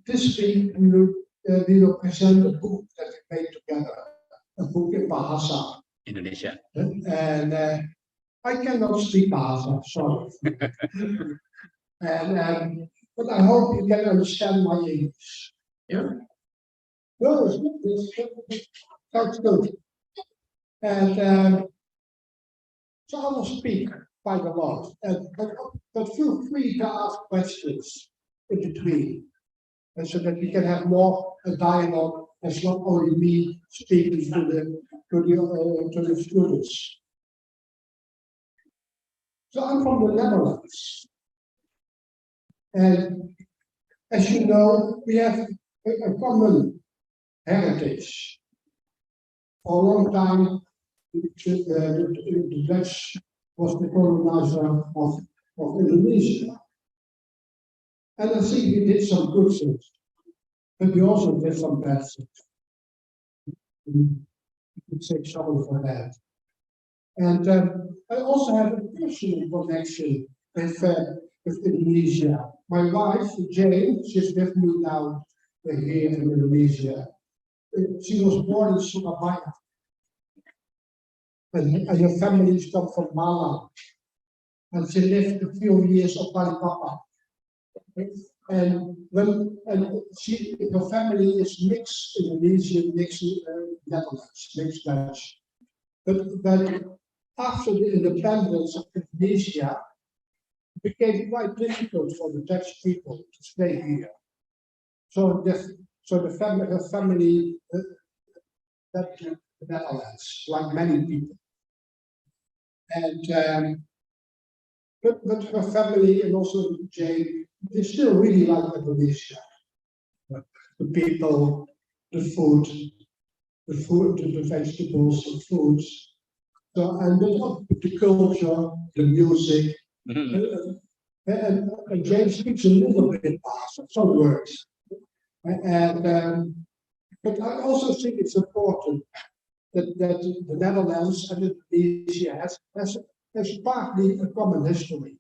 this week we will present a book that we made together, a book in Bahasa Indonesia. And I cannot speak Bahasa, sorry. But I hope you can understand my English. Yeah. No, that's good. And so I will speak quite a lot, but feel free to ask questions in between, and so that we can have more a dialogue. It's not only me speaking to the students. So I'm from the Netherlands, and as you know, we have a common heritage. For a long time, the Dutch was the colonizer of Indonesia. And I think we did some good things, but we also did some bad things. We could take sorrow for that. And I also have a personal connection with Indonesia. My wife, Jane, she's with me now here in Indonesia. She was born in Surabaya. And her family come from Malang. And she lived a few years of Balikpapan. And her family is mixed Indonesian, mixed Netherlands, mixed Dutch. But after the independence of Indonesia, it became quite difficult for the Dutch people to stay here. So her family left the Netherlands, like many people. And but her family and also Jane, they still really like Indonesia. The people, the food, the vegetables, the fruits. So and the culture, the music. And Jane speaks a little bit Bahasa, some words. But I also think it's important that the Netherlands and Indonesia has partly a common history.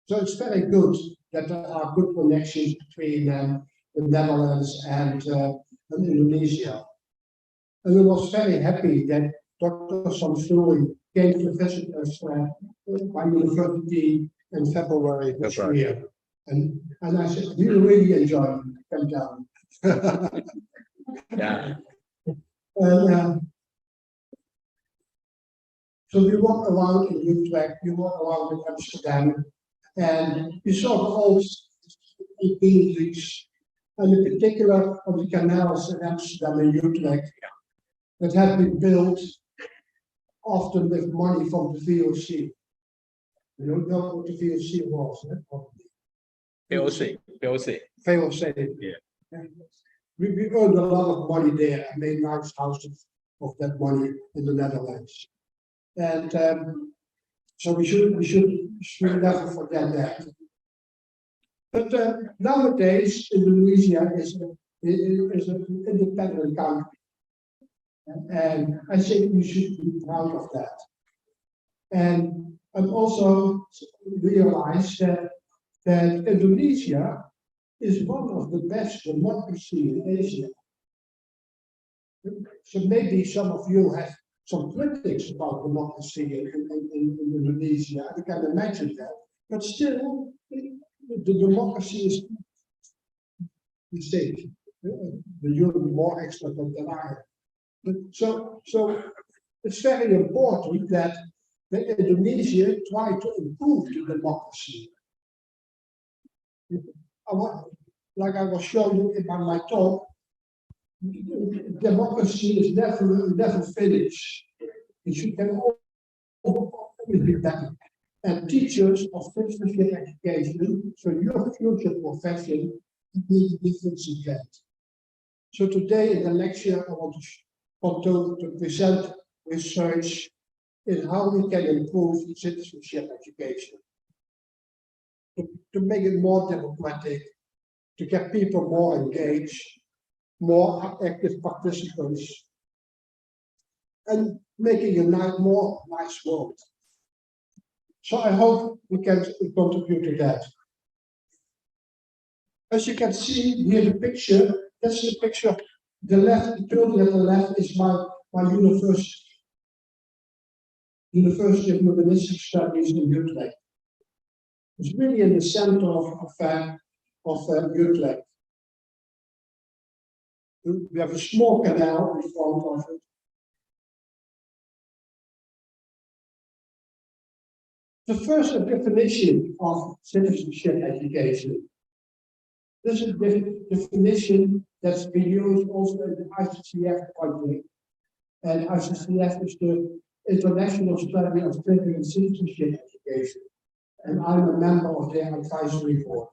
So it's very good that there are good connections between the Netherlands and Indonesia. And I was very happy that Dr. Samsuri came to visit us my university in February this year. And I said, we really enjoyed it. Come down. Yeah. And, so we walked around in Utrecht, we walked around in Amsterdam, and we saw the old buildings, and in particular of the canals in Amsterdam and Utrecht that had been built often with money from the VOC. You don't know what the VOC was, POC. VOC. Yeah. We earned a lot of money there and made nice houses of that money in the Netherlands. And so we should never forget that. But nowadays, Indonesia is an independent country, and I think we should be proud of that. And I've also realized that Indonesia is one of the best democracies in Asia. So maybe some of you have some critics about democracy in Indonesia. I can imagine that. But still, the democracy is the same. You're more expert than I am. So it's very important that Indonesia try to improve the democracy. Like I was showing in my talk, democracy is never finished. It can always be better. And teachers of citizenship education, so your future profession, need to be that. So today in the lecture, I want to present research in how we can improve citizenship education. To make it more democratic, to get people more engaged, more active participants, and making a more nice world. So I hope we can contribute to that. As you can see here, the picture, that's the picture. The left, the building at the left is my university. University of Humanistic Studies in Utrecht. It's really in the center of Utrecht. We have a small canal in front of it. The first definition of citizenship education. This is the definition that's been used also in the ICCF project. And ICCF is the International Study of Citizen and Citizenship Education. And I'm a member of their advisory board.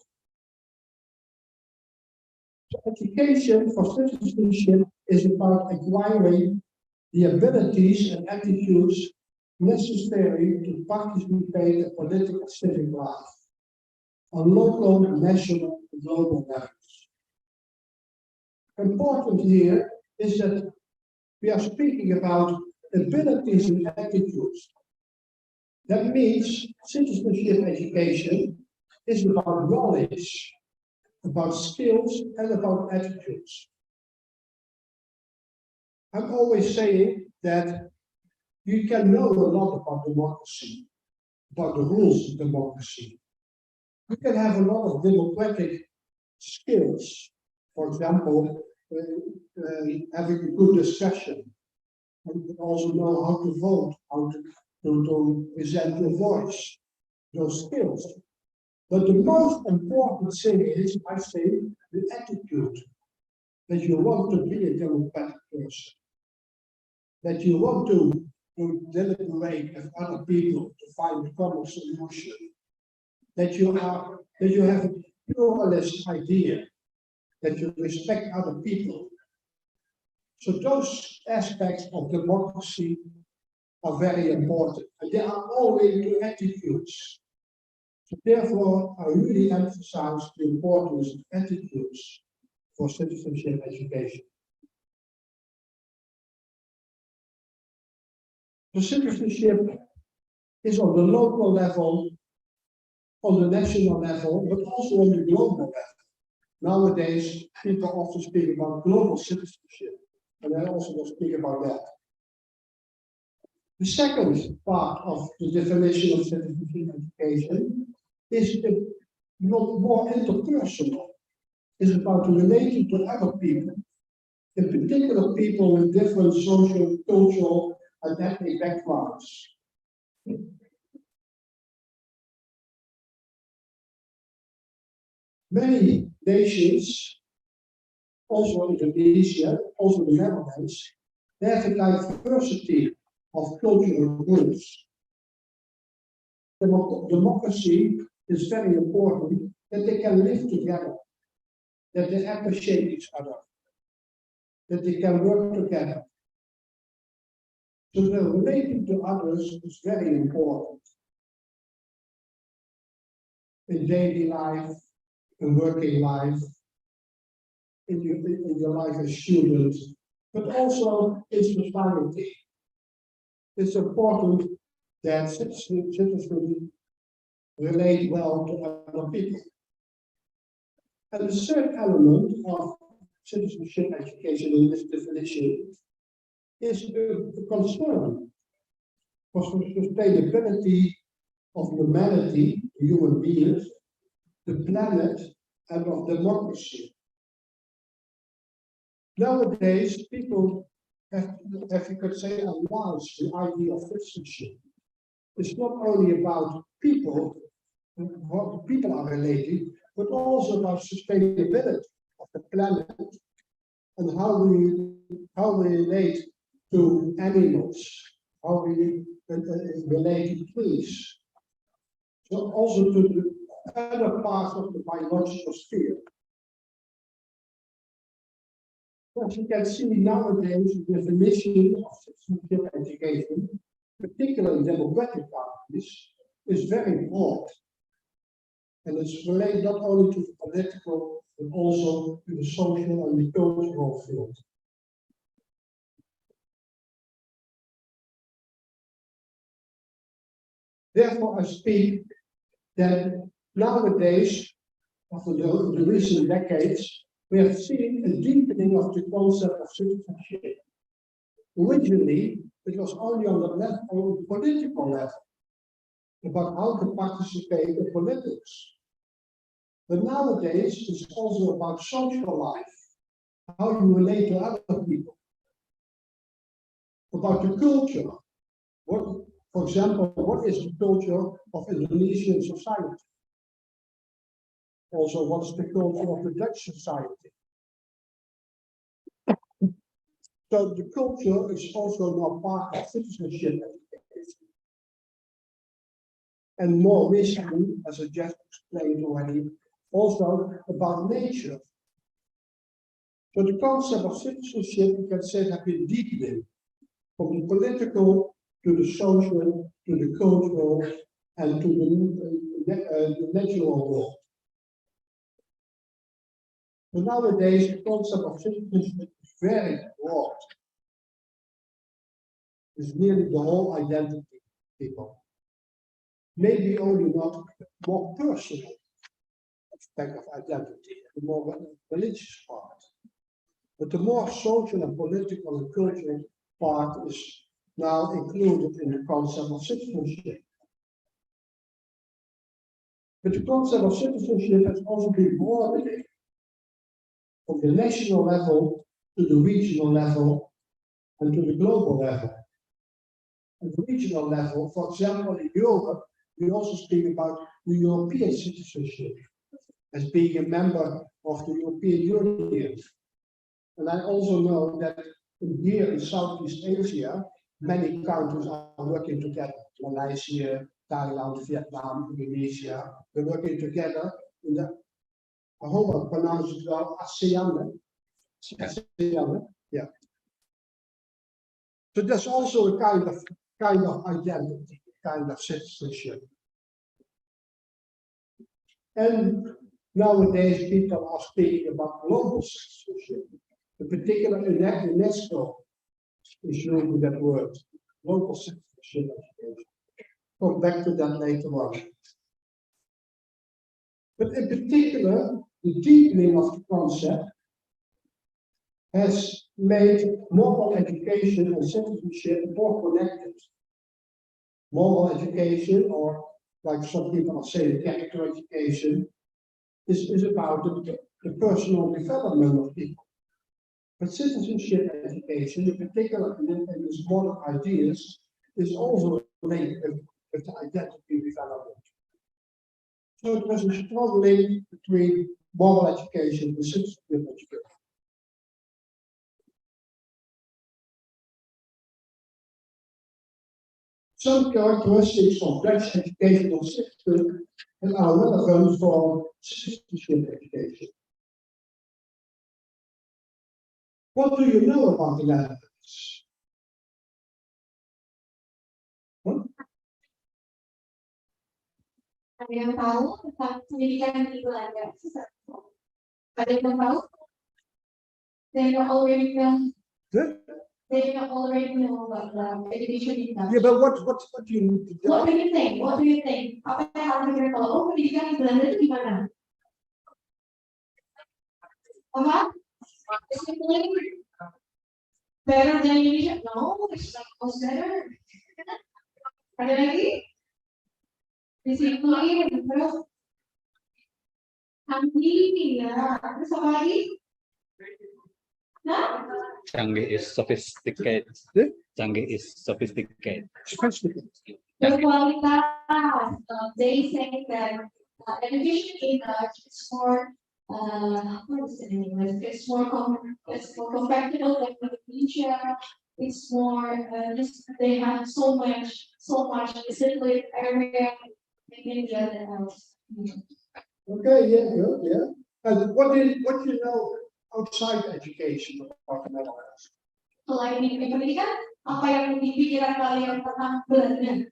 So education for citizenship is about acquiring the abilities and attitudes necessary to participate in political and civic life on local, national, and global levels. Important here is that we are speaking about abilities and attitudes. That means citizenship education is about knowledge, about skills, and about attitudes. I'm always saying that you can know a lot about democracy, about the rules of democracy. You can have a lot of democratic skills, for example, having a good discussion, and also know how to vote, how to present your voice, those skills. But the most important thing is, I say, the attitude, that you want to be a democratic person, that you want to deliberate with other people to find a common solution, that you have a pluralist idea, that you respect other people. So those aspects of democracy are very important, and they are all linked to attitudes. So therefore, I really emphasize the importance of attitudes for citizenship education. The citizenship is on the local level, on the national level, but also on the global level. Nowadays, people often speak about global citizenship, and I also will speak about that. The second part of the definition of citizenship education is more interpersonal. It's about relating to other people, in particular people with different social, cultural, and ethnic backgrounds. Many nations, also Indonesia, also the Netherlands, they have a diversity of cultural groups. Democracy is very important that they can live together, that they appreciate each other, that they can work together. So the relating to others is very important in daily life, in working life, in your life as student, but also in society. It's important that citizens relate well to other people. And the third element of citizenship education in this definition is the concern for sustainability of humanity, human beings, the planet, and of democracy. Nowadays, people have, you could say, announced the idea of citizenship. It's not only about people, what people are relating, but also about sustainability of the planet and how we relate to animals, how we relate to trees. So also to the other parts of the biological sphere. As you can see nowadays, the definition of citizenship education, particularly in democratic countries, is very broad. And it's related not only to the political, but also to the social and the cultural field. Therefore, I speak that nowadays the recent decades, we have seen a deepening of the concept of citizenship. Originally, it was only on the political level, about how to participate in politics. But nowadays, it's also about social life, how you relate to other people, about the culture. What, for example, what is the culture of Indonesian society? Also, what's the culture of the Dutch society? So the culture is also now part of citizenship education. And more recently, as I just explained already, also about nature. So the concept of citizenship, you can say, has been deepening from the political to the social to the cultural and to the natural world. But nowadays, the concept of citizenship is very broad. It's nearly the whole identity of people. Maybe only not more personal aspect of identity, the more religious part. But the more social and political and cultural part is now included in the concept of citizenship. But the concept of citizenship has also been broadened from the national level to the regional level and to the global level. At the regional level, for example, in Europe, we also speak about the European citizenship as being a member of the European Union. And I also know that here in Southeast Asia, many countries are working together. Malaysia, Thailand, Vietnam, Indonesia, they're working together in the, I hope I pronounce it well, ASEAN. ASEAN, yeah. So there's also a kind of identity, kind of citizenship. And nowadays people are speaking about global citizenship. In particular, UNESCO is using that word, global citizenship education. Come back to that later on. But in particular, the deepening of the concept has made moral education and citizenship more connected. Moral education, or like some people are saying, character education, is about the personal development of people. But citizenship education, in particular in its modern ideas, is also linked with the identity development. So there's a strong link between moral education and citizenship education. Some characteristics of Dutch educational system are relevant for citizenship education. What do you know about the Netherlands? Ada yang tahu tentang pendidikan di Belanda? Ada yang tahu? They don't already know. They don't already know about the education in Dutch. Yeah, but what do you need to do? What do you think? What do you think? Apa yang harus kita tahu? Oh, pendidikan di Belanda itu gimana? Apa? Is it better than Indonesia? No, it's not better. Ada lagi? Disiplin, terus canggih ya, terus apa lagi? Nah? Canggih is sophisticated. Canggih is sophisticated. Berkualitas. They say that education in Dutch is more, what is it in English? It's more compatible with Indonesia. It's more, they have so much discipline area in India than else. Okay, yeah, good, yeah. And what do you know outside education about the Netherlands? Selain ini pendidikan, apa yang di pikiran kalian tentang Belanda?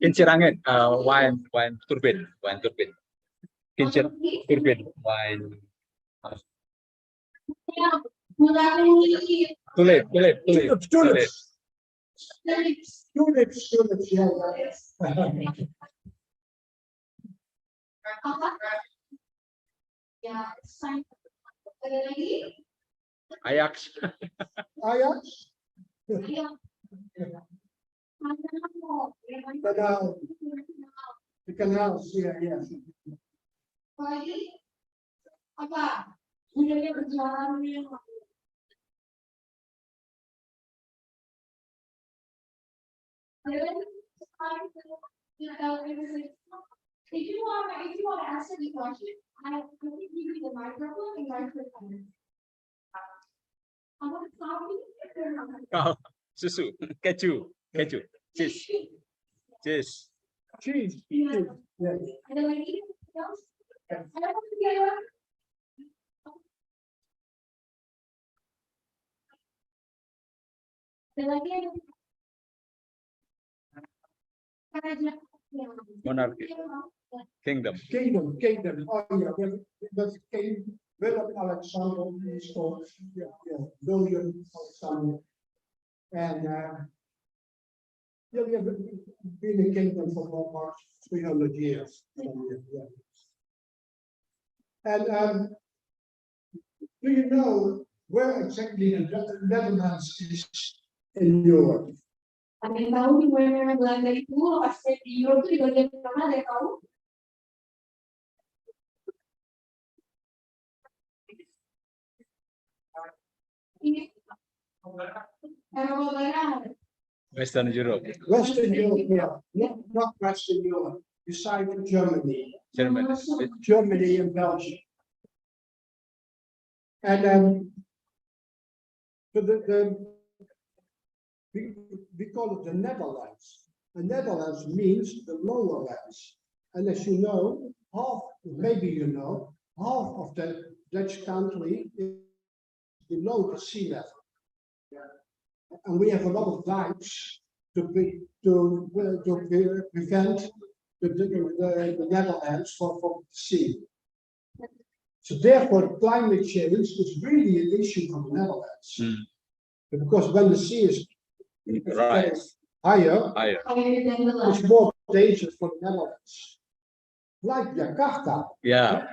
Kincir angin, wine turbine. Kincir turbine, wine. Tulip. Tulips, yeah. Apa? Ya, sign. Ada lagi? Ajax. Ajax? Iya. Kanaal. The canals, yeah, yeah. Lagi? Apa? Udah dia berjalan nih. If you want to answer the question, I will give you the microphone and microphone. I'm sorry. Oh, susu, keju, cheese, cheese. Cheese. Yeah. Ada lagi? Ada lagi? Ada lagi? Monarchy. Kingdom. Kingdom. Oh yeah, that's king. Willem Alexander is called, yeah, William Alexander. And yeah, we have been a kingdom for about 300 years. Yeah. And do you know where exactly the Netherlands is in Europe? Ada yang tahu di mana Belanda itu lokasinya di Europe itu di bagian mana? Ada yang tahu? Ini Eropa Barat. Western Europe. Western Europe, yeah. Not Western Europe. Beside Germany. Germany and Belgium. And we call it the Netherlands. The Netherlands means the lower lands. And as you know, maybe you know, half of the Dutch country is below the sea level. And we have a lot of dikes to prevent the Netherlands from the sea. So therefore, climate change is really an issue for the Netherlands. Because when the sea is higher, it's more dangerous for the Netherlands. Like Jakarta. Yeah.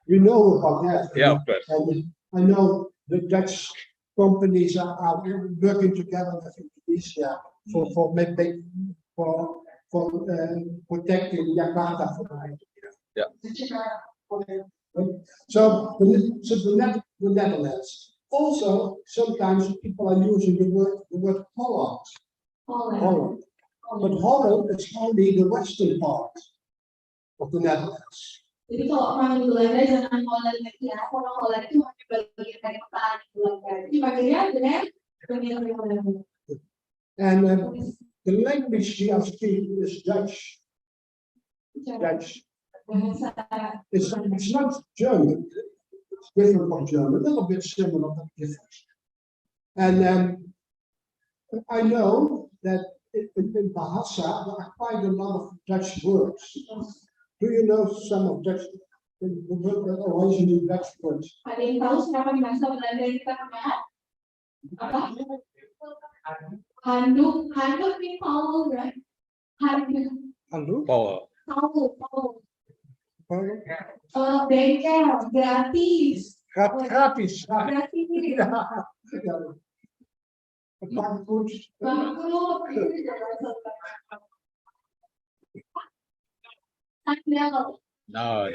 You know about that. Yeah, of course. And I know the Dutch companies are working together with Indonesia for protecting Jakarta from Yeah. So the Netherlands. Also, sometimes people are using the word Holland. Holland. But Holland is only the western part of the Netherlands. Jadi kalau orang Belanda jangan Holland ya, orang Holland itu hanya bagian dari kota Belanda. Jadi bagian benar. And the language we are speaking is Dutch. It's not German. It's different from German. A little bit similar, but different. And I know that in Bahasa there are quite a lot of Dutch words. Do you know some of Dutch original Dutch words? Ada yang tahu siapa di bahasa Belanda yang kita punya? Apa? Handuk ini Paul, right? Handuk? Paul. Bengkel, gratis. Gratis. Bangkrut. No,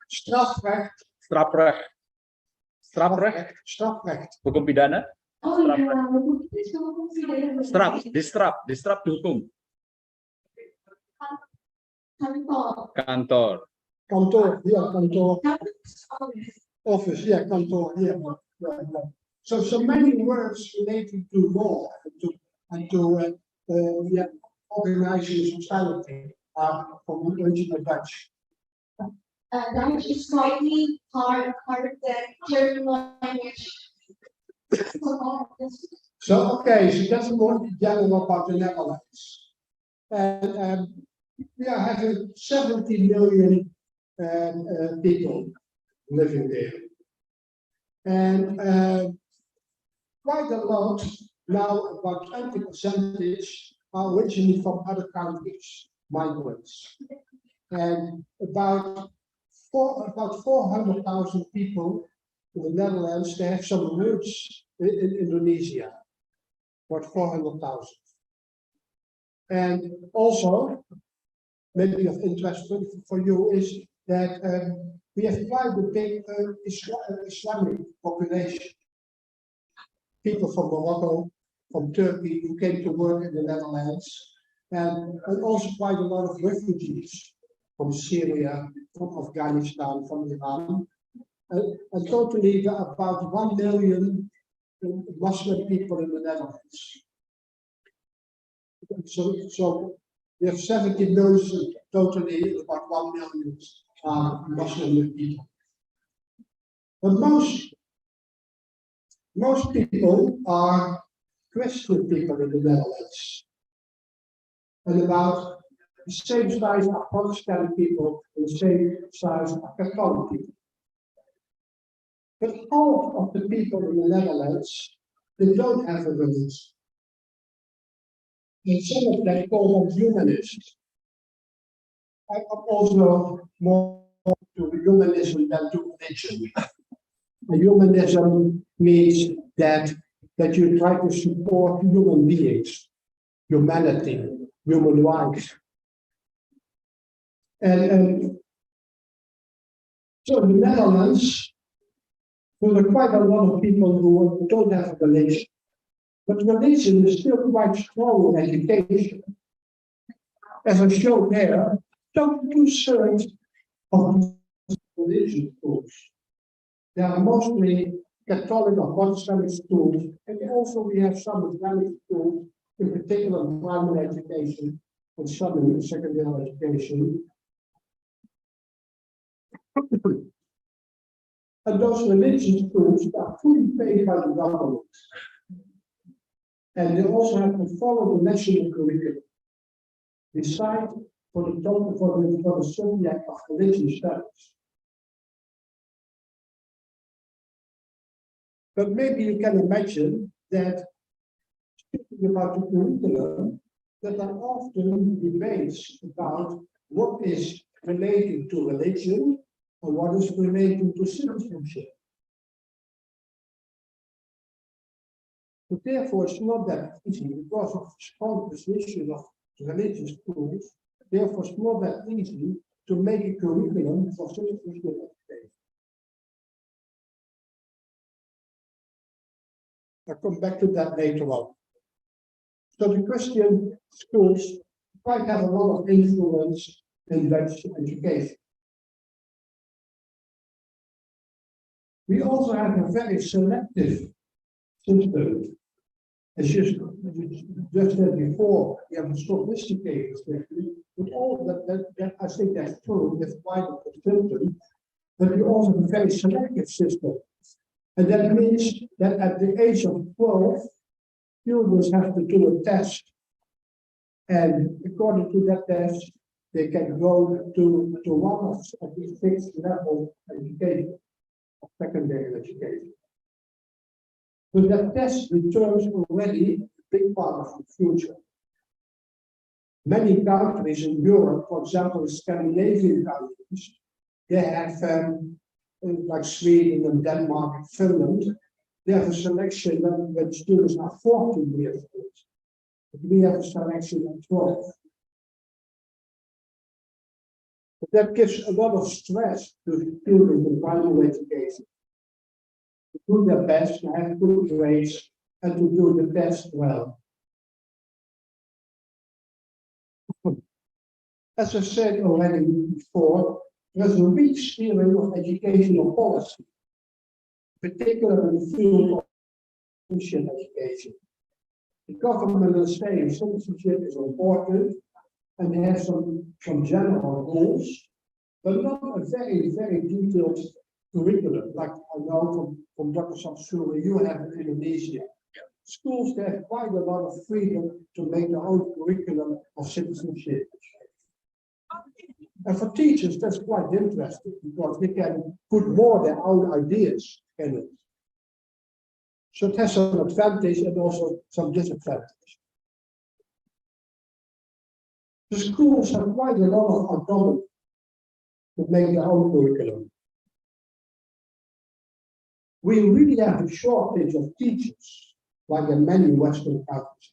Strafrecht. Hukum pidana. Oh iya, Distrap dihukum. Kantor. Office, yeah, kantor, yeah. So many words related to law and to organizing society are from original Dutch. Dutch is slightly harder than German language. So that's more general about the Netherlands. And we are having 70 million people living there. And quite a lot, now about 20% are originally from other countries, migrants. And about 400,000 people in the Netherlands, they have some roots in Indonesia, about 400,000. And also, maybe of interest for you is that we have quite a big Islamic population. People from Morocco, from Turkey, who came to work in the Netherlands, and also quite a lot of refugees from Syria, from Afghanistan, from Iran. And totally there are about 1 million Muslim people in the Netherlands. So we have 70 million totally, about 1 million Muslim people. But most people are Christian people in the Netherlands. And about the same size are Protestant people, and the same size are Catholic people. But half of the people in the Netherlands, they don't have a religion. And some of them call them humanists. I'm also more to humanism than to religion. Humanism means that you try to support human beings, humanity, human life. And so in the Netherlands, there are quite a lot of people who don't have a religion. But religion is still quite strong in education. As I showed there, don't two-thirds of religion schools. They are mostly Catholic or Protestant schools, and also we have some Islamic schools, in particular primary education and some in secondary education. And those religious schools are fully paid by the government. And they also have to follow the national curriculum. Decide for the subject of religious studies. But maybe you can imagine that, speaking about the curriculum, that there are often debates about what is relating to religion and what is relating to citizenship. But therefore, it's not that easy because of the strong position of religious schools. Therefore, it's not that easy to make a curriculum for citizenship education. I'll come back to that later on. So the Christian schools quite have a lot of influence in Dutch education. We also have a very selective system. As just said before, we have a sophisticated system. But all that I think that's true, that's quite a system. But we also have a very selective system. And that means that at the age of 12, students have to do a test. And according to that test, they can go to one of the 6 level education, of secondary education. So that test returns already a big part of the future. Many countries in Europe, for example, Scandinavian countries, they have, like Sweden and Denmark and Finland, they have a selection when students are 14 years old. But we have a selection at 12. But that gives a lot of stress to the students in primary education. To do their best, to have good grades, and to do the test well. As I said already before, there's a weak steering of educational policy, particularly in the field of Christian education. The government is saying citizenship is important and they have some general rules, but not a very, very detailed curriculum, like I know from Dr. Samsuri, you have in Indonesia. Schools they have quite a lot of freedom to make their own curriculum of citizenship. And for teachers, that's quite interesting because they can put more their own ideas in it. So it has some advantage and also some disadvantage. The schools have quite a lot of autonomy to make their own curriculum. We really have a shortage of teachers, like in many Western countries.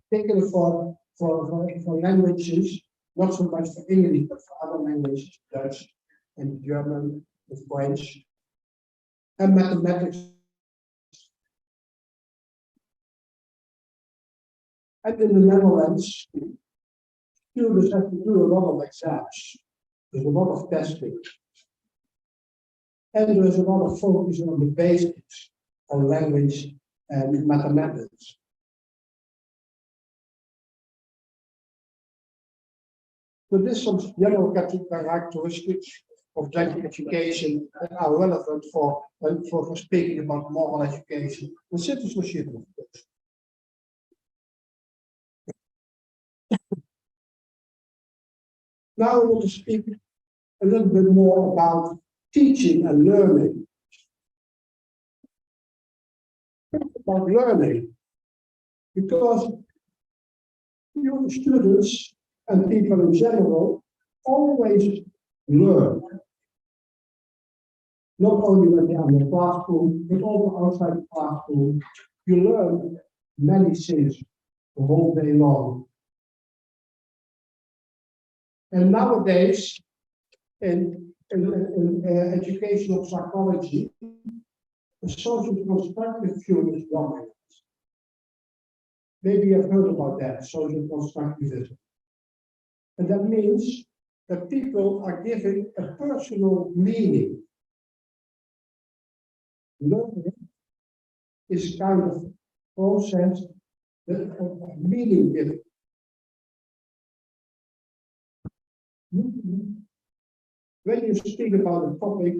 Particularly for languages, not so much for English, but for other languages, Dutch and German and French, and mathematics. And in the Netherlands, students have to do a lot of exams. There's a lot of testing. And there's a lot of focus on the basics of language and mathematics. So this is some general characteristics of Dutch education that are relevant for speaking about moral education. The citizenship of this. Now I want to speak a little bit more about teaching and learning. About learning, because you students and people in general always learn. Not only when they are in the classroom, but also outside the classroom. You learn many things the whole day long. And nowadays, in educational psychology, the social constructive view is dominant. Maybe you've heard about that, social constructivism. And that means that people are giving a personal meaning. Learning is a kind of process of meaning giving. When you speak about a topic,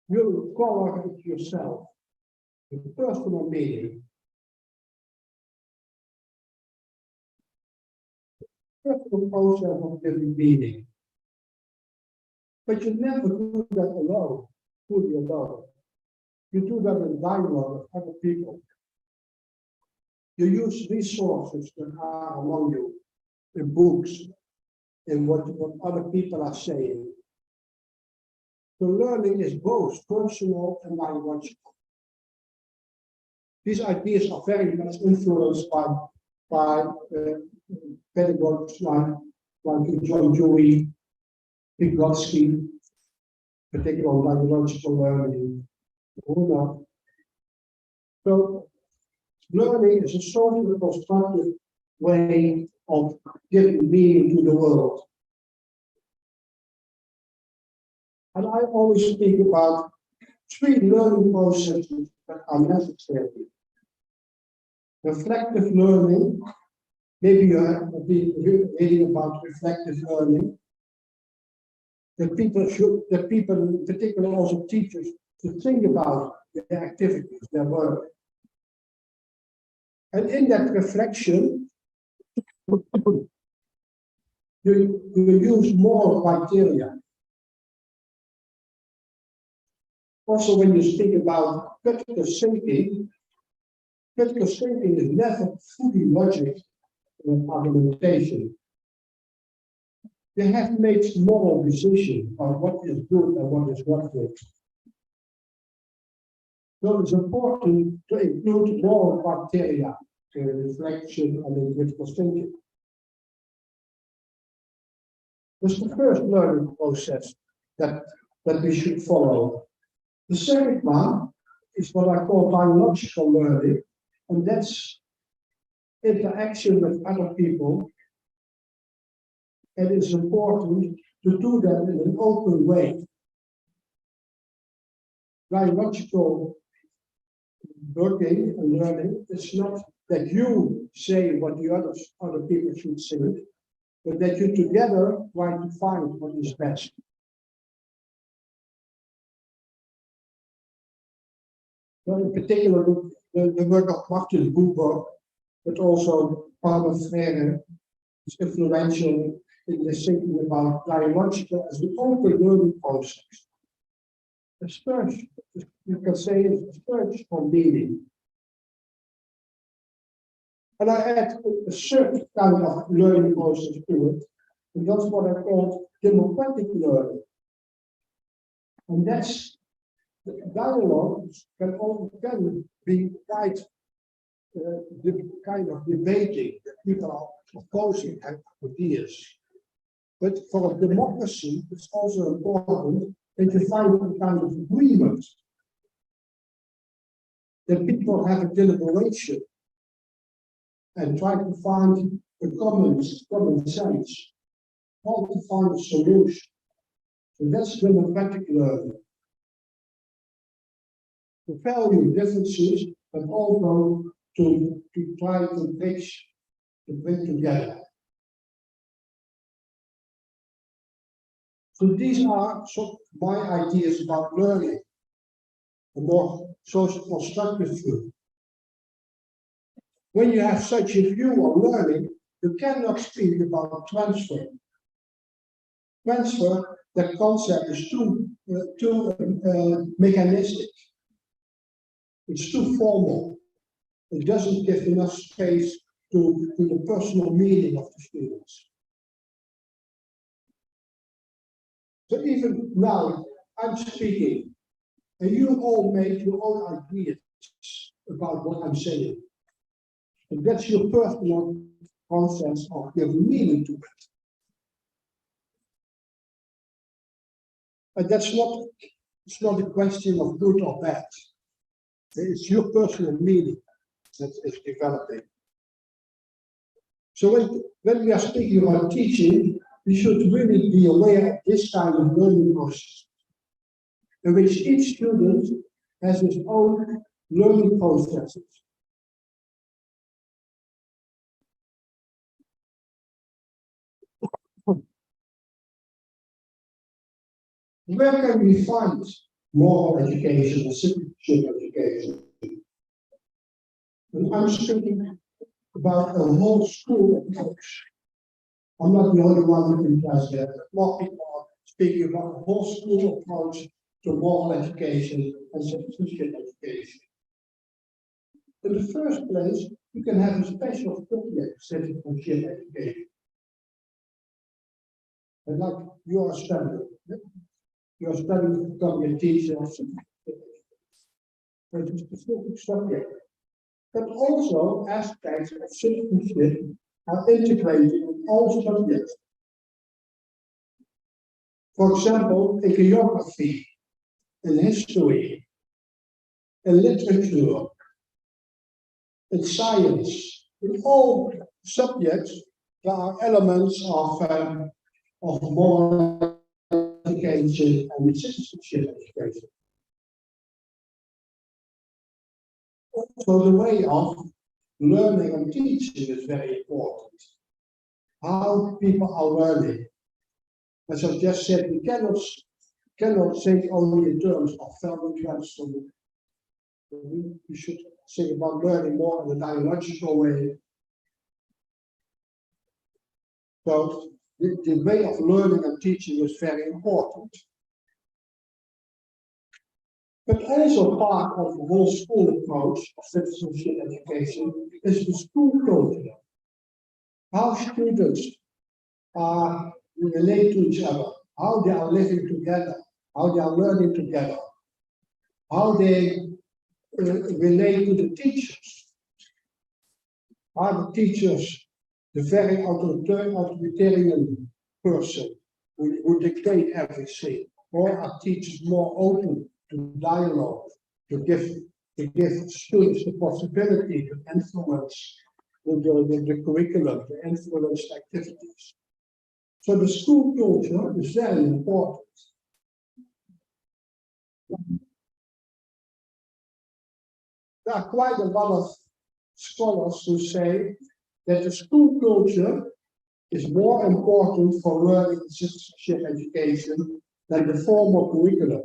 you color it yourself, with personal meaning. Personal process of giving meaning. But you never do that alone, fully alone. You do that in dialogue with other people. You use resources that are among you, in books, in what other people are saying. So learning is both personal and biological. These ideas are very much influenced by pedagogues like John Dewey, Vygotsky, particularly on biological learning. So learning is a social constructive way of giving meaning to the world. And I always speak about 3 learning processes that are necessary. Reflective learning, maybe you have been reading about reflective learning. That people, in particular also teachers, to think about their activities, their work. And in that reflection, you use moral criteria. Also, when you speak about critical thinking is never fully logic and argumentation. They have made moral decisions on what is good and what is not good. So it's important to include moral criteria in reflection and in critical thinking. That's the first learning process that we should follow. The second one is what I call biological learning, and that's interaction with other people. And it's important to do that in an open way. Biological working and learning is not that you say what the other people should say, but that you together try to find what is best. Well, in particular, the work of Martin Buber, but also Paulo Freire, is influential in the thinking about biological as the open learning process. The search, you can say, is a search for meaning. And I add a certain kind of learning process to it, and that's what I call democratic learning. And that's dialogue can be quite the kind of debating that people are opposing ideas. But for a democracy, it's also important that you find a kind of agreement. That people have a deliberation and try to find a common sense, how to find a solution. So that's democratic learning. To value differences, but also to try to bring together. So these are some of my ideas about learning, a more social constructive view. When you have such a view on learning, you cannot speak about transfer. Transfer, that concept is too mechanistic. It's too formal. It doesn't give enough space to the personal meaning of the students. So even now, I'm speaking, and you all make your own ideas about what I'm saying. And that's your personal concept of giving meaning to it. And it's not a question of good or bad. It's your personal meaning that is developing. So when we are speaking about teaching, we should really be aware of this kind of learning process, in which each student has his own learning processes. Where can we find moral education and citizenship education? And I'm speaking about a whole school approach. I'm not the only one who does that. More people are speaking about a whole school approach to moral education and citizenship education. In the first place, you can have a special subject, citizenship education. And like you're studying to become a teacher of citizenship. It's a specific subject. But also aspects of citizenship are integrated in all subjects. For example, in geography, in history, in literature, in science, in all subjects, there are elements of moral education and citizenship education. So the way of learning and teaching is very important. How people are learning. As I just said, we cannot think only in terms of value transfer. We should think about learning more in a dialogical way. So the way of learning and teaching is very important. But also part of the whole school approach of citizenship education is the school culture. How students relate to each other, how they are living together, how they are learning together, how they relate to the teachers. Are the teachers the very authoritarian person who dictate everything, or are teachers more open to dialogue, to give students the possibility to influence the curriculum, to influence activities? So the school culture is very important. There are quite a lot of scholars who say that the school culture is more important for learning citizenship education than the formal curriculum.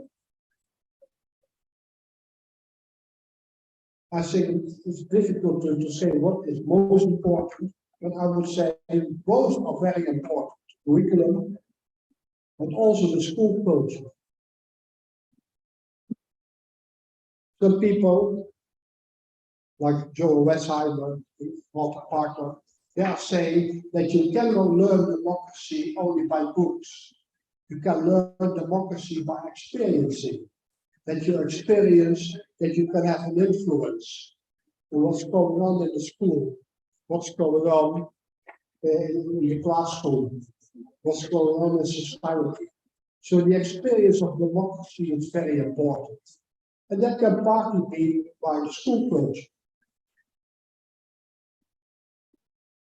I think it's difficult to say what is most important, but I would say both are very important. Curriculum and also the school culture. Some people like Joel Westheimer, Walter Parker, they are saying that you cannot learn democracy only by books. You can learn democracy by experiencing. That you experience, that you can have an influence on what's going on in the school, what's going on in the classroom, what's going on in society. So the experience of democracy is very important. And that can partly be by the school culture.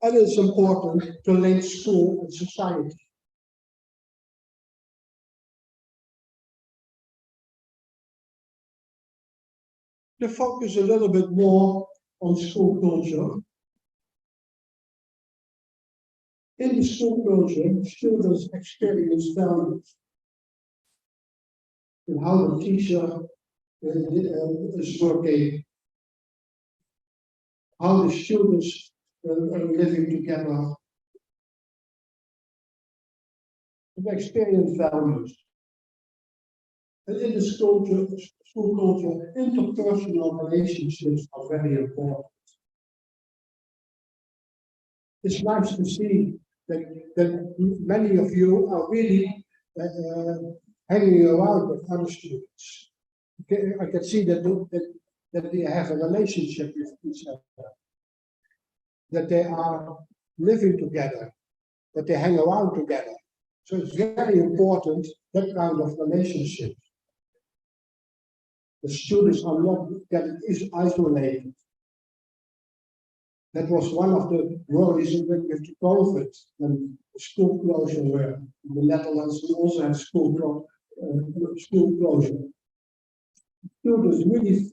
And it's important to link school and society. To focus a little bit more on school culture. In the school culture, students experience values in how the teacher is working, how the students are living together, and experience values. And in the school culture, interpersonal relationships are very important. It's nice to see that many of you are really hanging around with other students. Okay, I can see that they have a relationship with each other, that they are living together, that they hang around together. So it's very important, that kind of relationship. The students are not getting isolated. That was one of the worries with the COVID, when school closure were in the Netherlands. We also had school closure. Students really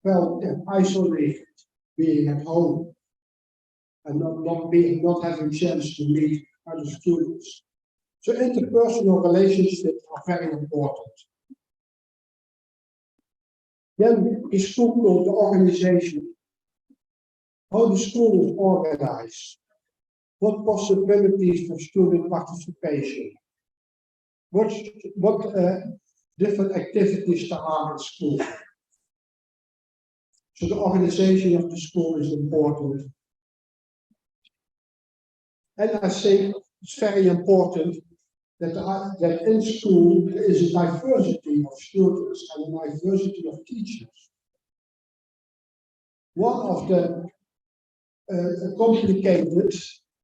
felt isolated, being at home, and not having chance to meet other students. So interpersonal relationships are very important. Then the school, the organization, how the school is organized, what possibilities for student participation, what different activities there are in school. So the organization of the school is important. And I think it's very important that in school there is a diversity of students and a diversity of teachers. One of the complicated,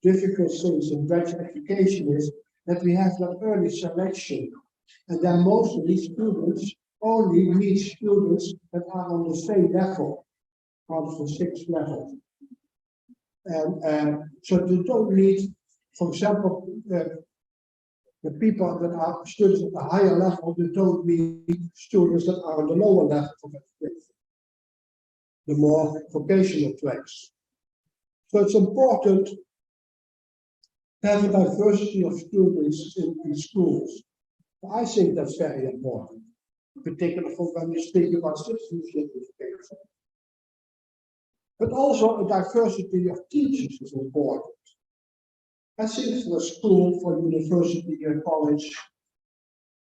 difficult things in Dutch education is that we have that early selection, and then most of these students only meet students that are on the same level, on the sixth level. And so they don't meet, for example, the people that are students at the higher level, they don't meet students that are on the lower level of education, the more vocational tracks. So it's important to have a diversity of students in schools. I think that's very important, particularly for when we speak about citizenship education. But also a diversity of teachers is important. I think for a school, for university and college,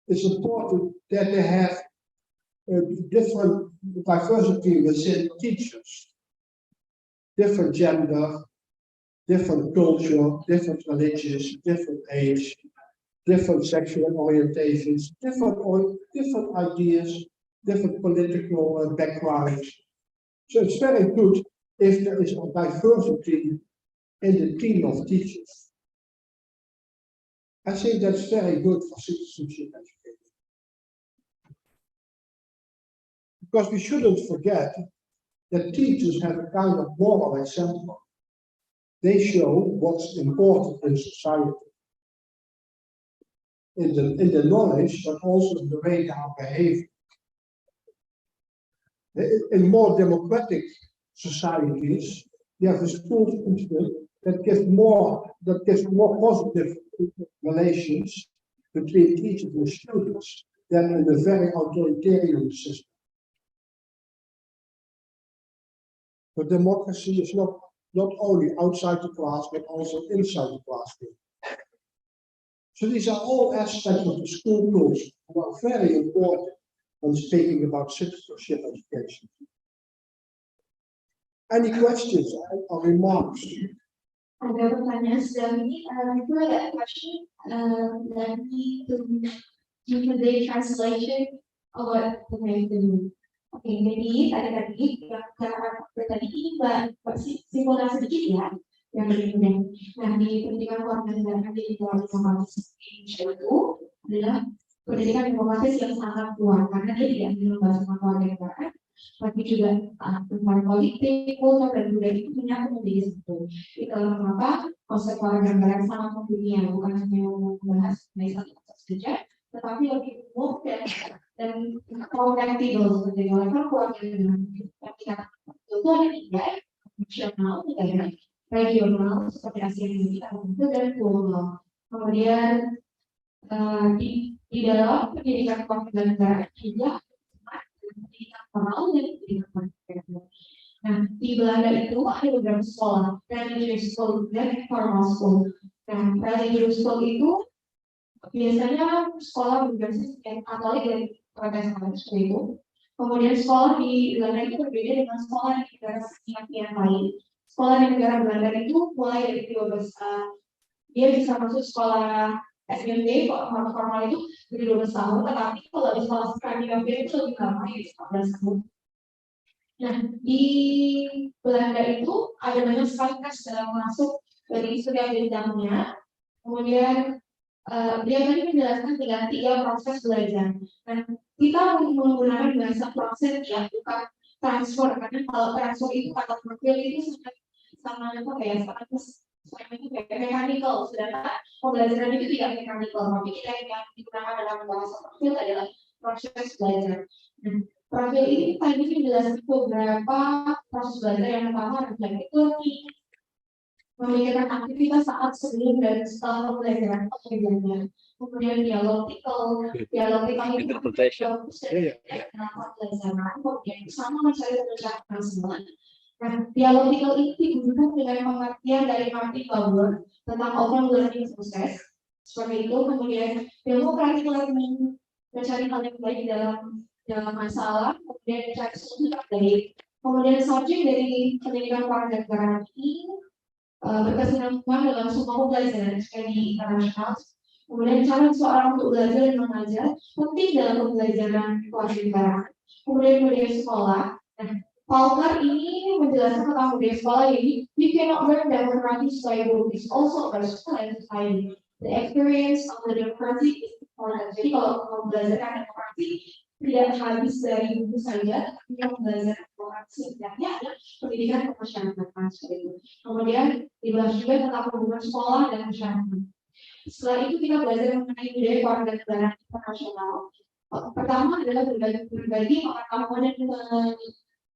it's important that they have a different diversity within teachers. Different gender, different culture, different religions, different age, different sexual orientations, different ideas, different political backgrounds. So it's very good if there is a diversity in the team of teachers. I think that's very good for citizenship education. Because we shouldn't forget that teachers have a kind of moral example. They show what's important in society. In the knowledge, but also in the way they are behaving. In more democratic societies, you have a school system that gives more positive relations between teachers and students than in a very authoritarian system. But democracy is not only outside the class, but also inside the classroom. So these are all aspects of the school culture who are very important when speaking about citizenship education. Any questions or remarks? Ada pertanyaan sejauh ini, before that question, let me to give the translation of what the mean. Oke, jadi tadi yang tadi ini Mbak simpulkan sedikit ya, yang berikutnya. Nah, di pendidikan kewarganegaraan di dalam demokratis itu adalah pendidikan demokratis yang sangat kuat karena dia tidak hanya membahas tentang kewarganegaraan, tapi juga tentang politik, kultur dan budaya itu menyatu menjadi satu. Itulah mengapa konsep kewarganegaraan sangat mendunia, bukan hanya membahas mengenai satu konsep saja, tetapi lebih umum dan kompatibel seperti mereka kewarganegaraan yang dikatakan itu ada tiga, nasional, negara, regional seperti Asia Tenggara dan global. Kemudian di dalam pendidikan kewarganegaraan juga pendidikan formal dan pendidikan kewarganegaraan. Nah, di Belanda itu ada beberapa sekolah, religious school dan formal school. Nah, religious school itu biasanya sekolah berbasis Katolik dan Protestan seperti itu. Kemudian sekolah di Belanda itu berbeda dengan sekolah di negara yang lain. Sekolah di negara Belanda itu mulai dari 12 dia bisa masuk sekolah SMP formal itu dari 12 tahun, tetapi kalau di sekolah Skandinavia itu lebih lama, yaitu 14 tahun. Nah, di Belanda itu ada banyak sekali tes dalam masuk dari setiap jenjangnya. Kemudian dia tadi menjelaskan tiga proses belajar. Dan kita menggunakan bahasa proses ya, bukan transfer, karena kalau transfer itu atau profil itu sangat apa ya, sangat mekanikal. Sedangkan pembelajaran itu tidak mekanikal, tapi kita yang digunakan dalam bahasa profil adalah proses belajar. Profil ini tadi menjelaskan beberapa proses belajar. Yang pertama reflective learning, memikirkan aktivitas saat sebelum dan setelah pembelajaran pembelajaran. Kemudian dialogikal itu Interpretation. dalam pembelajaran, kemudian bersama mencari pencerahan semua. Nah, dialogikal ini didukung dengan pengertian dari Martin Buber tentang open learning process. Seperti itu. Kemudian democratic learning, mencari hal yang baik dalam masalah, kemudian mencari solusi terbaik. Kemudian subjek dari pendidikan kewarganegaraan ini berkesinambungan dalam semua pembelajaran di internasional. Kemudian cara seorang untuk belajar dan mengajar penting dalam pembelajaran kewarganegaraan. Kemudian budaya sekolah. Nah, Palmer ini menjelaskan tentang budaya sekolah ini. You cannot learn democracy by book, it's also by school and society. The experience of the democracy is important. Jadi kalau belajar demokrasi tidak habis dari buku saja, tapi yang belajar demokrasi sebenarnya adalah pendidikan kemasyarakatan seperti itu. Kemudian dibahas juga tentang hubungan sekolah dan masyarakat. Setelah itu kita belajar mengenai budaya kewarganegaraan internasional. Pertama adalah berbagi pengetahuan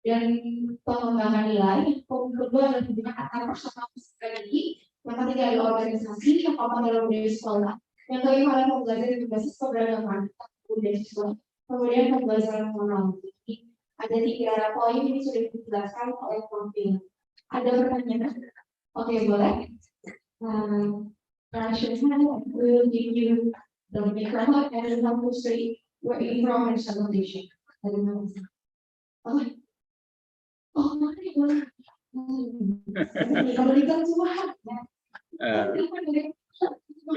dan pengembangan nilai. Kedua adalah hubungan antar personal strategi. Yang ketiga adalah organisasi yang papan dalam budaya sekolah. Yang kelima adalah pembelajaran berbasis keberagaman budaya sekolah. Kemudian pembelajaran moral. Ada 3 poin ini sudah dijelaskan oleh Prof. Ada pertanyaan? Oke, boleh. We will give you the microphone and help you say where you from and salutation. Berikan semua.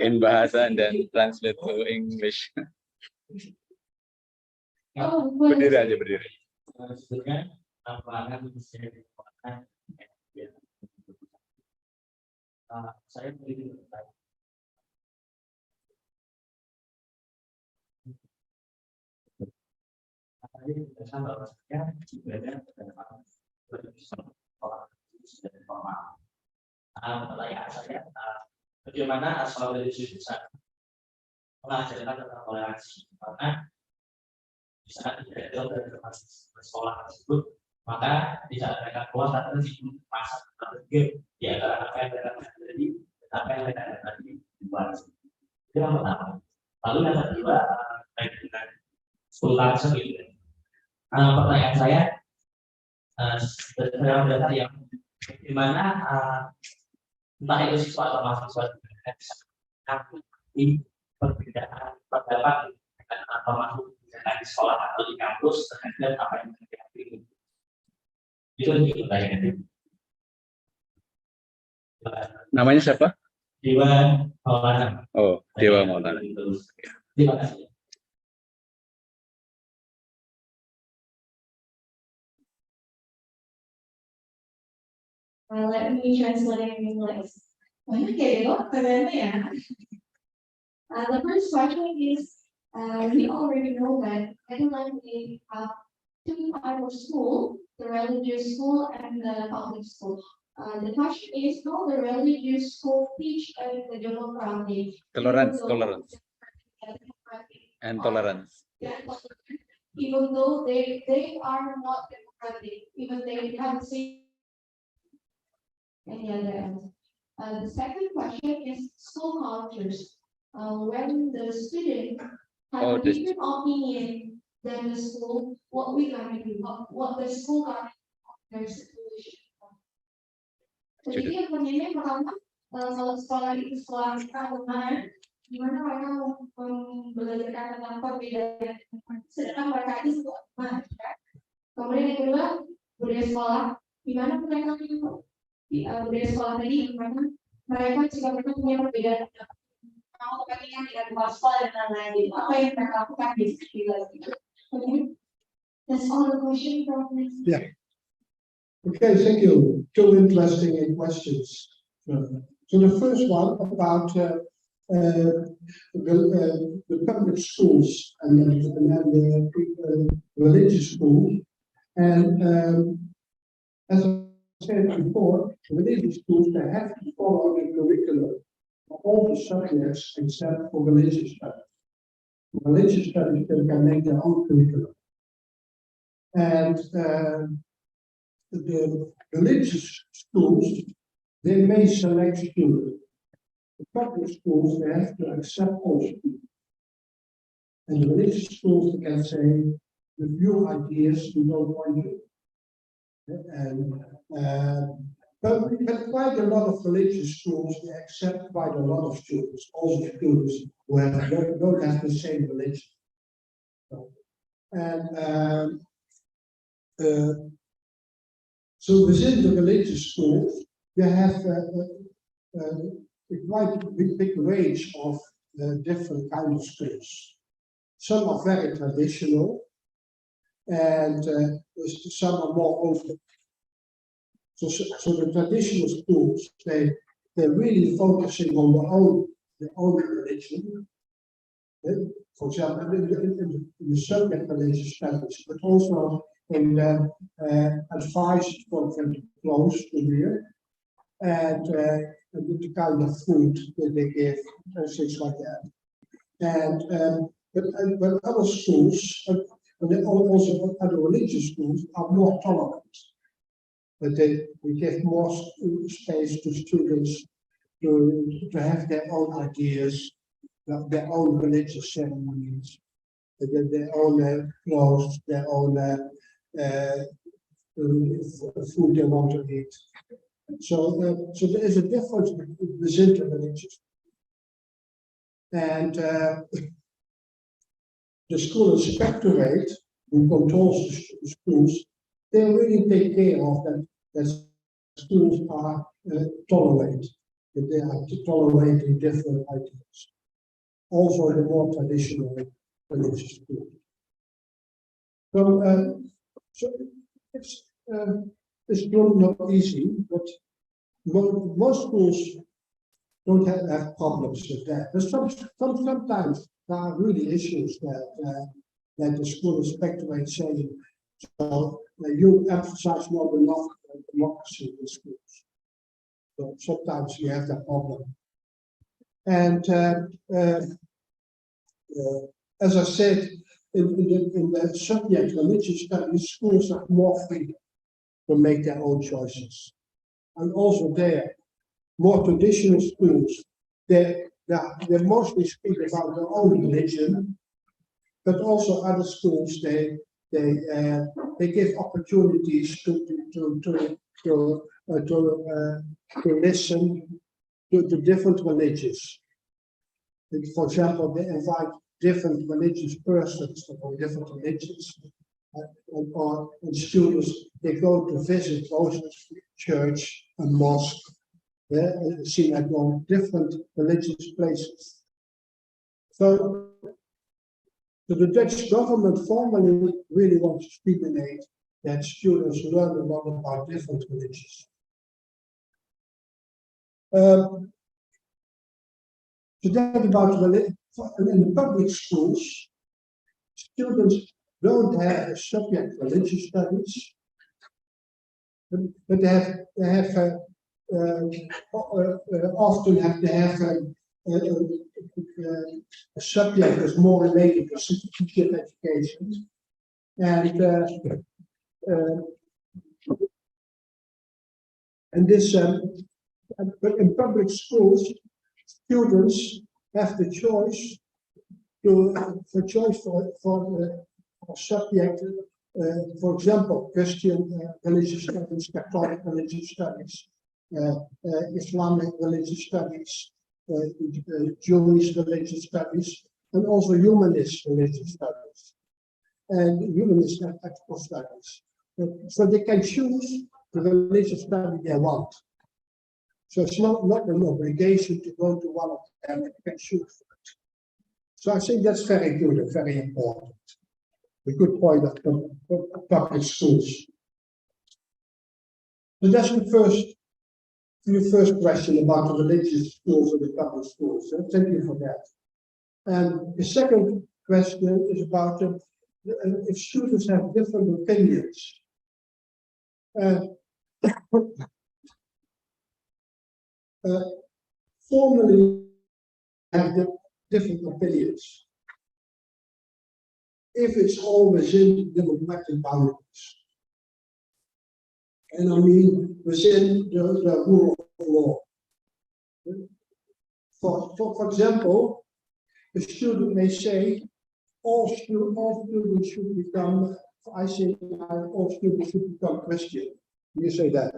In bahasa dan translate to English. Berdiri aja, berdiri. Sebetulnya tantangan bisa dikatakan saya berdiri bertanya. Tadi kita bahwasanya ibadah adalah orang dan formal. Pertanyaan saya, bagaimana asal dari bisa mengajarkan tentang toleransi? Karena di saat tidak jauh dari tempat sekolah tersebut, maka di saat mereka keluar saat itu masa terkecil di antara apa yang mereka terjadi, apa yang mereka terjadi di luar. Itu yang pertama. Lalu yang kedua, terkait dengan sultan sendiri. Pertanyaan saya, berdasarkan yang bagaimana entah itu siswa atau mahasiswa bisa mengakui perbedaan pendapat atau masuk di sekolah atau di kampus terhadap apa yang terjadi. Itu lebih pertanyaannya. Namanya siapa? Dewa Maulana. Oh, Dewa Maulana. Terima kasih. Let me translate in English. Okay, the first question is, we already know that Netherlands have two types of school, the religious school and the public school. The question is, how the religious school teach the democracy? Tolerance, even though- tolerance, and tolerance. Yeah, even though they are not democratic, even they have the same. Any other end. The second question is school cultures. When the student have Oh, a different opinion than the school, what we gonna do? What the school gonna do? Their situation. Jadi yang pertanyaannya pertama, kalau sekolah itu sekolah keagamaan, gimana mereka belajar tentang perbedaan, sedangkan mereka itu sekolah agama, ya. Kemudian yang kedua, budaya sekolah, gimana mereka budaya sekolah tadi, gimana mereka jika mereka punya perbedaan, mau kepentingan dengan kepala sekolah dan lain-lain, apa yang mereka lakukan di sekolah itu. That's all the question from me. Yeah. Okay, thank you. Two interesting questions. So the first one about the public schools and the religious schools. And as I said before, religious schools, they have to follow the curriculum for all the subjects except for religious studies. Religious studies, they can make their own curriculum. And the religious schools, they may select students. The public schools, they have to accept all students. And the religious schools, they can say, with your ideas, we don't want you. And but quite a lot of religious schools, they accept quite a lot of students, also students who don't have the same religion. And so within the religious schools, you have a quite big range of different kinds of schools. Some are very traditional, and some are more open. So the traditional schools, they're really focusing on their own religion. For example, in the subject religious studies, but also in the advice for them to close the year, and the kind of food that they give, and things like that. And but other schools, and also other religious schools, are more tolerant. But they give more space to students to have their own ideas, their own religious ceremonies, their own clothes, their own food they want to eat. So there is a difference within the religions. And the school inspectorate, who controls the schools, they really take care of that schools are tolerate, that they are tolerating different ideas. Also the more traditional religious schools. So it's not easy, but most schools don't have problems with that. But sometimes there are really issues that the school inspectorate saying, so you emphasize not enough democracy in schools. So sometimes you have that problem. And as I said, in the subject religious studies, schools have more freedom to make their own choices. And also there, more traditional schools, they mostly speak about their own religion, but also other schools, they give opportunities to listen to the different religions. For example, they invite different religious persons from different religions, and students, they go to visit both church and mosque, synagogue, different religious places. So the Dutch government formally really wants to stimulate that students learn a lot about different religions. So that about in the public schools, students don't have a subject religious studies, but they have often have to have a subject that's more related to citizenship education, and this. But in public schools, students have the choice for a subject, for example, Christian religious studies, Catholic religious studies, Islamic religious studies, Jewish religious studies, and also humanist religious studies, and humanist and ethical studies. So they can choose the religious study they want. So it's not an obligation to go to one of them, and can choose for it. So I think that's very good and very important. A good point of public schools. So that's your first question about the religious schools and the public schools. So thank you for that. And the second question is about if students have different opinions. Formally have different opinions. If it's all within democratic boundaries. And I mean within the rule of law. For example, a student may say all students should become, I say all students should become Christian. You say that.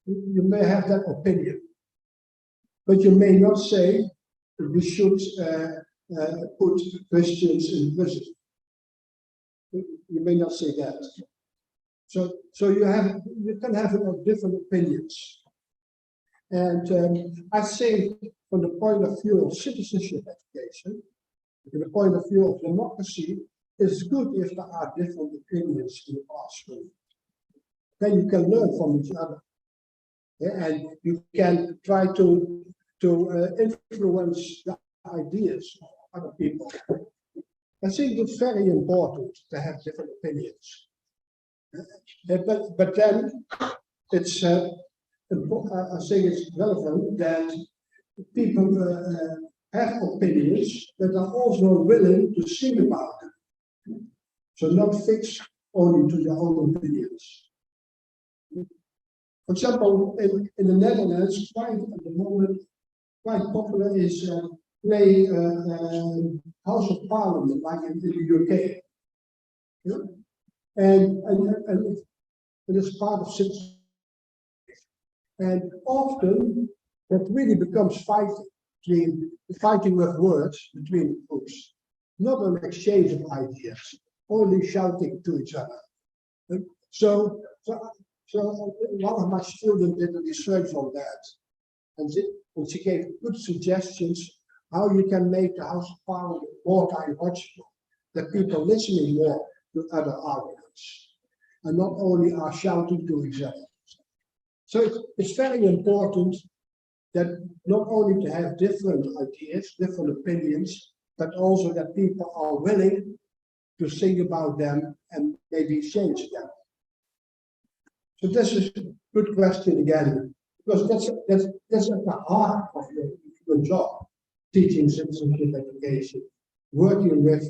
You may have that opinion, but you may not say we should put Christians in prison. You may not say that. So you can have different opinions, and I say from the point of view of citizenship education, from the point of view of democracy, it's good if there are different opinions in the classroom. Then you can learn from each other. Yeah, and you can try to influence the ideas of other people. I think it's very important to have different opinions. But then it's I think it's relevant that people have opinions that are also willing to think about them. So not fixed only to their own opinions. For example, in the Netherlands, quite at the moment, quite popular is play House of Parliament, like in the UK. Yeah? And it is part of citizenship. And often that really becomes fighting with words between groups, not an exchange of ideas, only shouting to each other. So one of my students did a research on that, and she gave good suggestions how you can make the House of Parliament more dialogical, that people listening more to other arguments, and not only are shouting to each other. So it's very important that not only to have different ideas, different opinions, but also that people are willing to think about them and maybe change them. So this is a good question again, because that's at the heart of your job, teaching citizenship education, working with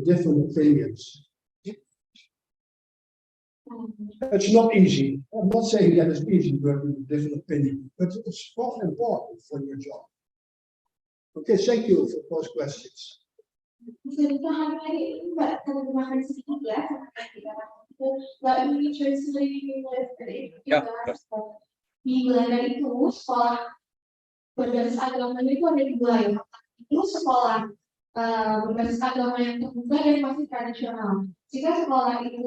different opinions. It's not easy. I'm not saying that it's easy working with different opinions, but it's quite important for your job. Okay, thank you for those questions. Bisa dipahami lagi Mbak, kalau dimakan sedikit ya, Mbak ini translating di Belanda itu sekolah berbasis agama itu ada dua ya, itu sekolah berbasis agama yang terbuka dan masih tradisional. Jika sekolah itu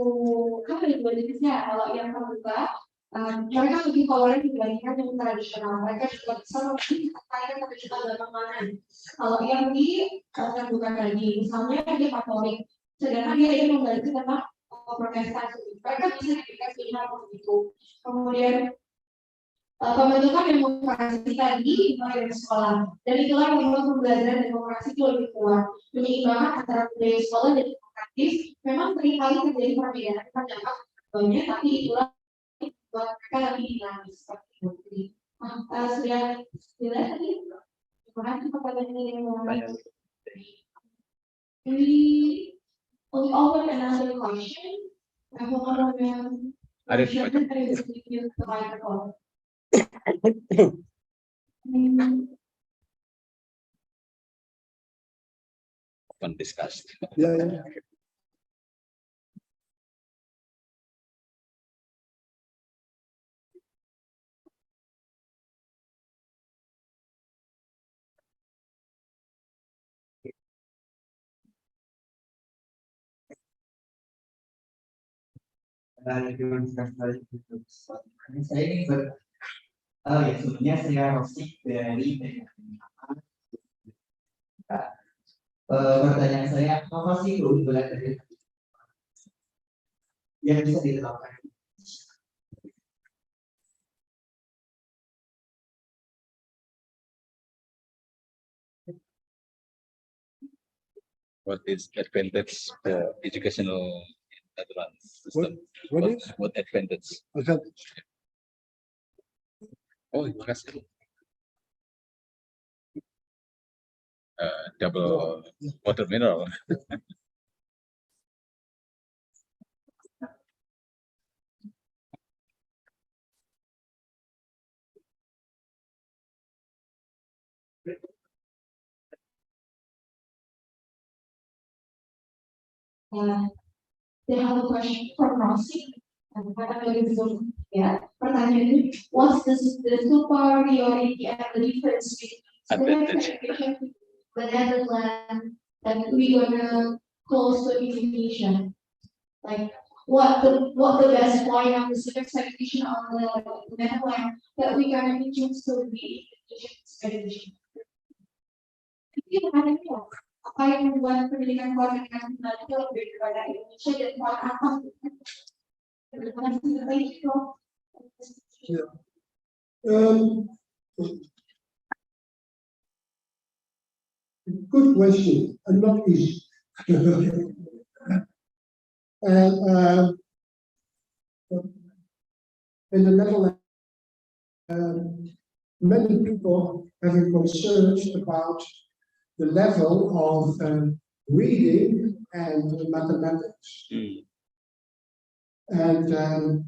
kan ada dua jenisnya, kalau yang terbuka mereka lebih toleran dibandingkan yang tradisional. Mereka juga bisa memperhatikan kebijakan agama mana. Kalau yang di terbuka tadi, misalnya di Katolik, sedangkan dia ingin membantu tentang Protestan, mereka bisa diberikan pilihan begitu. Kemudian pembentukan demokrasi tadi dimulai dari sekolah, dan itulah yang membuat pembelajaran demokrasi itu lebih kuat. Penyeimbangkan antara budaya sekolah dan demokratis memang seringkali terjadi perbedaan pendapat banyak, tapi itulah buat mereka lebih dinamis seperti itu. Sudah tadi, terima kasih kepada ini. We open another question. I hope everyone give the microphone. Open discussed. Yeah. Saya ini ya sebenarnya saya Rosik dari pertanyaan saya, apa sih keunggulan dari yang bisa diterapkan? What is advantage educational Netherlands system? What advantage? Oh, terima kasih. Double water mineral. They have a question from Rossi. Pertanyaan, what's the superiority and the difference between education the Netherlands and we gonna close to Indonesia? Like what the best point of the civic education on the Netherlands that we gonna choose to be education? Apa yang membuat pendidikan koordinasi itu lebih daripada Indonesia dan buat apa? Good question, and not easy. And in the Netherlands, many people have concerns about the level of reading and mathematics. And the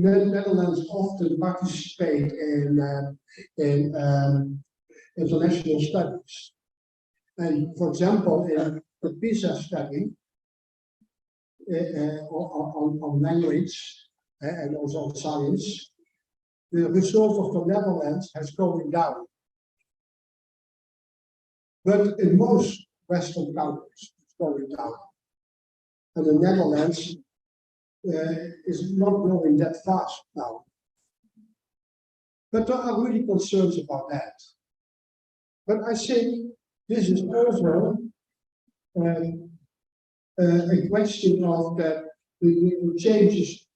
Netherlands often participate in international studies. And for example, in the PISA study on language and also on science, the result of the Netherlands has gone down. But in most Western countries, it's going down. And the Netherlands is not growing that fast now. But there are really concerns about that. But I think this is also a question of the changes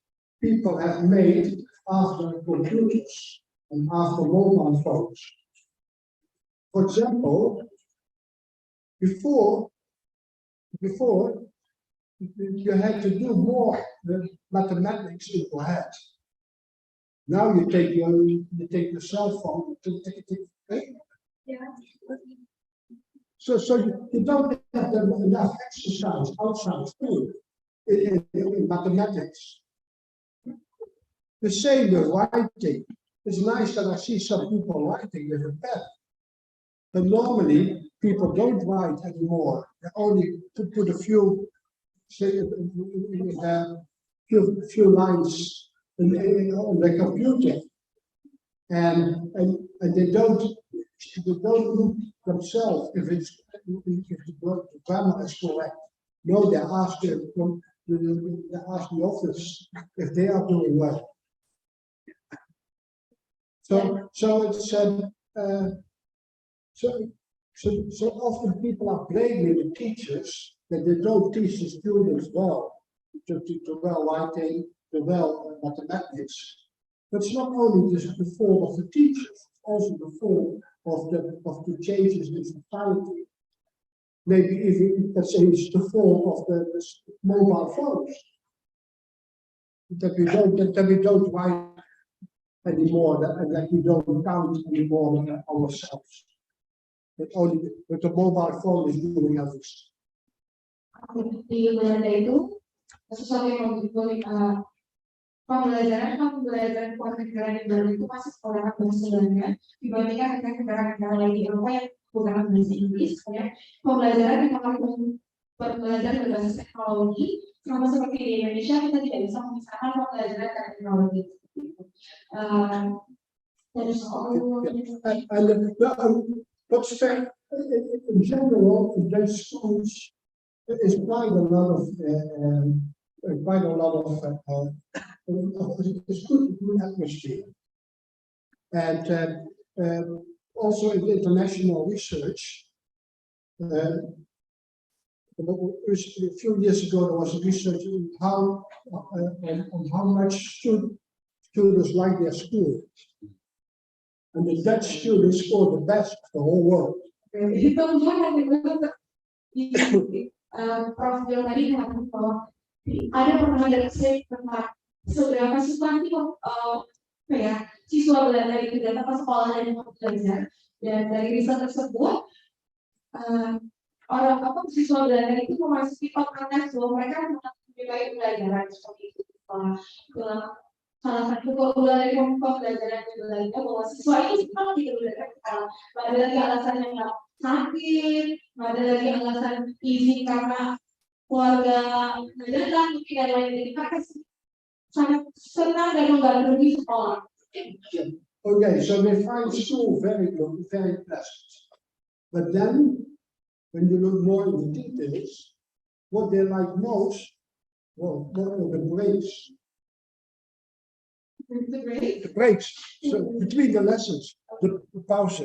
people have made after computers and after mobile phones. For example, before you had to do more mathematics in your head. Now you take your cell phone to take. So you don't have enough exercise outside school in mathematics. The same with writing. It's nice that I see some people writing with a pen. But normally people don't write anymore. They only put a few lines on the computer, and they don't they don't look themselves if the grammar is correct. No, they ask the office if they are doing well. So it's so often people are blaming the teachers that they don't teach the students well, to well writing, to well mathematics. That's not only the fault of the teachers, it's also the fault of the changes in society. Maybe even, let's say, it's the fault of the mobile phones. That we don't write anymore, and that we don't count anymore ourselves. That only with the mobile phone is doing everything. Di Belanda itu sesuatu yang pembelajaran keluarga negara di Belanda itu masih sekolah bahasa Belanda dibandingkan dengan negara-negara lain di Eropa yang menggunakan bahasa Inggris. Kemudian pembelajaran yang belajar berbasis teknologi, sama seperti di Indonesia kita tidak bisa memisahkan pembelajaran dan teknologi. What's fair in general, in those schools, there is quite a lot of it's good atmosphere, and also in international research. A few years ago, there was research on how much students like their school. And the Dutch students scored the best of the whole world. Prof Wiel tadi mengatakan bahwa ada pernyataan tentang seberapa substantif siswa Belanda itu datang ke sekolah dan belajar, dan dari riset tersebut siswa Belanda itu memasuki komunitas bahwa mereka lebih baik belajar seperti itu. Salah satu keunggulan dari pembelajaran di Belanda bahwa siswa ini memang tidak belajar sekolah. Ada lagi alasan yang sakit, ada lagi alasan izin karena keluarga mendadak, mungkin ada lain dari mereka sangat senang dan membantu di sekolah. Okay, so they find school very good, very pleasant. But then, when you look more into details, what they like most, well, what are the breaks? The breaks. So between the lessons, the pause.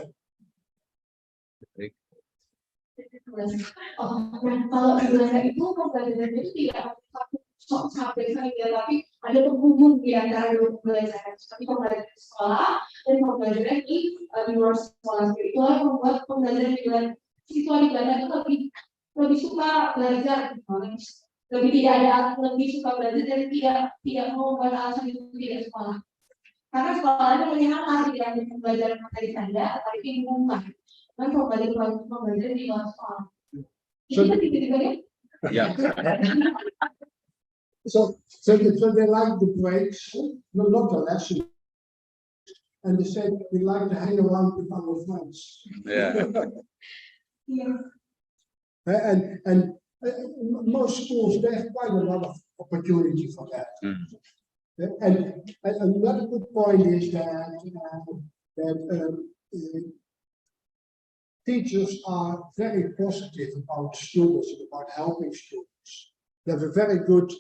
Kalau di Belanda itu pembelajaran itu tidak sampai saja, tapi ada penghubung di antara dua pembelajaran, seperti pembelajaran di sekolah dan pembelajaran di luar sekolah. Itulah yang membuat pembelajaran di Belanda, siswa di Belanda itu lebih suka belajar, lebih suka belajar dan tidak mau membuat alasan itu tidak sekolah. Karena sekolahnya melihat arti dari pembelajaran materi saja, tapi diumumkan. Dan pembelajaran di luar sekolah. Yeah. So they like the breaks, not the lessons. And they said we like to hang around with our friends. Yeah. And most schools, they have quite a lot of opportunity for that. And another good point is that teachers are very positive about students, about helping students. They have a very good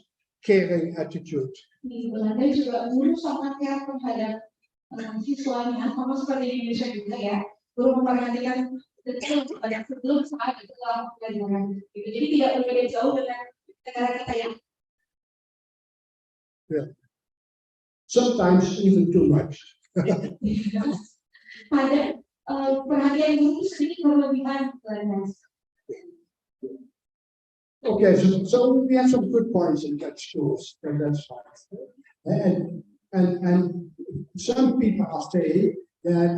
caring attitude. Di Belanda juga guru sangat care terhadap siswanya, sama seperti di Indonesia juga ya. Guru memperhatikan detail sebelum saat itu pelajaran. Jadi tidak berbeda jauh dengan negara kita ya. Yeah. Sometimes even too much. Pada perhatian guru sedikit berlebihan. Okay, so we have some good points in Dutch schools, and that's fine. And some people are saying that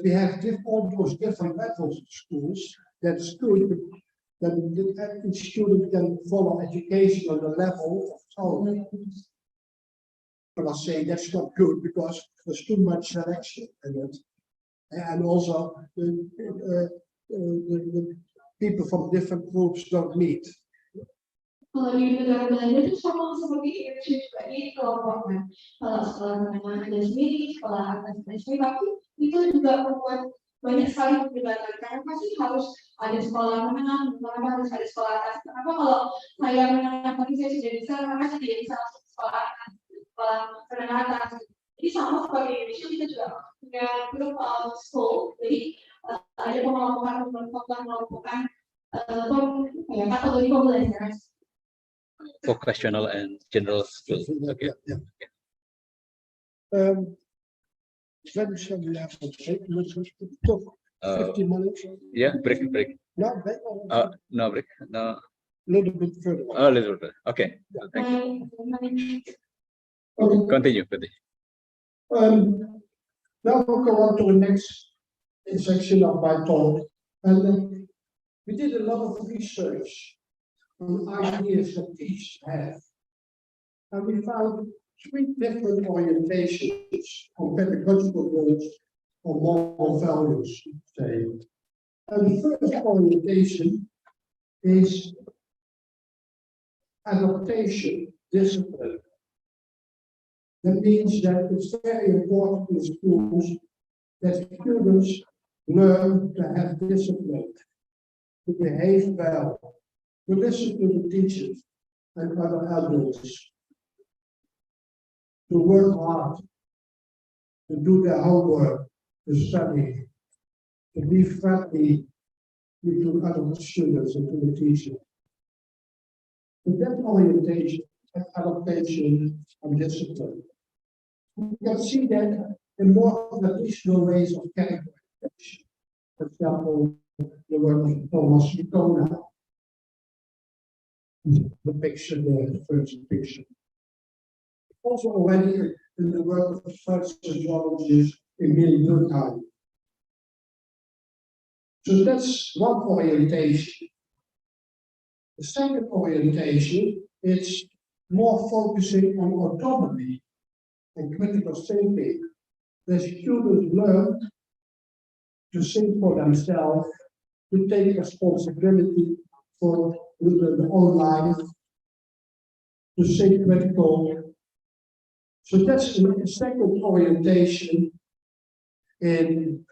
we have all those different levels of schools. That's good. That each student can follow education on the level of all. But I say that's not good because there's too much selection in it, and also the people from different groups don't meet. Kalau di negara Belanda itu sama seperti Indonesia juga dikelompokkan. Kalau sekolah menengah ada sendiri, sekolah atas ada sendiri, tapi itu juga membuat banyak sekali perdebatan. Karena pasti harus ada sekolah menengah, kenapa harus ada sekolah atas? Kenapa kalau saya menengah tapi saya sudah bisa, kenapa saya tidak bisa masuk sekolah atas, sekolah menengah atas? Jadi sama seperti Indonesia kita juga punya grup school, jadi ada pengelompokan kategori pembelajaran. Vocational and general school. Okay. Yeah. When shall we have a break? Let's talk 50 minutes. Yeah, break. No, break. No break. No, Little bit further. a little bit. Okay. Thank you. Continue. Now we'll go on to the next section of my talk. And we did a lot of research on ideas that teachers have. And we found 3 different orientations on pedagogical goals or moral values, say. And the first orientation is adaptation, discipline. That means that it's very important in schools that students learn to have discipline, to behave well, to listen to the teachers and other adults, to work hard, to do their homework, to study, to be friendly to other students and to the teacher. So that orientation, adaptation, and discipline. You can see that in more traditional ways of characterization. For example, the work of Thomas Icona. The picture there, the first picture. Also already in the work of the first sociologist Emil Durkheim. So that's one orientation. The second orientation is more focusing on autonomy and critical thinking. The students learn to think for themselves, to take responsibility for their own life, to think critical. So that's the second orientation in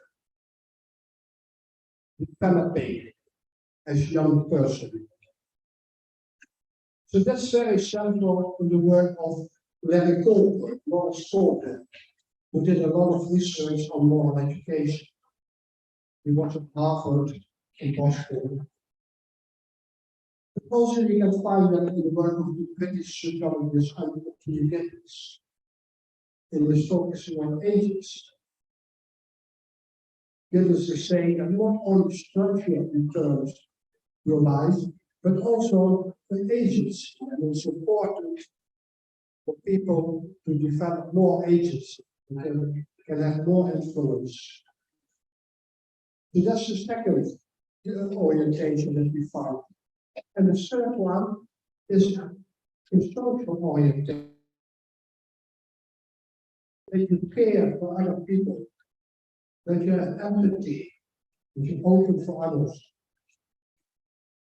developing as a young person. So that's very central in the work of Larry Goldberg, Lawrence Goldberg, who did a lot of research on moral education. He was at Harvard in Boston. But also you can find that in the work of the British sociologist Anthony Giddens, in his focusing on ages. Giddens is saying that not only structure determines your life, but also the agency, and it's important for people to develop more agency and can have more influence. So that's the second orientation that we found. And the third one is the social orientation. That you care for other people, that you have empathy, that you're open for others,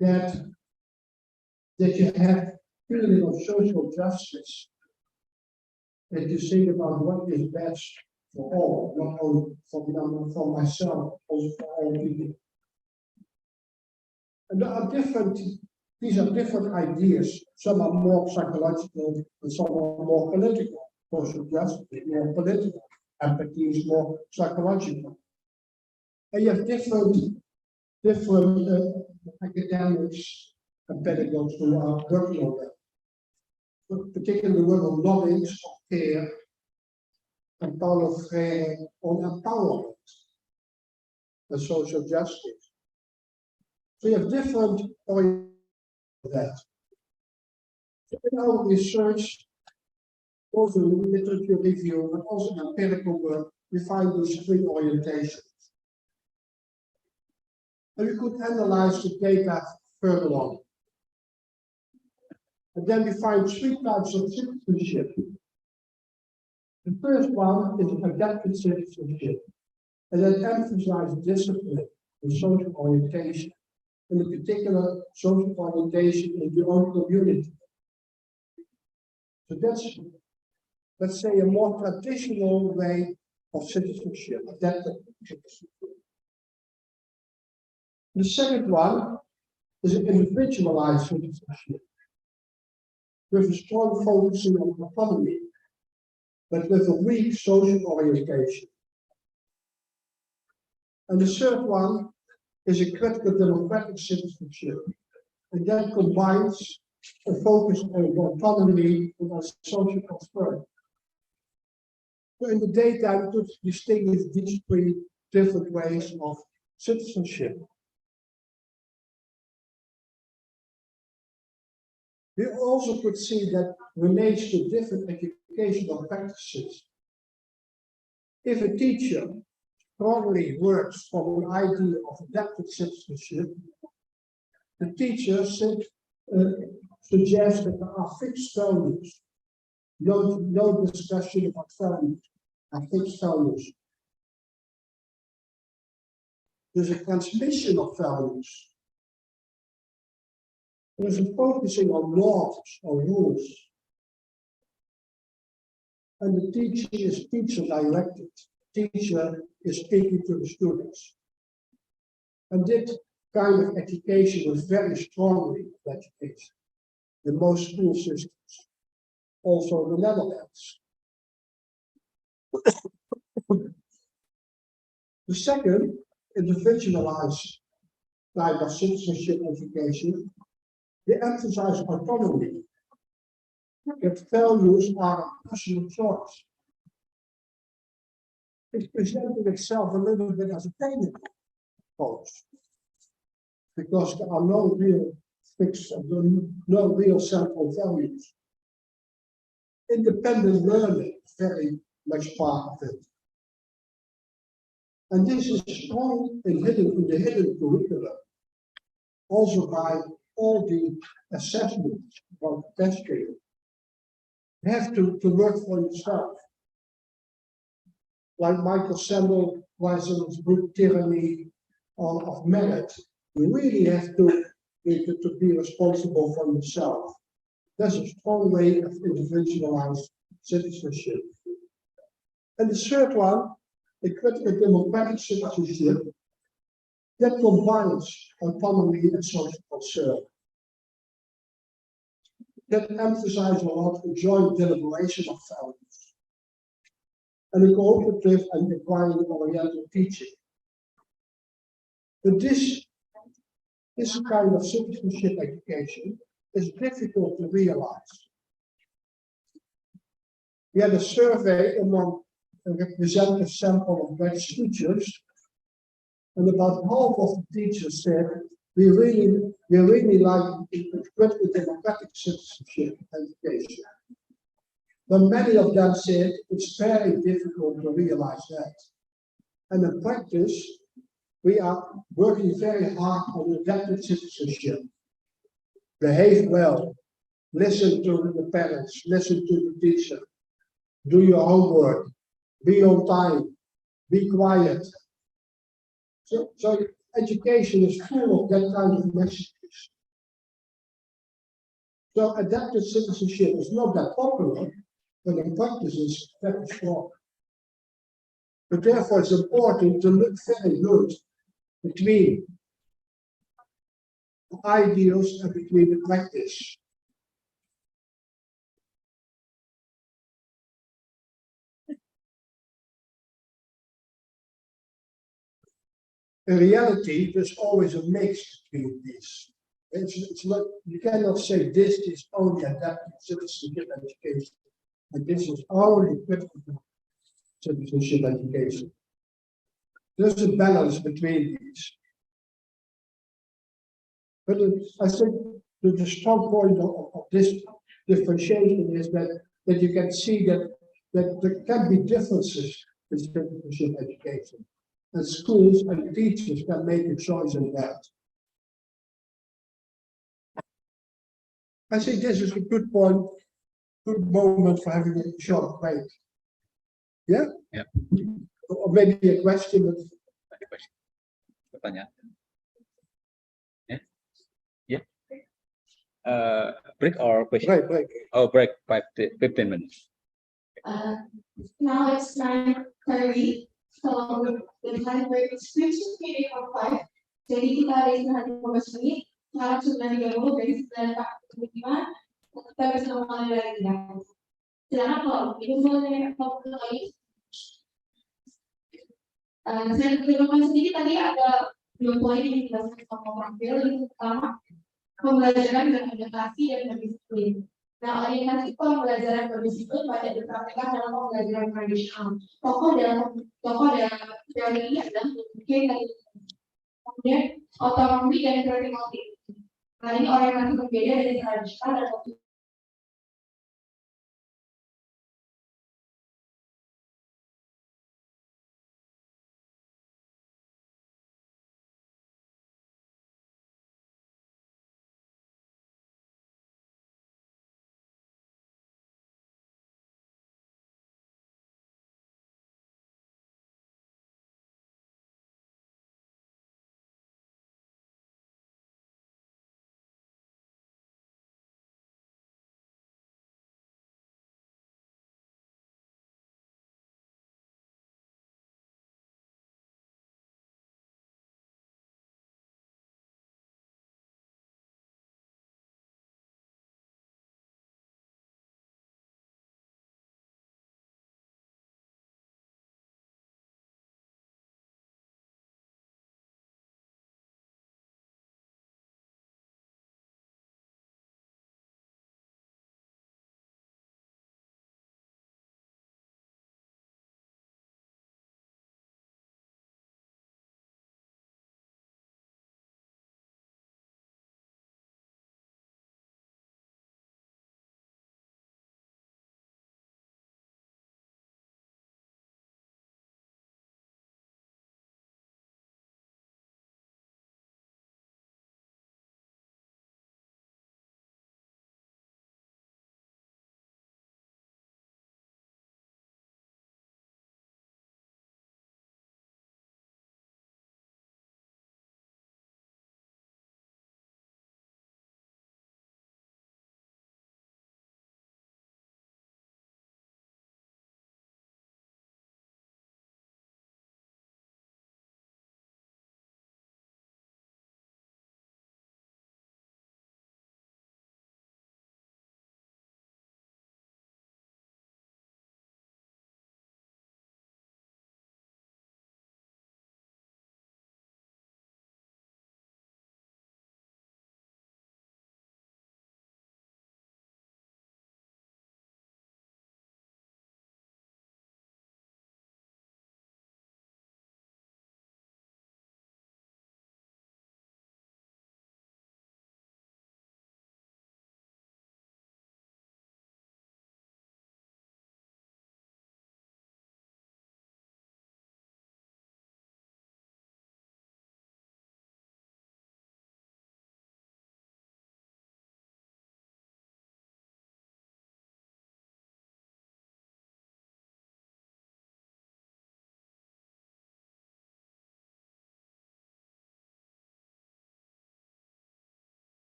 that you have feeling of social justice, that you think about what is best for all, not only for myself, also for all people. And there are these are different ideas. Some are more psychological and some are more political. Social justice is more political, empathy is more psychological. And you have different academics and pedagogues who are working on that. Particularly the work of knowledge, of care, and Paulo Freire on empowerment and social justice. So you have different orientations of that. So in our research, also in the literature review, but also in empirical work, we find these 3 orientations. And we could analyze the data further on. And then we find 3 types of citizenship. The first one is adaptive citizenship, and that emphasizes discipline and social orientation, and in particular, social orientation in your own community. So that's, let's say, a more traditional way of citizenship, adaptive citizenship. The second one is an individualized citizenship, with a strong focus on autonomy, but with a weak social orientation. And the third one is a critical democratic citizenship, and that combines a focus on autonomy and on social prosperity. So in the data, we could distinguish these three different ways of citizenship. We also could see that relates to different educational practices. If a teacher strongly works from an idea of adaptive citizenship, the teacher suggests that there are fixed values. No discussion about values, and fixed values. There's a transmission of values. There's a focusing on laws or rules. And the teaching is teacher directed. Teacher is speaking to the students. And this kind of education is very strongly education in most school systems, also in the Netherlands. The second, individualized type of citizenship education, they emphasize autonomy, that values are a personal choice. It presented itself a little bit as a payment approach, because there are no real fixed, no real central values. Independent learning is very much part of it. And this is strong in the hidden curriculum, also by all the assessments about testing. You have to work for yourself. Like Michael Sandel writes in his book Tyranny of Merit, you really have to be responsible for yourself. That's a strong way of individualized citizenship. And the third one, the critical democratic citizenship, that combines autonomy and social concern. That emphasizes a lot of joint deliberation of values and a cooperative and inquiry-oriented teaching. But this kind of citizenship education is difficult to realize. We had a survey among a representative sample of Dutch teachers, and about half of the teachers said, we really like critical democratic citizenship education. But many of them said it's very difficult to realize that. And in practice, we are working very hard on adaptive citizenship. Behave well, listen to the parents, listen to the teacher, do your homework, be on time, be quiet. So education is full of that kind of messages. So adaptive citizenship is not that popular, but in practice is very strong. But therefore it's important to look very good between the ideals and between the practice. In reality, there's always a mix between these. It's not, you cannot say this is only adaptive citizenship education, and this is only critical citizenship education. There's a balance between these. But I think the strong point of this differentiation is that you can see that there can be differences in citizenship education. And schools and teachers can make a choice in that. I think this is a good point, good moment for having a short break. Yeah? Yeah. Or maybe a question. Pertanyaan. Yeah. Yeah. Break or question? Break. Oh, break 15 minutes. Now it's 9:30. So the time break is 15 minutes or 5. Jadi kita ada istirahat 15 menit, sekarang 9.30 dari 9.45 kita bisa mulai lagi ya. Silakan kalau itu boleh kalau lagi. Saya terima sendiri tadi ada 2 poin yang dijelaskan sama Prof. Wiel. Yang pertama, pembelajaran dan adaptasi dan berdisiplin. Nah, orientasi pembelajaran berdisiplin pada dipraktikkan dalam pembelajaran tradisional. Tokoh dalam teori ini adalah mungkin dari kemudian otonomi dan critical thinking. Nah, ini orientasi berbeda dari tradisional dan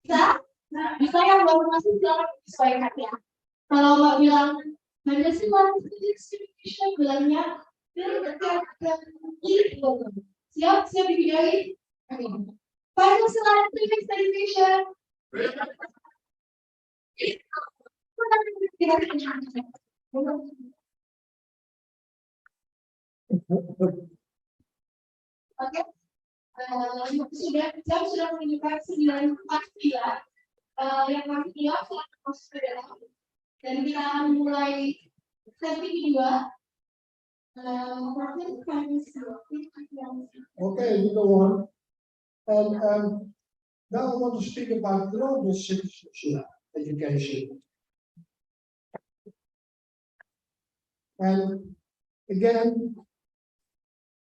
Bisa yang baru masuk dalam sesuaikan ya. Kalau Mbak bilang ada sesuatu discrimination bilangnya siap dibiayai. Pada selain discrimination. Oke. Sudah menunjukkan 9 pila yang kami pilih masuk ke dalam dan kita mulai sesi kedua. Okay, we go on. And now I want to speak about global citizenship education. And again,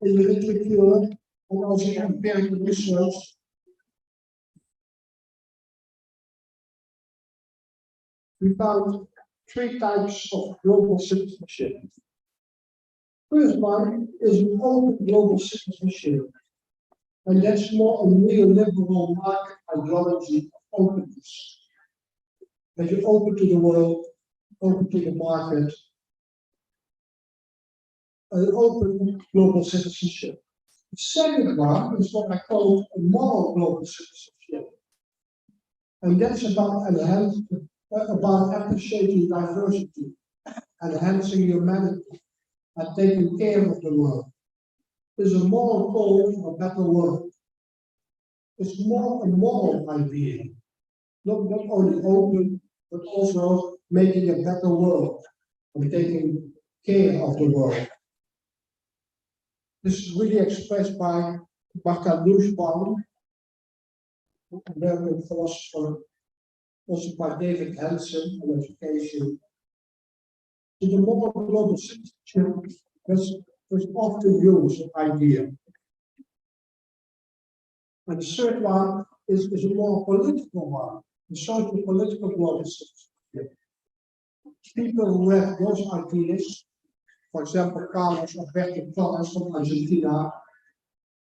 in the literature and also empirical research, we found 3 types of global citizenship. First one is an open global citizenship, and that's more a neoliberal market ideology of openness. That you're open to the world, open to the market, an open global citizenship. The second one is what I call a moral global citizenship, and that's about appreciating diversity, enhancing humanity, and taking care of the world. There's a moral call for a better world. It's more a moral idea, not only open, but also making a better world and taking care of the world. This is really expressed by Bakalus, an American philosopher, also by David Hansen on education. So the moral global citizenship was often used an idea. And the third one is a more political one, the social political global citizenship. People who have those ideas, for example, Carlos Alberto Torres from Argentina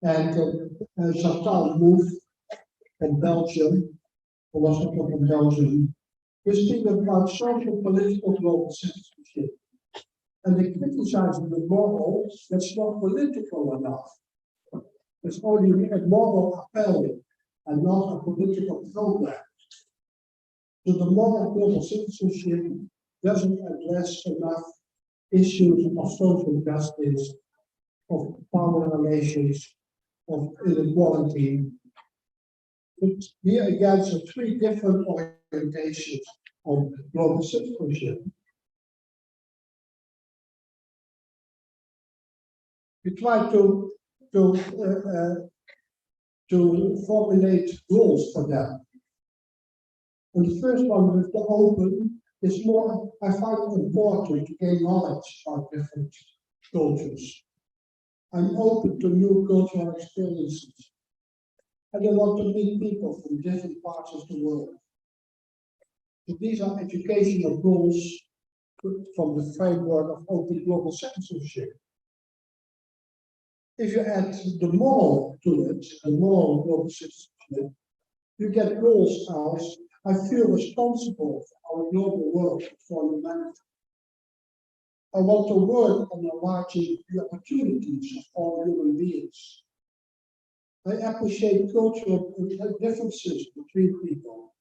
and Chantal Mouffe from Belgium, who was also from Belgium, we speak about social political global citizenship. And they criticize the moral that's not political enough. It's only a moral appeal and not a political program. So the moral global citizenship doesn't address enough issues of social justice, of power relations, of inequality. But here again, so 3 different orientations of global citizenship. We try to formulate rules for them. And the first one with the open is more, I find it important to gain knowledge about different cultures. I'm open to new cultural experiences. And I want to meet people from different parts of the world. So these are educational goals from the framework of open global citizenship. If you add the moral to it, the moral global citizenship, you get goals as I feel responsible for our global world, for humanity. I want to work on enlarging the opportunities of all human beings. I appreciate cultural differences between people.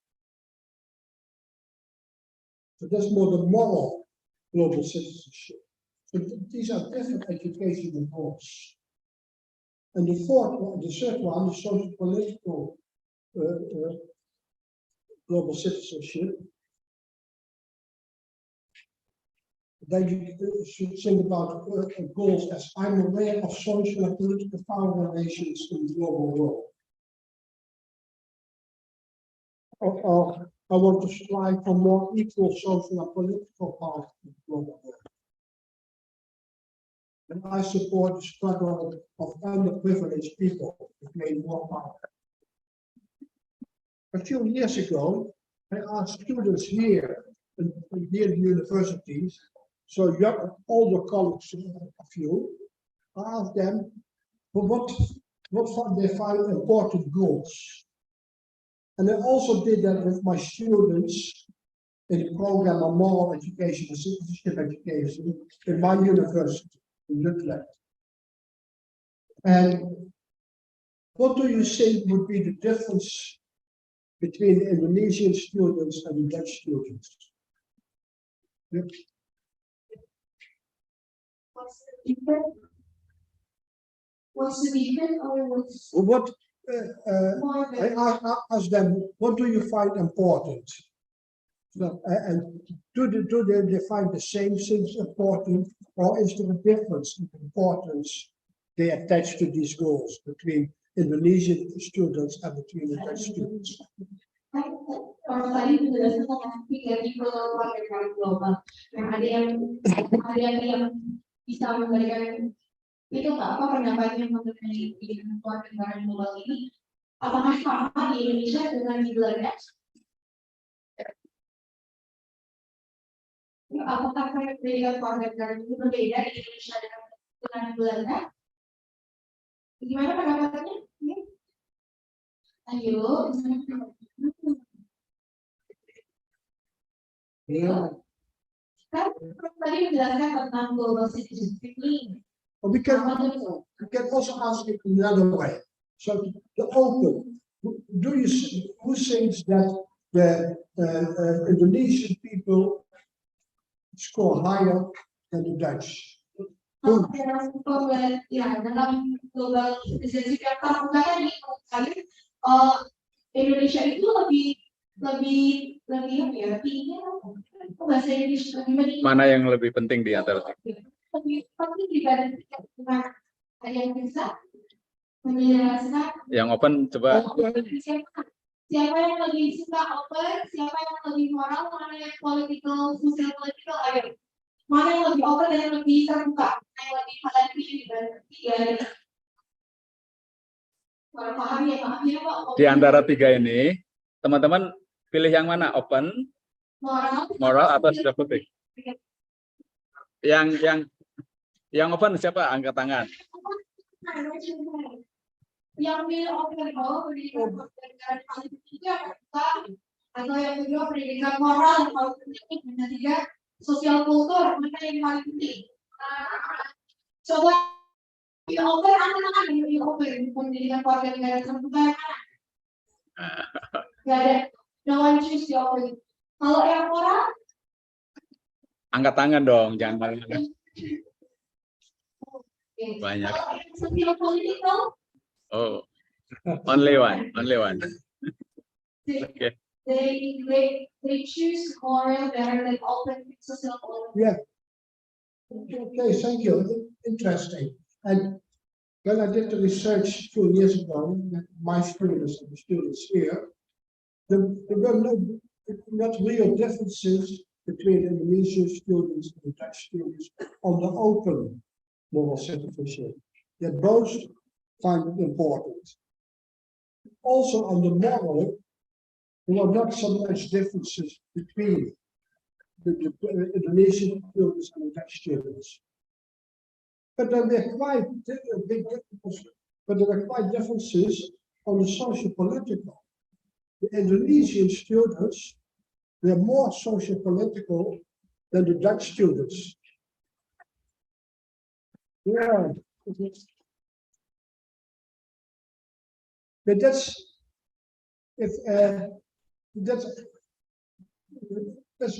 So that's more the moral global citizenship. So these are different educational goals. And the third one, the social political global citizenship. Then you should think about goals as I'm aware of social and political power relations in the global world. Or I want to strive for more equal social and political power in the global world. And I support the struggle of underprivileged people to gain more power. A few years ago, I asked students here in the universities, so young, older colleagues of you, I asked them what they find important goals. And I also did that with my students in the program of moral education and citizenship education in my university in Utrecht. And what do you think would be the difference between the Indonesian students and the Dutch students? What's the difference? What's the difference or what's What more I asked them, what do you find important? So, and do they find the same things important, or is there a difference in importance they attach to these goals between Indonesian students and between the Dutch students? Orang tadi menjelaskan tentang tiga tipe kewarganegaraan global. Yang ada yang bisa memberikan itu apa pendapatnya mengenai kewarganegaraan global ini? Apakah sama di Indonesia dengan di Belanda? Apakah pendidikan kewarganegaraan itu berbeda di Indonesia dengan di Belanda? Gimana pendapatnya? Ayo. Yeah. Kan tadi menjelaskan tentang global citizenship ini. We can also ask it another way. So the open, who thinks that the Indonesian people score higher than the Dutch? Ya, dalam global citizenship yang terbuka tadi, Indonesia itu lebih apa ya, tinggi bahasa Indonesia Mana yang lebih penting di antara itu? lebih penting dibanding ada yang bisa menjelaskan Yang open coba. siapa yang lebih suka open, siapa yang lebih moral, mana yang political, social political, ayo mana yang lebih open dan yang lebih terbuka, yang lebih kalian pilih dibanding tiga ini. Kalau paham ya Pak. Di antara tiga ini, teman-teman pilih yang mana? Open, moral atau sudah putih? Yang open siapa? Angkat tangan. Yang pilih open pendidikan kewarganegaraan paling ketiga atau yang kedua pendidikan moral yang paling penting, yang ketiga sosial kultur mana yang paling penting. Coba pilih open, angkat yang pilih open pendidikan kewarganegaraan terbuka yang mana? Gak ada, no one choose the open. Kalau yang moral? Angkat tangan dong, jangan malu-malu. Banyak. Sosial political? Oh, only one. Okay. They choose moral better than open social political. Yeah. Okay, thank you. Interesting. And when I did the research 2 years ago, with my students and the students here, there were not real differences between Indonesian students and Dutch students on the open moral citizenship. They both find it important. Also on the moral, there were not so much differences between the Indonesian students and the Dutch students. But then there are quite big differences. But there are quite differences on the socio-political. The Indonesian students were more socio-political than the Dutch students. Yeah. But that's a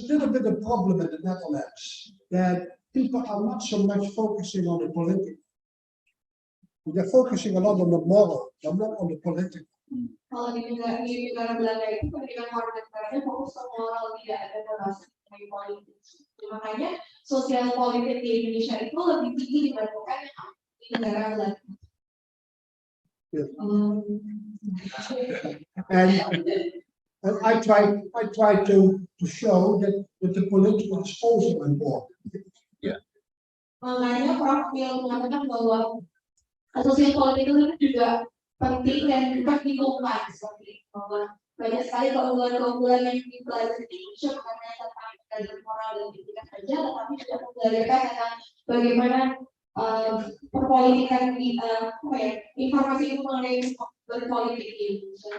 little bit of problem in the Netherlands, that people are not so much focusing on the political. They're focusing a lot on the moral, they're not on the political. Kalau di negara Belanda itu pendidikan kewarganegaraan fokus ke moral, tidak ada bahasa politik. Makanya sosial politik di Indonesia itu lebih tinggi dibandingkan di negara Belanda. Yeah. And I try to show that the political is also important. Yeah. Makanya Prof Wiel mengatakan bahwa sosial politik itu juga penting dan diperhitungkan seperti bahwa banyak sekali keunggulan-keunggulan yang dipelajari di Indonesia bukan hanya tentang belajar moral dan etika saja, tetapi juga membelajarkan tentang bagaimana perpolitikan informasi itu mengenai berpolitik di Indonesia.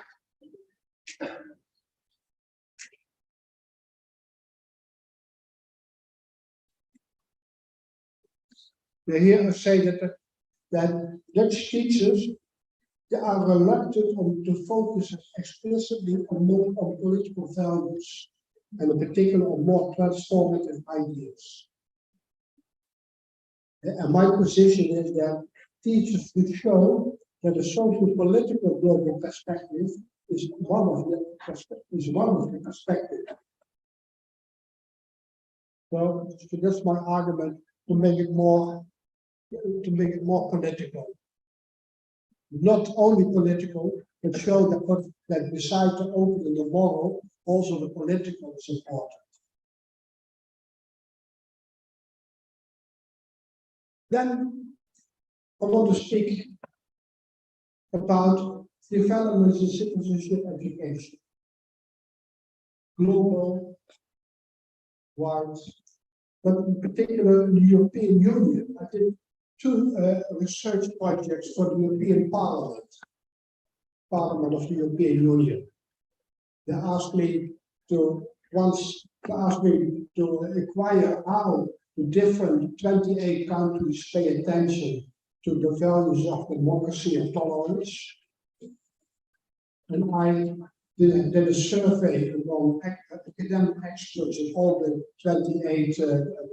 They here say that Dutch teachers, they are reluctant to focus explicitly on political values, and in particular on more transformative ideas. And my position is that teachers should show that a socio-political global perspective is one of the perspectives. So that's my argument to make it more political. Not only political, but show that besides the open and the moral, also the political is important. Then I want to speak about developments in citizenship education. Global, wide, but in particular in the European Union. I did two research projects for the European Parliament of the European Union. They asked me to inquire how the different 28 countries pay attention to the values of democracy and tolerance. And I did a survey among academic experts in all the 28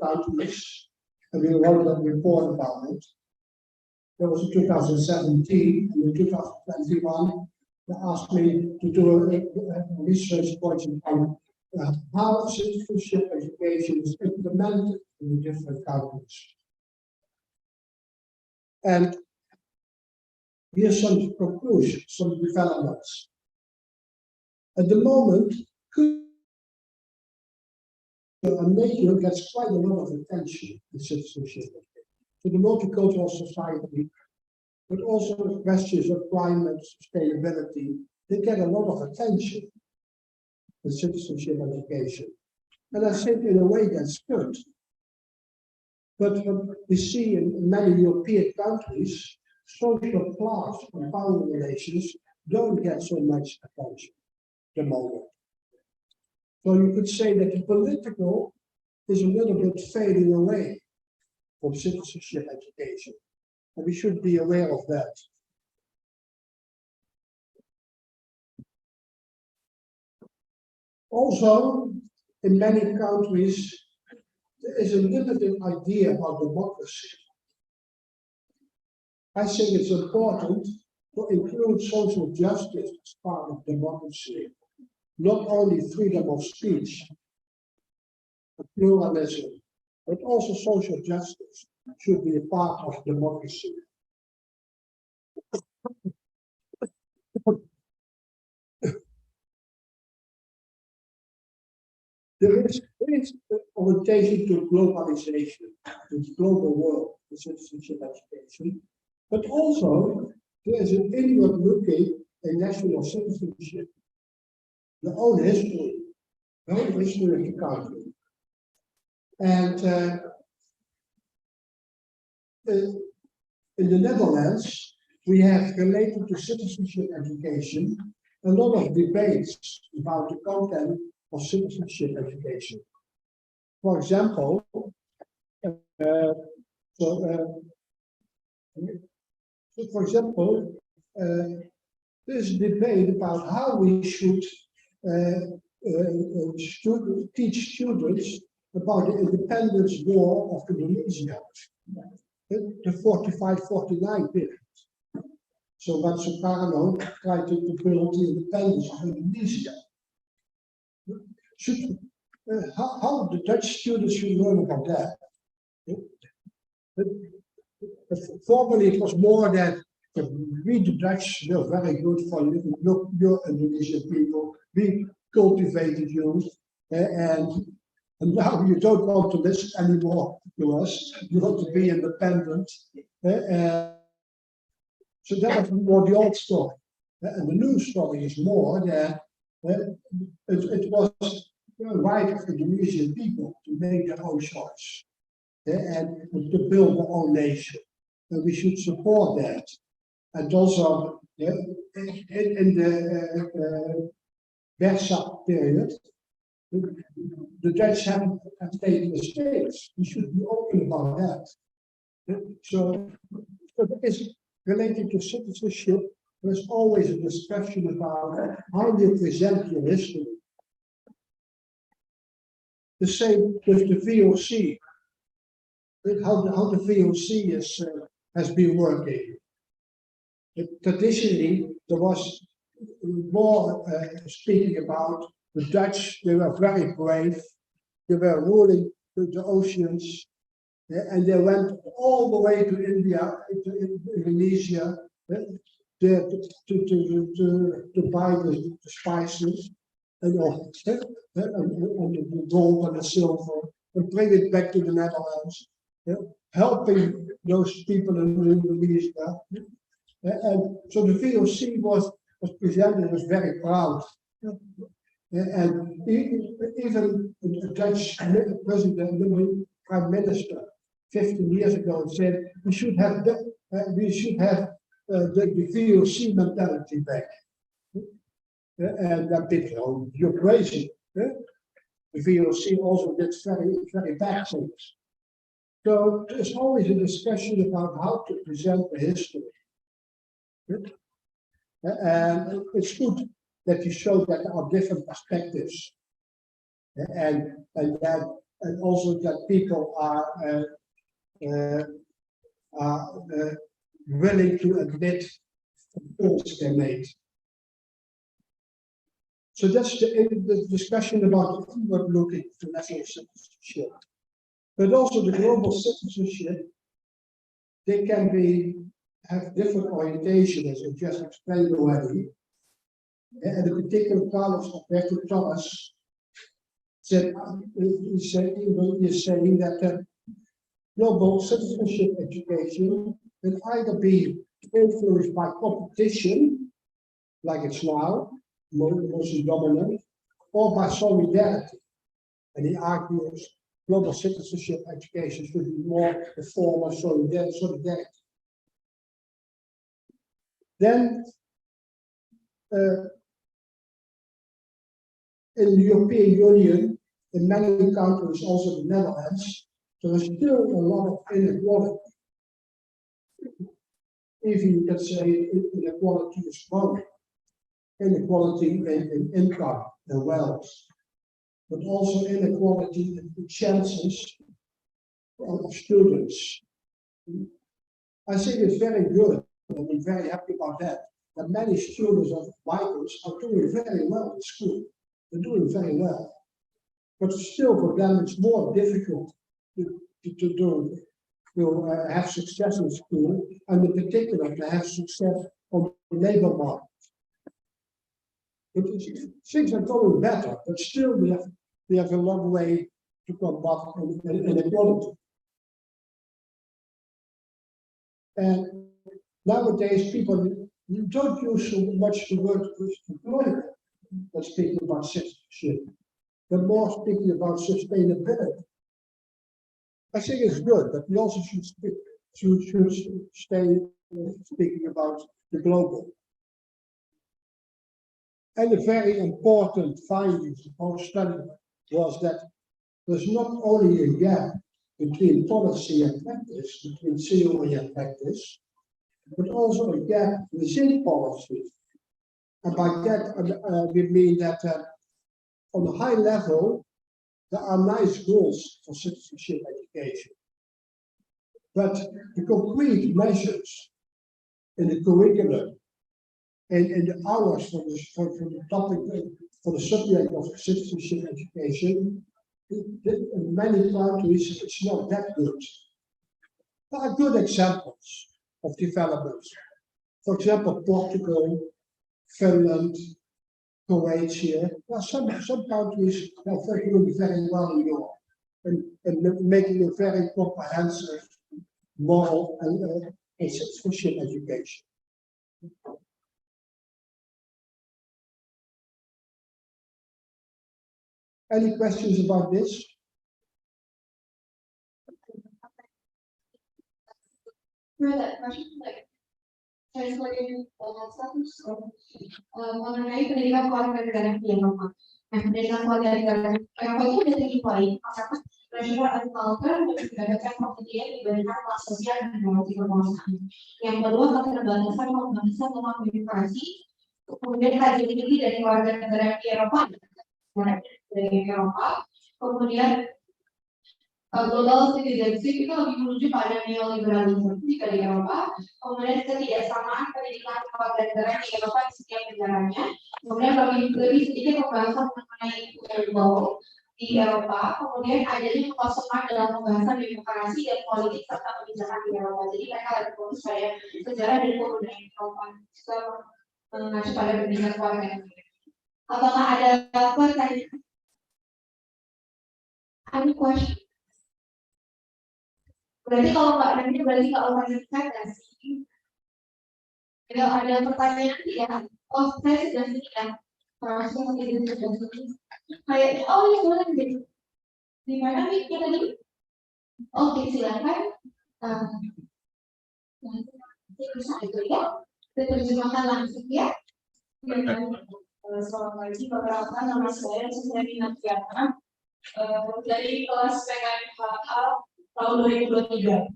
countries, and we wrote a report about it. That was in 2017, and in 2021, they asked me to do a research project on how citizenship education is implemented in the different countries. And here's some conclusions, some developments. At the moment, a major gets quite a lot of attention in citizenship. To the multicultural society, but also the questions of climate, sustainability, they get a lot of attention in citizenship education. And I think in a way that's good. But what we see in many European countries, social class and power relations don't get so much attention at the moment. So you could say that the political is a little bit fading away from citizenship education. And we should be aware of that. Also, in many countries, there is a limited idea about democracy. I think it's important to include social justice as part of democracy, not only freedom of speech, pluralism, but also social justice should be a part of democracy. There is orientation to globalization, to the global world, the citizenship education, but also there is an inward looking in national citizenship, the own history of the country. And in the Netherlands, we have related to citizenship education a lot of debates about the content of citizenship education. For example, there's a debate about how we should teach students about the independence war of Indonesia, the 45-49 period. So when Sukarno tried to build the independence of Indonesia. How the Dutch students should learn about that? Formerly it was more that we the Dutch were very good for look your Indonesian people, we cultivated you, and now you don't want to listen anymore to us, you want to be independent. So that was more the old story. And the new story is more that it was the right of the Indonesian people to make their own choice and to build their own nation. And we should support that. And also in Bergzak period, the Dutch have taken the States. We should be open about that. So that is related to citizenship. There's always a discussion about how you present your history. The same with the VOC. How the VOC has been working. Traditionally, there was more speaking about the Dutch. They were very brave. They were ruling the oceans, and they went all the way to India, to Indonesia, to buy the spices and all, and the gold and the silver, and bring it back to the Netherlands, helping those people in Indonesia. And so the VOC was presented as very proud. And even the Dutch president, the prime minister, 15 years ago said we should have the VOC mentality back. And that big, you're crazy. The VOC also did very bad things. So there's always a discussion about how to present the history. And it's good that you show that there are different perspectives, and also that people are willing to admit the faults they made. So that's the discussion about inward-looking international citizenship, but also the global citizenship. They can have different orientation, as I just explained already. And in particular, Carlos Alberto Thomas said, he's saying that global citizenship education can either be influenced by competition, like it's now, mostly dominant, or by solidarity. And he argues global citizenship education should be more the form of solidarity. Then, in the European Union, in many countries, also the Netherlands, there is still a lot of inequality. Even you can say inequality is growing. Inequality in income and wealth, but also inequality in the chances of students. I think it's very good, and I'm very happy about that many students of migrants are doing very well in school. They're doing very well. But still for them it's more difficult to have success in school, and in particular to have success on the labor market. Things are going better, but still we have a long way to combat inequality. And nowadays people don't use so much the word employment when speaking about citizenship, but more speaking about sustainability. I think it's good, but we also should stay speaking about the global. And a very important finding of the whole study was that there's not only a gap between policy and practice, between theory and practice, but also a gap within policy. And by that, we mean that on a high level, there are nice goals for citizenship education. But the concrete measures in the curriculum and in the hours for the topic, for the subject of citizenship education, in many countries, it's not that good. There are good examples of developments. For example, Portugal, Finland, Croatia. Well, some countries are doing very well in Europe and making a very comprehensive moral and citizenship education. Any questions about this? For that question, like saya sebagai status mengenai pendidikan keluarga negara di Eropa. Nah, pendidikan keluarga negara Eropa itu ada 3 poin. Pertama, Treasure and Culture menggadakan kemudian diberikan kelas sosial dan relasi kekuasaan. Yang kedua, keterbatasan pembahasan tentang demokrasi. Kemudian fragility dari keluarga negara di Eropa, dari Eropa. Kemudian global citizenship itu lebih menuju pada neoliberalisme jika di Eropa. Kemudian ketidaksamaan pendidikan keluarga negara di Eropa di setiap negaranya. Kemudian lebih sedikit pembahasan mengenai law di Eropa. Kemudian adanya kekosongan dalam pembahasan demokrasi dan politik serta kebijakan di Eropa. Jadi mereka lebih fokus pada sejarah dan kebudayaan Eropa. Mengacu pada pendidikan keluarga negara. Apakah ada pertanyaan? Any question? Berarti kalau nggak nanti berarti nggak organisasi. Kalau ada pertanyaan tidak? Oh, saya sudah sini ya. Langsung mungkin sudah sini. Kayak oh ya boleh gitu. Di mana nih kita tadi? Oke silakan. Bisa itu ya. Terjemahkan langsung ya. Selamat pagi beberapa nama saya Susanti Nafiana dari kelas PKMHH tahun 2023.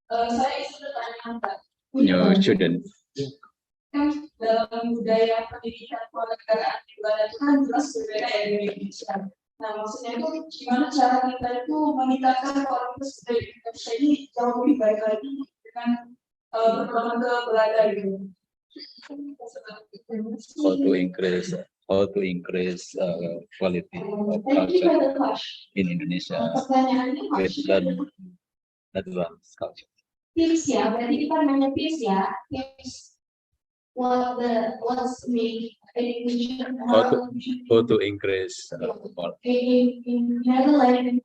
Saya isi pertanyaan Pak. New student. Kan dalam budaya pendidikan kewarganegaraan di Belanda itu kan jelas berbeda ya dari Indonesia. Nah maksudnya itu gimana cara kita itu meningkatkan kualitas budaya Indonesia ini jauh lebih baik lagi dengan berkembang ke Belanda gitu. How to increase quality of culture in Indonesia with advanced culture. Tips ya, berarti kita nanya tips ya. Tips what's make education How to increase in Netherlands,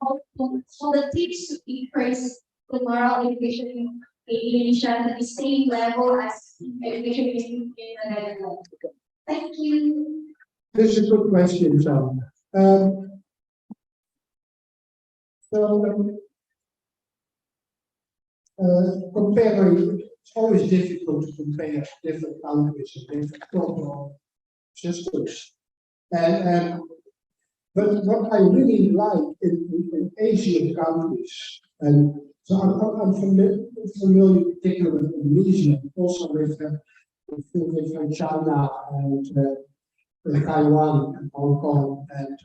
so the tips to increase the moral education in Indonesia at the same level as education in the Netherlands. Thank you. This is a good question, John. Comparing, it's always difficult to compare different countries and different cultural systems. But what I really like in Asian countries, and so I'm familiar particularly with Indonesia, also with China and Taiwan and Hong Kong and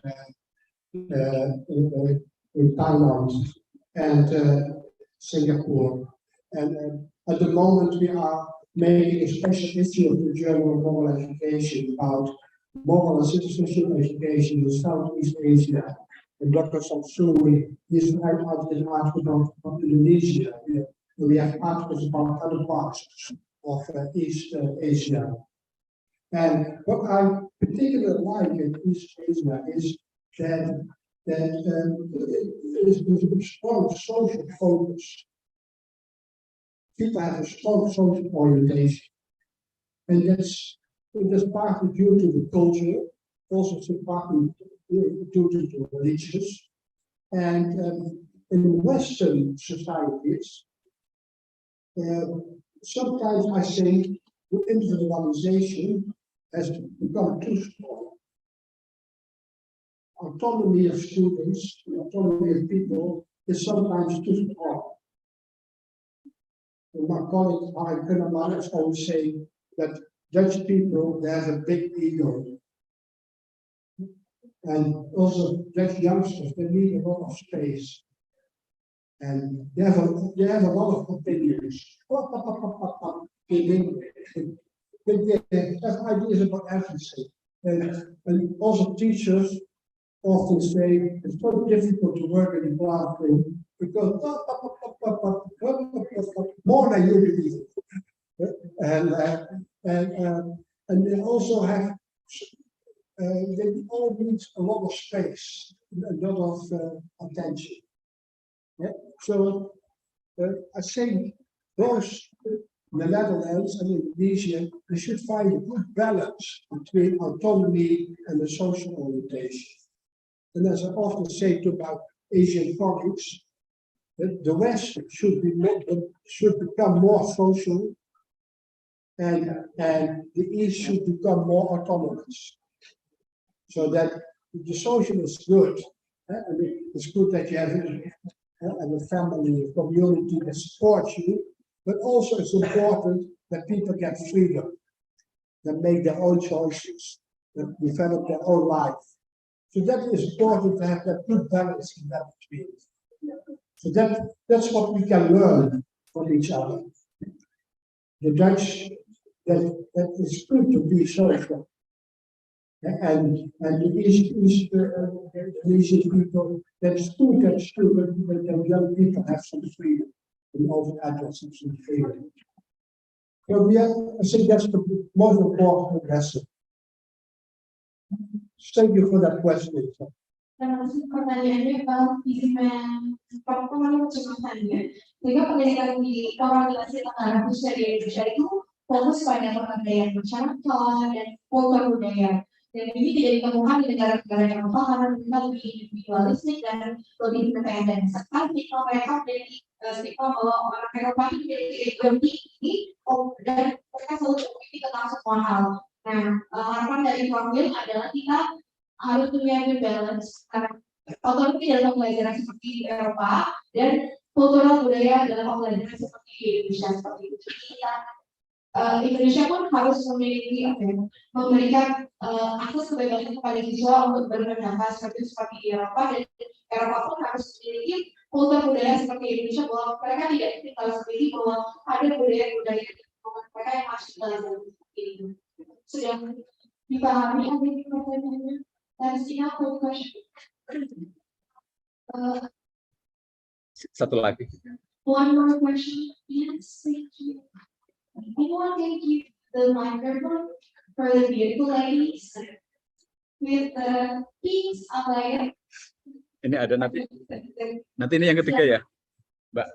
in Thailand and Singapore. And at the moment we are making a special issue of the journal of moral education about moral and citizenship education in Southeast Asia. And Dr. Samsuri is out of his article about Indonesia. We have articles about other parts of East Asia. And what I particularly like in East Asia is that there's a strong social focus. People have a strong social orientation. And that's partly due to the culture, also partly due to the religious. And in Western societies, sometimes I think the individualization has become too strong. Autonomy of students, autonomy of people is sometimes too strong. And my colleague Harry Kunneman is always saying that Dutch people, they have a big ego. And also Dutch youngsters, they need a lot of space. And they have a lot of opinions. They have ideas about everything. And also teachers often say it's so difficult to work in the classroom because more than you believe. And they also have they all need a lot of space, a lot of attention. Yeah? So I think both the Netherlands and Indonesia, they should find a good balance between autonomy and the social orientation. And as I often say to my Asian colleagues, that the West should become more social, and the East should become more autonomous. So that the social is good, and it's good that you have a family, a community that supports you, but also it's important that people get freedom, that make their own choices, that develop their own life. So that is important to have that good balance in that between. So that's what we can learn from each other. The Dutch, that it's good to be social. And the Asian people, that's good that young people have some freedom, and over adults have some freedom. So I think that's the most important lesson. Thank you for that question. Termasuk pertanyaannya izin pertemuan kecemasannya. Sehingga pendidikan di organisasi tentara khususnya di Indonesia itu fokus pada pemberdayaan masyarakat dan kultur budaya. Dan ini tidak ditemukan di negara-negara yang karena mereka lebih individualistik dan lebih independen. Serta stigma mereka dari stigma bahwa orang Eropa itu memiliki ekonomi ini, dan mereka selalu berpikir tentang semua hal. Nah, harapan dari Prof adalah kita harus punya good balance karena otonomi dalam pembelajaran seperti di Eropa dan kultural budaya dalam pembelajaran seperti di Indonesia seperti itu. Kita Indonesia pun harus memiliki memberikan akses kebebasan kepada siswa untuk berpendapat seperti di Eropa, dan Eropa pun harus memiliki kultur budaya seperti Indonesia bahwa mereka tidak tinggal sendiri, bahwa ada budaya-budaya mereka yang masih belajar seperti itu. Sudah dipahami adik pertanyaannya? Satu lagi. One more question. Yes, thank you. Anyone can give the microphone for the beautiful ladies with the pinks abaya. Ini ada nanti. Nanti ini yang ketiga ya, Mbak.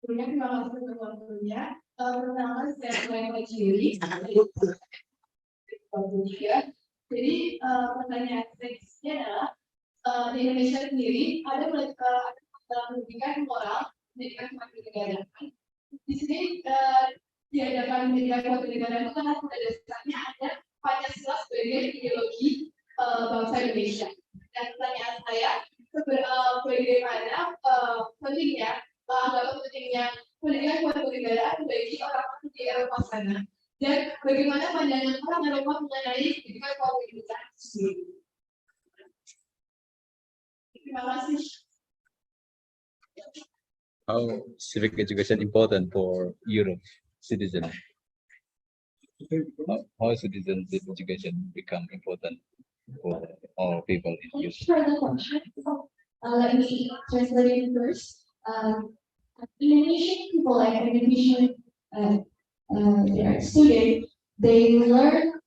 Terima kasih untuk waktunya. Pertama saya mulai Juli. Jadi pertanyaan selanjutnya adalah di Indonesia sendiri ada pendidikan moral, pendidikan kewarganegaraan. Di sini diadakan pendidikan kewarganegaraan itu karena pada dasarnya ada Pancasila sebagai ideologi bangsa Indonesia. Dan pertanyaan saya, bagaimana pentingnya anggapan pentingnya pendidikan kewarganegaraan bagi orang-orang di Eropa sana, dan bagaimana pandangan orang Eropa mengenai pendidikan kewarganegaraan sendiri. Terima kasih. How civic education important for Europe citizen? How citizen education become important for all people in Europe? For the question, let me translate it first. Indonesian people, like Indonesian students, they learn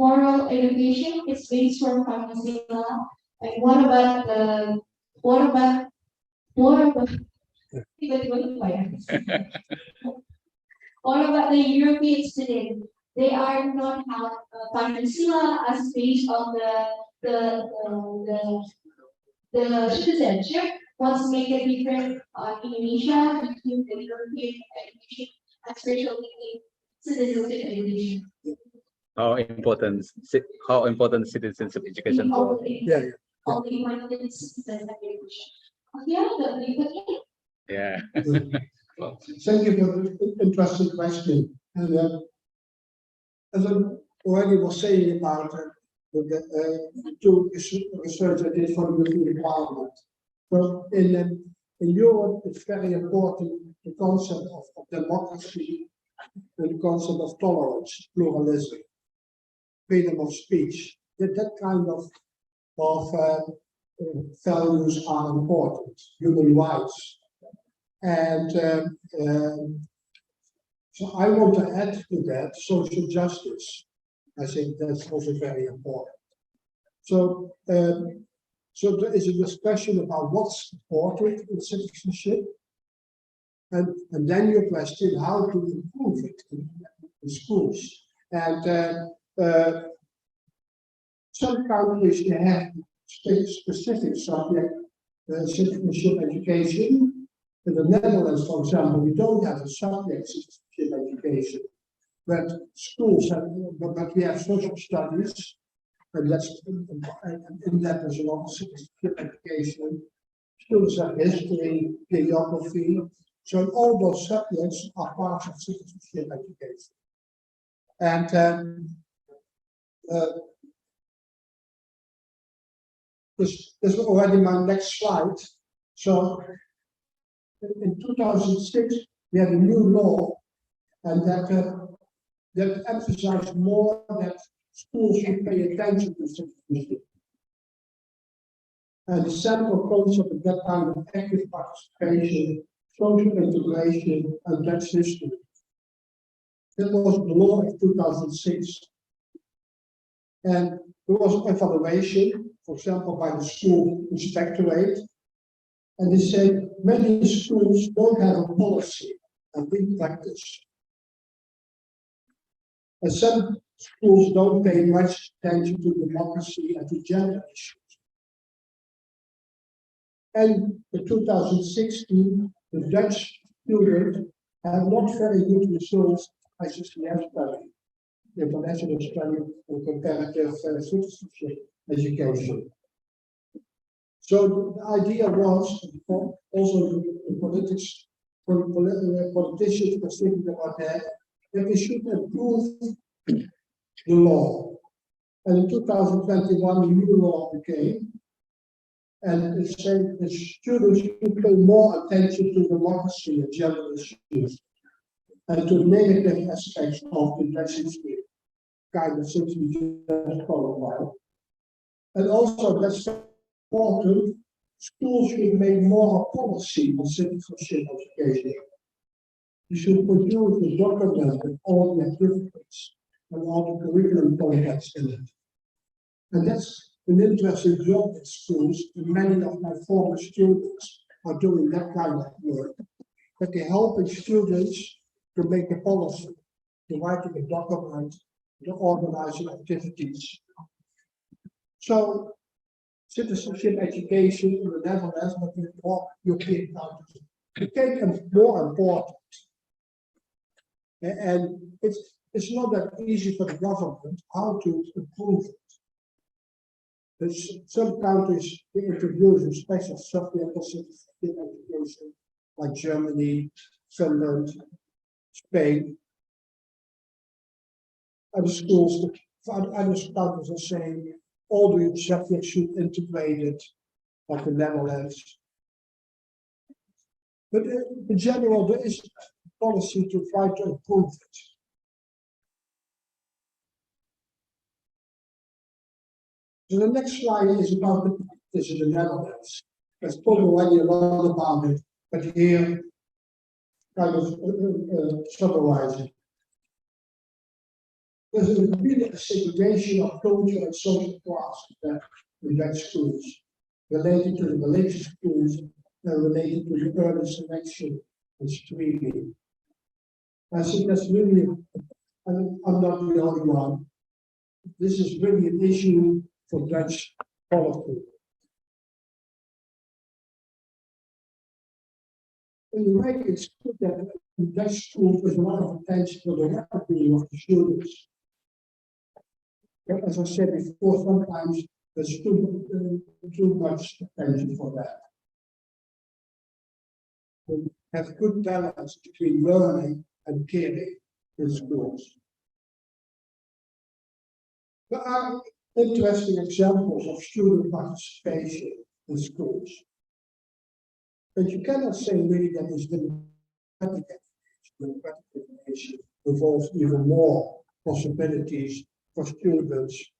moral education. It's based from Pancasila. And what about the European student? They are not have Pancasila as base of the citizenship. Wants to make a difference Indonesia between the European education, especially citizenship education. How important citizenship education for? All the important citizenship education. Yeah. Well, thank you for the interesting question. And as I already was saying about the two research I did for the European Parliament. Well, in Europe, it's very important the concept of democracy, and the concept of tolerance, pluralism, freedom of speech. That kind of values are important, human rights. And so I want to add to that social justice. I think that's also very important. So, so there is a discussion about what's important in citizenship, and then your question how to improve it in schools. And some countries they have specific subject citizenship education. In the Netherlands, for example, we don't have a subject citizenship education, but schools have, but we have social studies, and that's in that there's a lot of citizenship education. Students have history, geography, so all those subjects are part of citizenship education. And this is already my next slide. So in 2006, we had a new law, and that emphasized more that schools should pay attention to citizenship. And the central concept of that kind of active participation, social integration, and Dutch history. That was the law of 2006. And there was an evaluation, for example, by the school inspectorate. And they said many schools don't have a policy and in practice. And some schools don't pay much attention to democracy and to gender issues. And in 2016, the Dutch students have not very good results as a study, the international study of comparative citizenship education. So the idea was, also the politicians were thinking about that they should improve the law. And in 2021, a new law became, and it said the students should pay more attention to democracy and gender issues, and to negative aspects of the Dutch history, kind of things we just talked about. And also, that's important, schools should make more policy on citizenship education. You should produce a document with all the activities and all the curriculum context in it. And that's an interesting job in schools, and many of my former students are doing that kind of work, that they're helping students to make a policy, to writing a document, to organizing activities. So, citizenship education in the Netherlands, but in European countries, became more important. And it's not that easy for the government how to improve it. There's some countries they introduce a special subject of citizenship education, like Germany, Finland, Spain. Other schools, other countries are saying all the subjects should integrate it, like the Netherlands. But in general, there is a policy to try to improve it. So the next slide is about the practice in the Netherlands. There's probably already a lot about it, but here, kind of summarizing. There's really a segregation of culture and social class in Dutch schools, related to the religious schools and related to the early selection and streaming. I think that's really, I'm not the only one. This is really an issue for Dutch politics. In the way it's put that in Dutch schools there's a lot of attention to the well-being of the students. But as I said before, sometimes there's too much attention for that. We have good balance between learning and caring in schools. There are interesting examples of student participation in schools. But you cannot say really that it's democratic education involves even more possibilities for students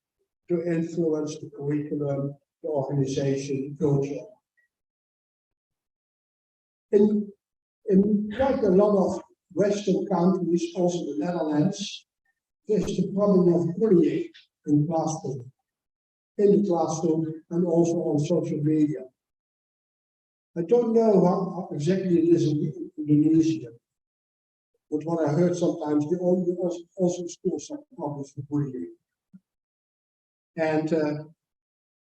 to influence the curriculum, the organization, the culture. In quite a lot of Western countries, also the Netherlands, there's the problem of bullying in the classroom, and also on social media. I don't know how exactly it is in Indonesia, but what I heard sometimes, they also schools have problems with bullying. And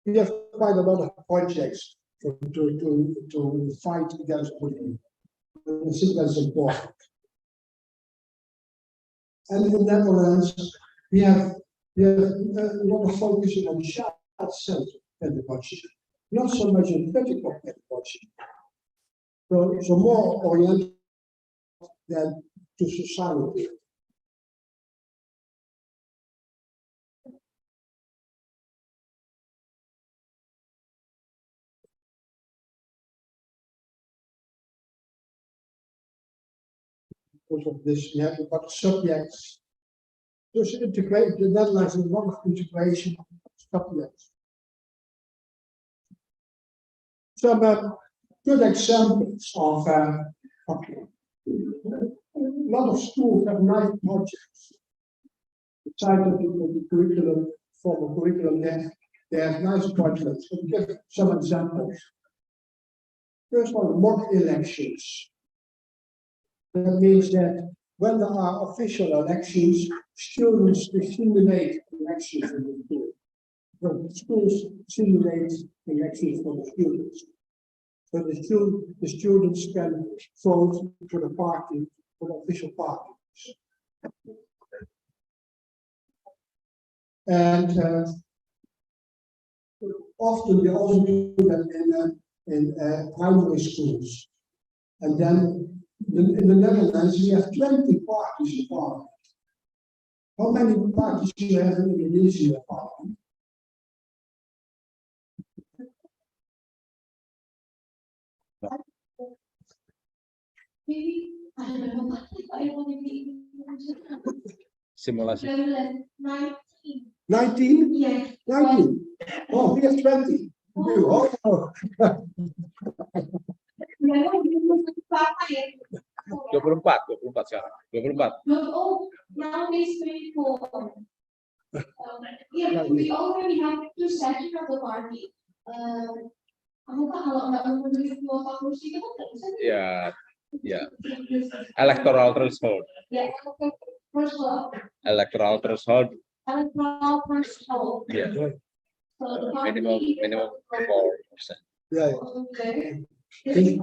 we have quite a lot of projects to fight against bullying. I think that's important. And in the Netherlands, we have a lot of focus on child-centered pedagogy, not so much on critical pedagogy. So more oriented than to society. Because of this, we have got subjects. Dus integrate the Netherlands is a lot of integration of subjects. Some good examples of a lot of schools have nice projects. Beside the curriculum, formal curriculum, they have nice projects. I'll give some examples. First one, mock elections. That means that when there are official elections, students simulate elections in the school. So schools simulate elections for the students. So the students can vote for the party, for the official parties. And often they also do that in primary schools. And then in the Netherlands, we have 20 parties in parliament. How many parties do you have in Indonesia parliament? Maybe, I don't know, I want to be. Simulasi. 19. 19? Yeah. 19. Oh, we have 20. Oh. 24 sekarang. 24. Oh, nowadays 24. Yeah, we already have 2 sessions of the party. Kalau nggak memenuhi kuota kursi itu kan nggak bisa. Ya. Electoral threshold. Ya, Electoral threshold. Electoral threshold. Yeah. So the party Minimum 4%. Yeah. Okay. Yeah.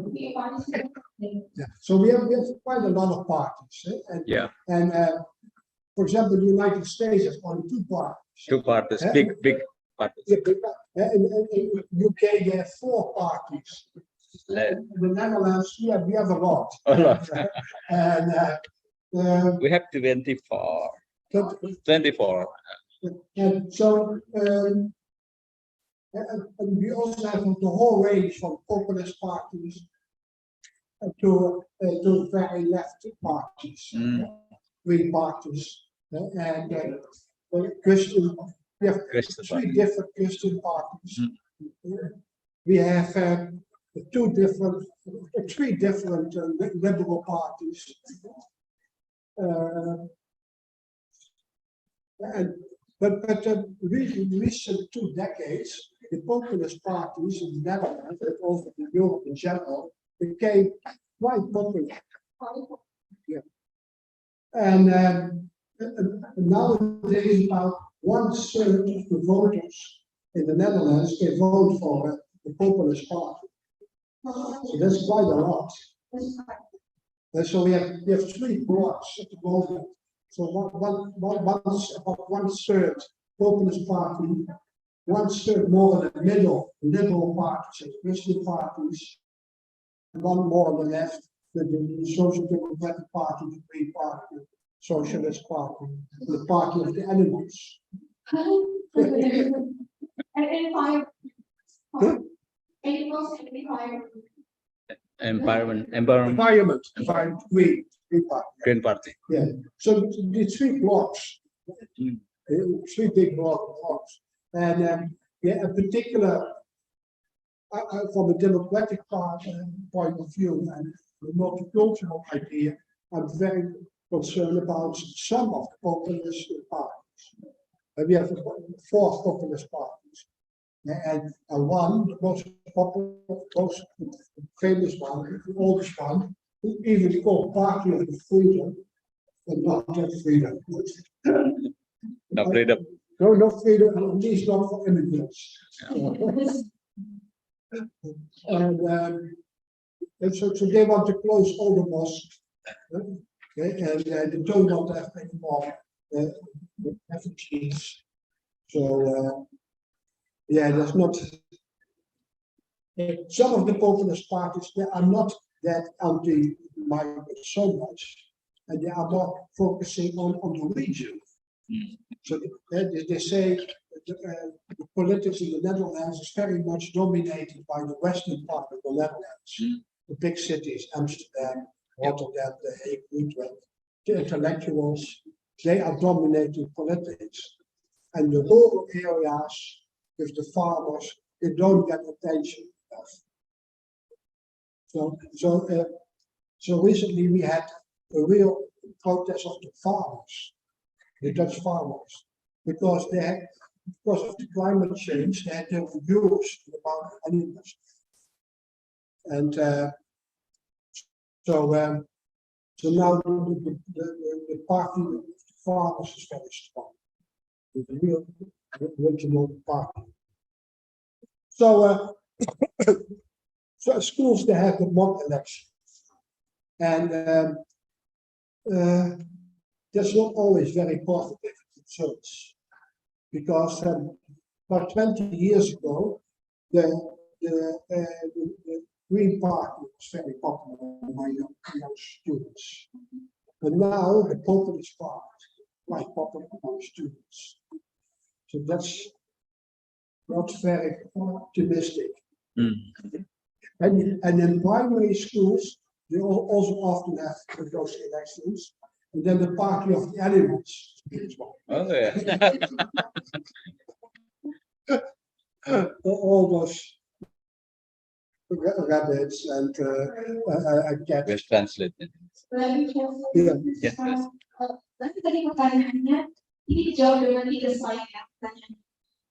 So we have quite a lot of parties. And, Yeah. And for example, the United States has only 2 parties. 2 parties, Yeah. big parties. In UK, they have 4 parties. In the Netherlands, we have a lot. A lot. And We have 24. 24. and so and we also have the whole range from populist parties to very left parties, Green parties, and Christian. We have Christian 3 different Christian parties. We have 3 different liberal parties. But recent 2 decades, the populist parties in the Netherlands, but also in Europe in general, became quite popular. Yeah. And nowadays, about 1/3 of the voters in the Netherlands they vote for the populist party. So that's quite a lot. And so we have 3 blocks at the moment. So about 1/3 populist party, 1/3 more in the middle, liberal parties and Christian parties, and 1 more on the left, the Social Democratic Party, the Green Party, Socialist Party, the Party of the Animals. Environment. Green Party. Yeah. So the 3 blocks, 3 big blocks, and yeah, in particular, from a democratic point of view and the multicultural idea, I'm very concerned about some of the populist parties. And we have 4 populist parties, and one, the most popular, most famous one, the oldest one, even called Party of the Freedom, and not have freedom. No freedom. No freedom, at least not for immigrants. And so they want to close all the mosques, okay, and they don't want to have any more refugees. So yeah, there's not. Some of the populist parties, they are not that anti-migrant so much, and they are more focusing on the region. So they say the politics in the Netherlands is very much dominated by the western part of the Netherlands. The big cities, Amsterdam, Rotterdam, The Hague, Utrecht, the intellectuals, they are dominating politics. And the rural areas, with the farmers, they don't get attention enough. So recently we had a real protest of the farmers, the Dutch farmers, because of the climate change, they had to reduce the amount of animals. And so now the party of the farmers is very strong. The real original party. So so schools, they have the mock elections, and that's not always very positive results, because about 20 years ago, the Green Party was very popular among young students, but now the Populist Party is quite popular among students. So that's not very optimistic. And in primary schools, they also often have those elections, and then the party of the animals. Oh yeah. All those rabbits and cats. Best translated. Yeah. Yes, yes. Nanti tadi pertanyaannya ini dijawab dengan 3 slide ya. Pertanyaan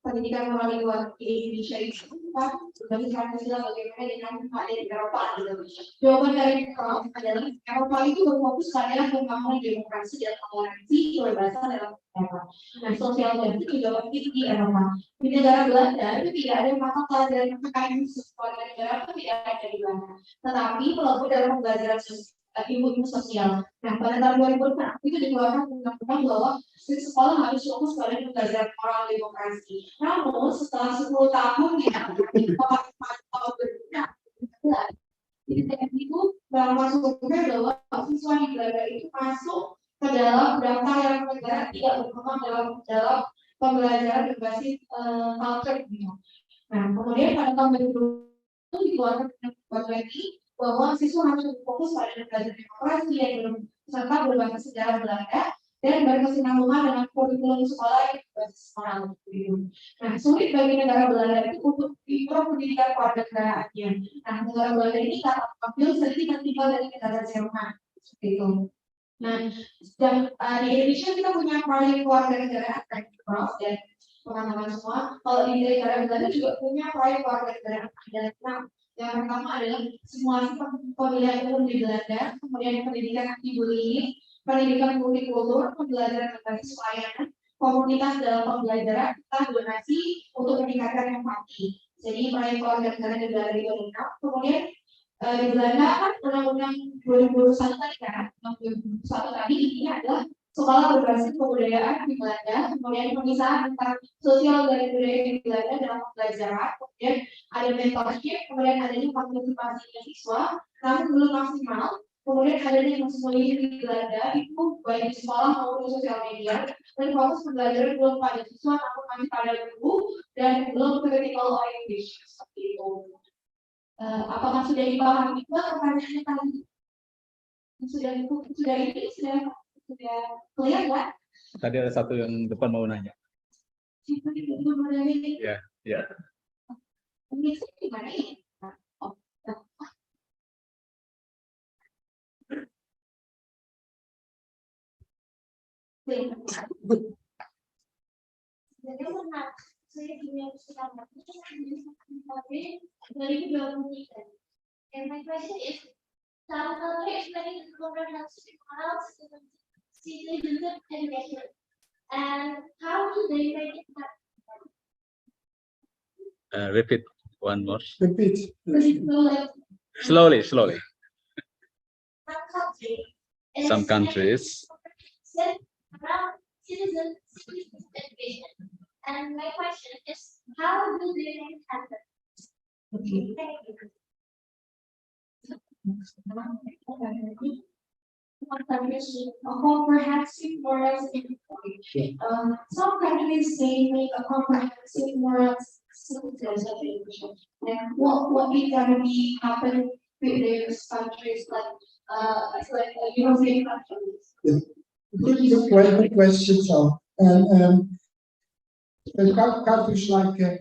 pendidikan melalui luar Indonesia itu kan bagi Pancasila bagaimana dengan ada di Eropa gitu. Jawaban dari Prof adalah Eropa itu berfokus pada pembangunan demokrasi dan toleransi kebebasan dalam negara. Nah, sosial dan itu juga begitu di Eropa. Di negara Belanda itu tidak ada mata pelajaran terkait keluarga negara itu tidak ada di Belanda. Tetapi walaupun dalam pembelajaran ilmu sosial. Nah, pada tahun 2006 itu dikeluarkan undang-undang bahwa sekolah harus fokus pada pembelajaran moral demokrasi. Namun setelah 10 tahun ya, 4 tahun berikutnya, jadi TM itu masuk bahwa siswa di Belanda itu masuk ke dalam daftar yang negara tidak berkembang dalam pembelajaran berbasis culture gitu. Nah, kemudian pada tahun 2020 itu dikeluarkan undang-undang bahwa siswa harus fokus pada belajar demokrasi serta berbasis sejarah Belanda dan berkesinambungan dengan kurikulum sekolah yang berbasis moral. Nah, sulit bagi negara Belanda itu untuk improve pendidikan kewarganegaraannya. Nah, negara Belanda ini tak ambil sedikit dan tinggal dari negara Jerman seperti itu. Nah, dan di Indonesia kita punya proyek kewarganegaraan, Prof, dan teman-teman semua. Kalau di negara Belanda juga punya proyek kewarganegaraan ada 6. Yang pertama adalah simulasi pemilihan umum di Belanda, kemudian pendidikan anti-bullying, pendidikan multikultur, pembelajaran berbasis pelayanan, komunitas dalam pembelajaran, serta donasi untuk meningkatkan empati. Jadi proyek kewarganegaraan di Belanda itu lengkap. Kemudian di Belanda kan undang-undang 2021 tadi kan, 2021 tadi intinya adalah sekolah berbasis kebudayaan di Belanda, kemudian pemisahan antara sosial dan budaya di Belanda dalam pembelajaran, kemudian ada mentorship, kemudian adanya partisipasi siswa, namun belum maksimal, kemudian adanya homeschooling di Belanda itu baik di sekolah maupun di sosial media, dan fokus pembelajaran belum pada siswa namun masih pada guru dan belum critical orientation seperti itu. Apakah sudah dipahami juga pertanyaannya tadi? Sudah clear ya? Tadi ada satu yang depan mau nanya. Ya, ya. Ini gimana ya? Saya punya sekarang 2023. And my question is, how can you explain the program citizenship education, and how do they make it happen? Repeat one more. Repeat. Slowly, slowly. Some countries Some countries. set around citizen education, and my question is, how do they make it happen? Okay, thank you. One country, a comprehensive morals education. Some countries they make a comprehensive morals citizens education. And what is gonna be happening with those countries like European countries? Good question. So, in countries like I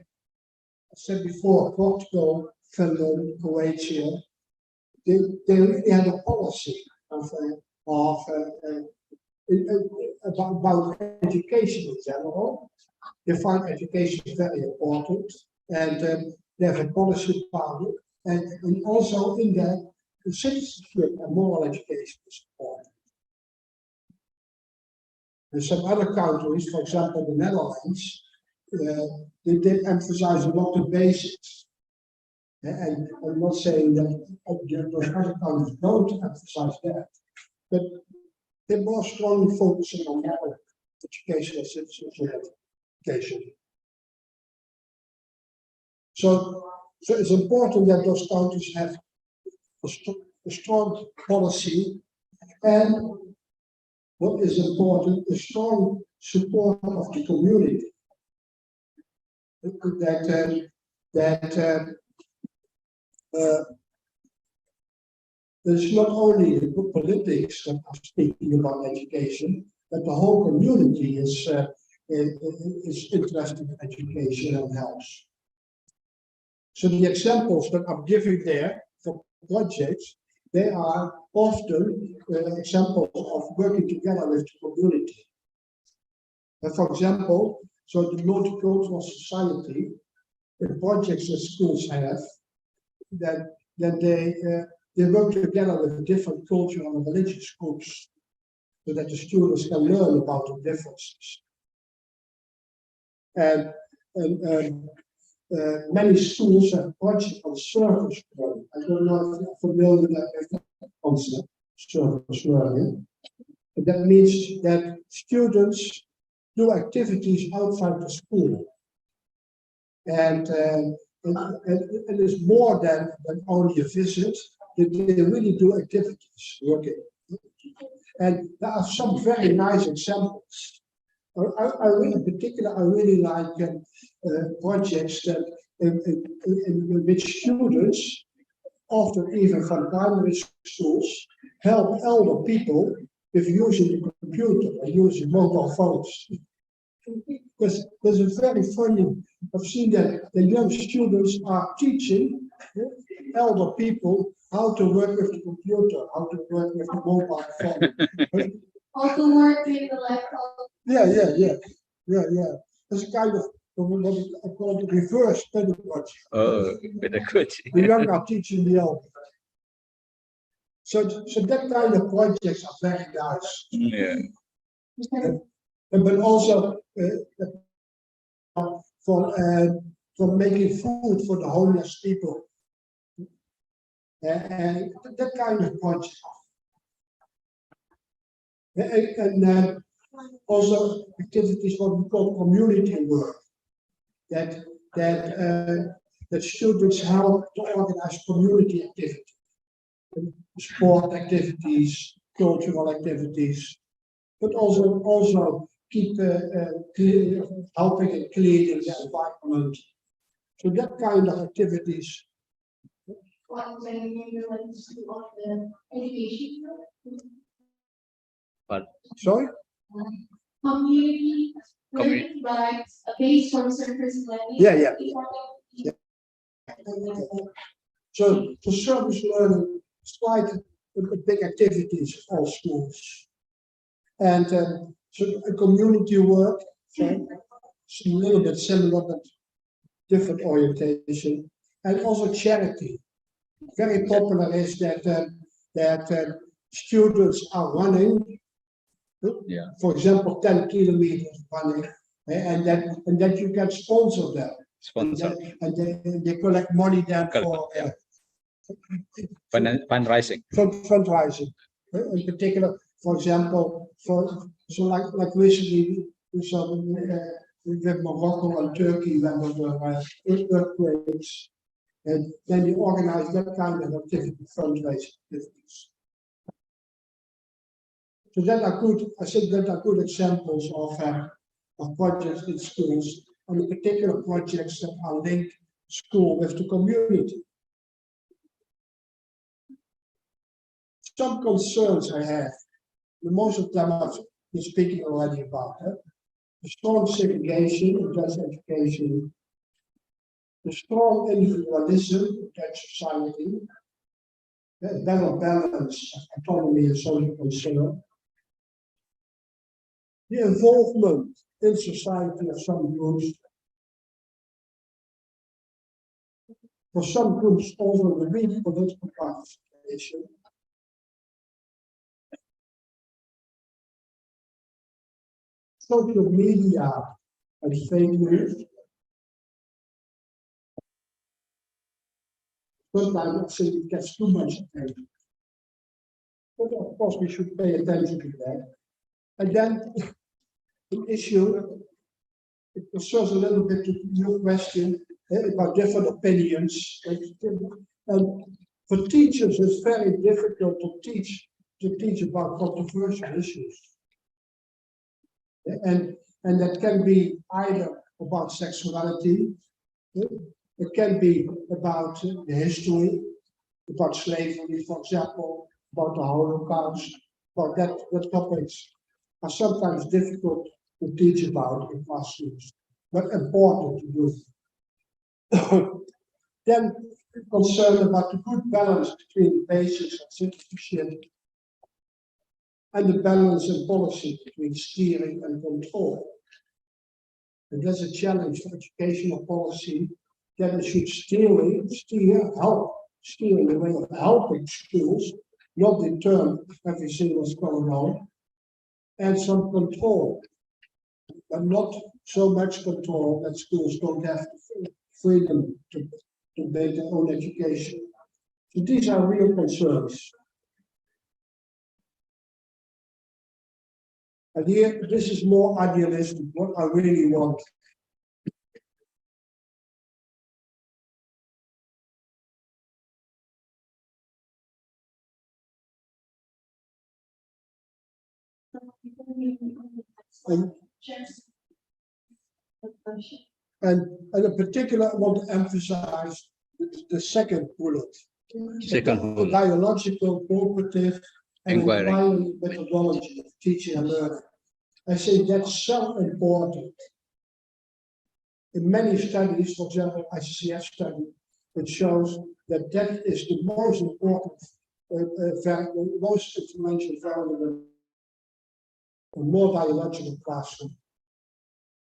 said before, Portugal, Finland, Croatia, they really had a policy about education in general. They find education very important, and they have a policy about it. And also in that, the citizenship and moral education is important. And some other countries, for example, the Netherlands, they emphasize a lot of basics. And I'm not saying that those other countries don't emphasize that, but they're more strongly focusing on moral education and citizenship education. So it's important that those countries have a strong policy, and what is important, a strong support of the community. There's not only the politics that are speaking about education, but the whole community is interested in education and health. So the examples that I'm giving there for projects, they are often examples of working together with the community. And for example, so the multicultural society, the projects that schools have, that they work together with different cultural and religious groups, so that the students can learn about the differences. And many schools have projects on service learning. I don't know if you're familiar with that concept, service learning. But that means that students do activities outside the school. And it's more than only a visit. They really do activities working. And there are some very nice examples. In particular, I really like projects that in which students, often even from primary schools, help elder people with using the computer and using mobile phones. Because it's very funny. I've seen that the young students are teaching elder people how to work with the computer, how to work with the mobile phone. How to work with the laptop. Yeah. It's a kind of what I call the reverse pedagogy. Oh, pedagogy. The young are teaching the elder. So that kind of projects are very nice. Yeah. But also for making food for the homeless people. And that kind of project. And also activities what we call community work. That students help to organize community activities, sport activities, cultural activities, but also keep helping and cleaning the environment. So that kind of activities. What of the education? But Sorry? Community learning, but based on surface learning. Yeah. So service learning is quite a big activities of all schools. And so a community work, so it's a little bit similar but different orientation. And also charity. Very popular is that students are running Yeah. For example, 10 kilometers running, and then you can sponsor them. Sponsor. And they collect money then for Yeah. Fundraising. fundraising. In particular, for example, so like recently with Morocco and Turkey when there were earthquakes, and then you organize that kind of activity, fundraising activities. So that are good. I think that are good examples of projects in schools, and in particular projects that are linked school with the community. Some concerns I have, most of them I've been speaking already about. The strong segregation in Dutch education, the strong individualism in Dutch society, the better balance of autonomy and social concern, the involvement in society of some groups, for some groups also the weak political participation, social media and fake news. Sometimes I think it gets too much attention. But of course we should pay attention to that. And then the issue, it concerns a little bit to your question about different opinions. And for teachers, it's very difficult to teach about controversial issues. And that can be either about sexuality, it can be about the history, about slavery, for example, about the Holocaust, but that topics are sometimes difficult to teach about in classrooms, but important to do. Then concerned about the good balance between basics and citizenship, and the balance in policy between steering and control. And that's a challenge for educational policy, that it should steer in the way of helping schools, not determine everything that's going on, and some control, but not so much control that schools don't have freedom to make their own education. So these are real concerns. And here, this is more idealistic, what I really want. And in particular, I want to emphasize the second bullet. The dialogical, cooperative, and inquiry methodology of teaching and learning. I think that's so important. In many studies, for example, ICCF study, it shows that that is the most important, most influential variable. The more dialogical classroom,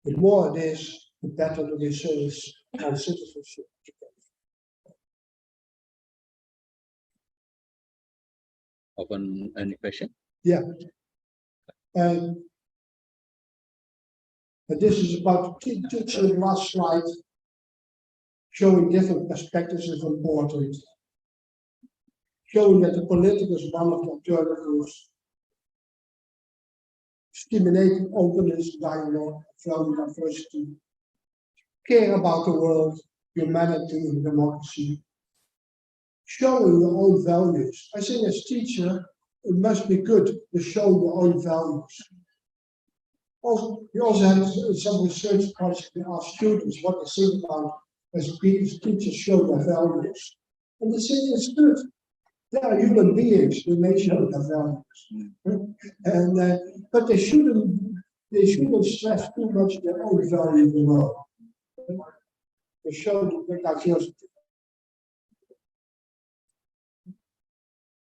the more it is, the better the results on citizenship. Open any question? Yeah. And this is about teaching last slide, showing different perspectives is important. Showing that the political is one of the alternatives. Stimulating openness, dialogue, flowing diversity. Care about the world, humanity, and democracy. Showing your own values. I think as teacher, it must be good to show your own values. Also, we also have some research projects to ask students what they think about as teachers show their values. And they say it's good. They are human beings, they may show their values. And but they shouldn't stress too much their own values as well. They show the diversity.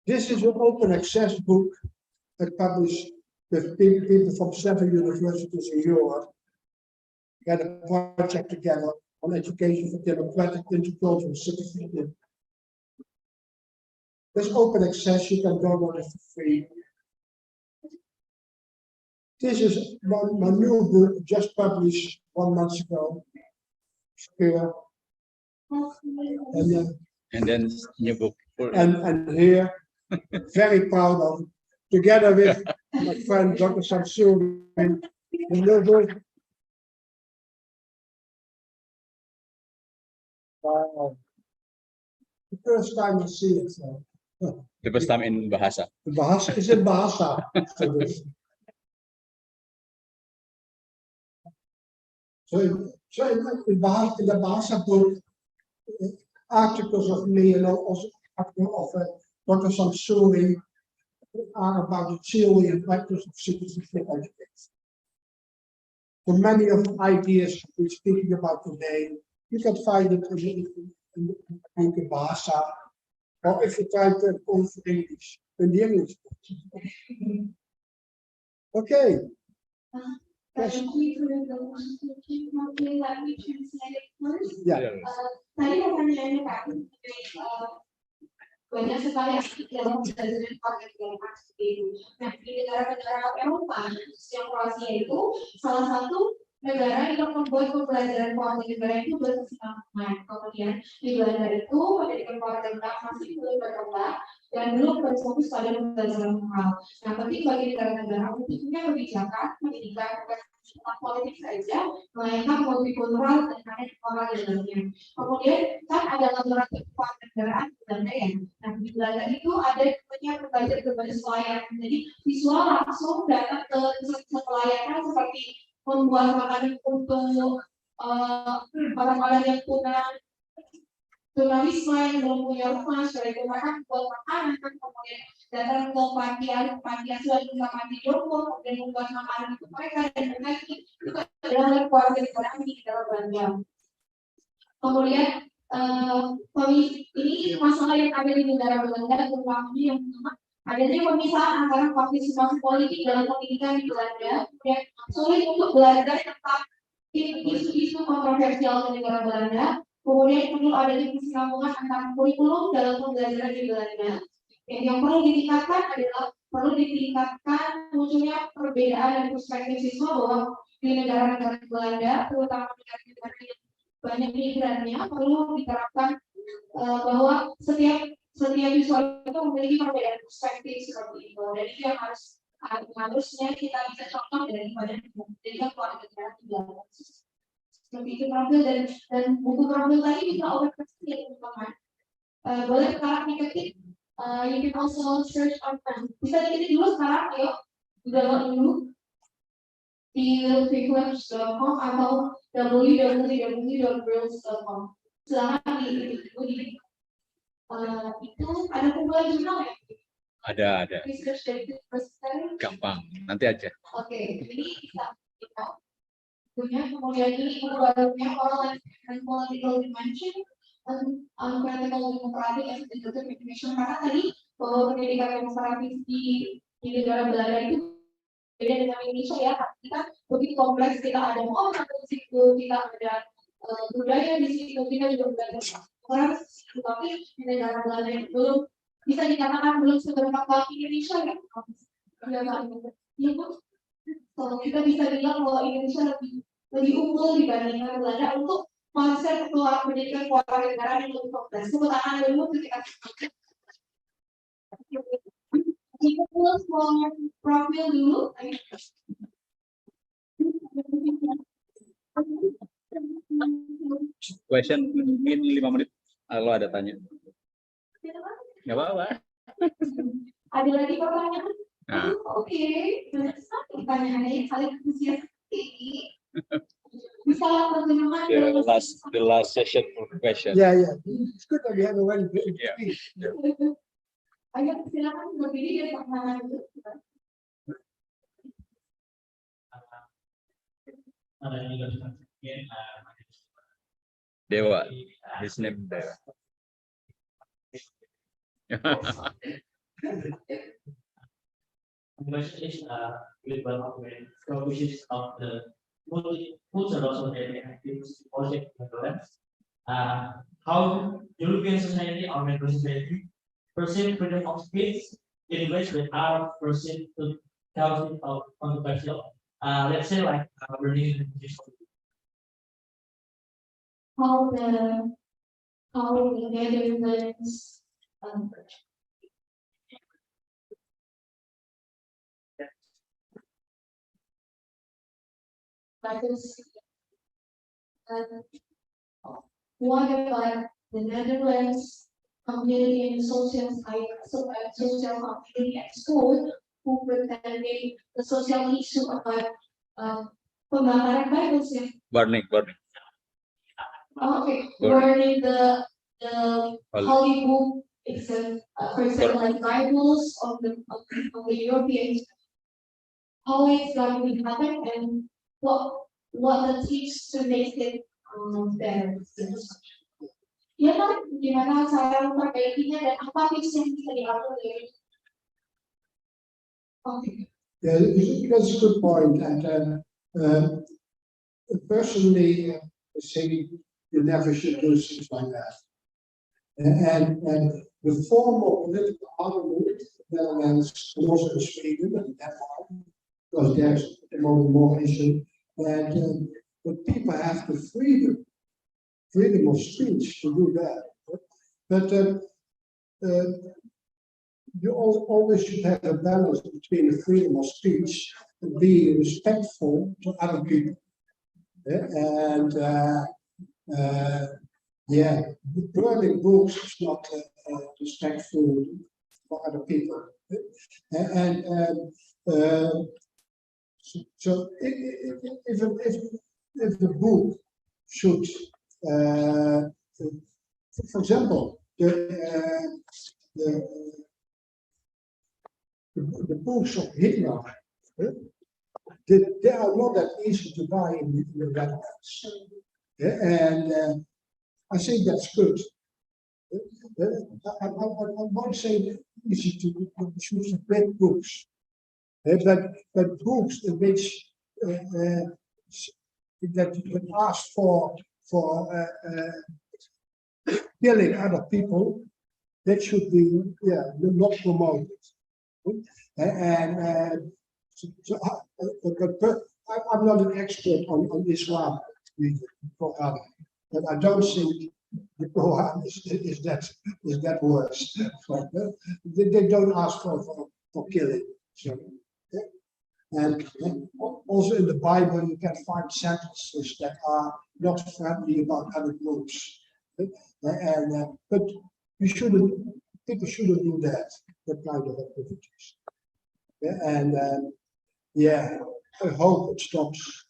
This is an open access book that published with people from 7 universities in Europe. We had a project together on education for democratic intercultural citizenship. There's open access, you can download it for free. This is my new book, just published 1 month ago. Here. And then new book. And here, very proud of, together with my friend Dr. Samsung, the new book. Wow. The first time I see it. The first time in bahasa. The bahasa is in bahasa. So in the bahasa book, articles of me and also of Dr. Samsuri are about the theory and practice of citizenship education. So many of the ideas we're speaking about today, you can find it in the bahasa, or if you try to go for English, in the English book. Okay. Yes. Thank you for the motion. Let me translate it first. Yeah. Tadi pertanyaannya Kak, banyak sekali aspek dalam belajar dan aspek itu. Nah, di negara-negara Eropa, yang Kroasia itu salah satu negara yang membuat pembelajaran keuangan negara itu berkesinambungan. Kemudian di Belanda itu pendidikan keuangan masih belum berkembang dan belum berfokus pada pembelajaran moral. Nah, penting bagi negara-negara untuk punya kebijakan pendidikan politik saja, melainkan multikultural dan ada moral di dalamnya. Kemudian kan ada laboratorium kewarganegaraan di Belanda ya. Nah, di Belanda itu ada namanya berbagai pelayanan. Jadi visual langsung datang ke pusat pelayanan seperti membuat makanan untuk orang-orang yang tunawisma yang belum punya rumah, supaya mereka buat makanan, kemudian datang ke panti asuhan juga panti jompo, kemudian membuat makanan untuk mereka dan mereka itu adalah keluarga negaraan di dalam Belanda. Kemudian ini masalah yang ada di negara Belanda terutama yang pertama adanya pemisahan antara partisipasi politik dalam pendidikan di Belanda, kemudian sulit untuk belajar tentang isu-isu kontroversial di negara Belanda. Kemudian perlu adanya kesinambungan antara kurikulum dalam pembelajaran di Belanda. Yang perlu ditingkatkan munculnya perbedaan dan perspektif siswa bahwa di negara-negara Belanda, terutama negara-negara yang banyak migrannya, perlu diterapkan bahwa setiap siswa itu memiliki perbedaan perspektif seperti itu. Dan itu yang harusnya kita bisa contoh dari pendidikan kewarganegaraan di Belanda. Seperti itu Profil dan buku Profil tadi bisa oleh teman-teman. Boleh sekarang diketik. You can also search online. Bisa diketik dulu sekarang, ayo download dulu di Veugelers.com atau www.veugelers.com. Silakan diketik dulu di itu ada kumpulan jurnal ya? Ada. Research dari Gampang, nanti aja. Oke, ini bisa kita punya, kemudian ini barunya oral and political dimension critical democratic as a definition, karena tadi bahwa pendidikan demokratis di negara Belanda itu beda dengan Indonesia ya, kita begitu kompleks, kita ada orang di situ, kita ada budaya di situ, kita juga belajar orang, tapi di negara Belanda itu belum bisa dikatakan belum seberapa kuat Indonesia ya. Kalau kita bisa bilang bahwa Indonesia lebih unggul dibandingkan Belanda untuk konsep pendidikan kewarganegaraan yang lebih kompleks. Kemudian dulu ketika profil dulu. Question mungkin 5 menit kalau ada tanya. Nggak apa-apa. Ada lagi pertanyaan? Nah. Oke, pertanyaannya yang paling antusias ini. Bisa terjemahkan the last session for question. Yeah. It's good that we have a very good speech. Ayo silakan berdiri dan pertanyaan itu. Dewa, his name Dewa. The question is with one of the provisions of the multicultural activity project Veugelers. How European society or member society perceive freedom of speech in ways that are perceived to controversial. Let's say like learning digital. How the Netherlands that is what about the Netherlands community and social community at school who pretending the social issue about pembakaran Bibles ya? Burning. Okay, Burning. burning the holy book, for example, like Bibles of the Europeans. How it's going to happen and what the tips to make it better. Ya kan, gimana cara memperbaikinya dan apa tips yang bisa diambil dari? Okay. Yeah, that's a good point. And personally, I say you never should do things like that. And the form of political argument in the Netherlands, and also in Sweden and Denmark, because there's at the moment more issue, and but people have the freedom of speech to do that. But you always should have a balance between the freedom of speech and being respectful to other people. And yeah, burning books is not respectful for other people. And so if the book should, for example, the books of Hitler, they are not that easy to buy in the Netherlands. And I think that's good. I won't say easy to choose great books, but books in which that you can ask for killing other people, that should be not promoted. And but I'm not an expert on Islam, but I don't think the Quran is that worse. They don't ask for killing. So, and also in the Bible you can find sentences that are not friendly about other groups. And but people shouldn't do that kind of activities. And yeah, I hope it stops.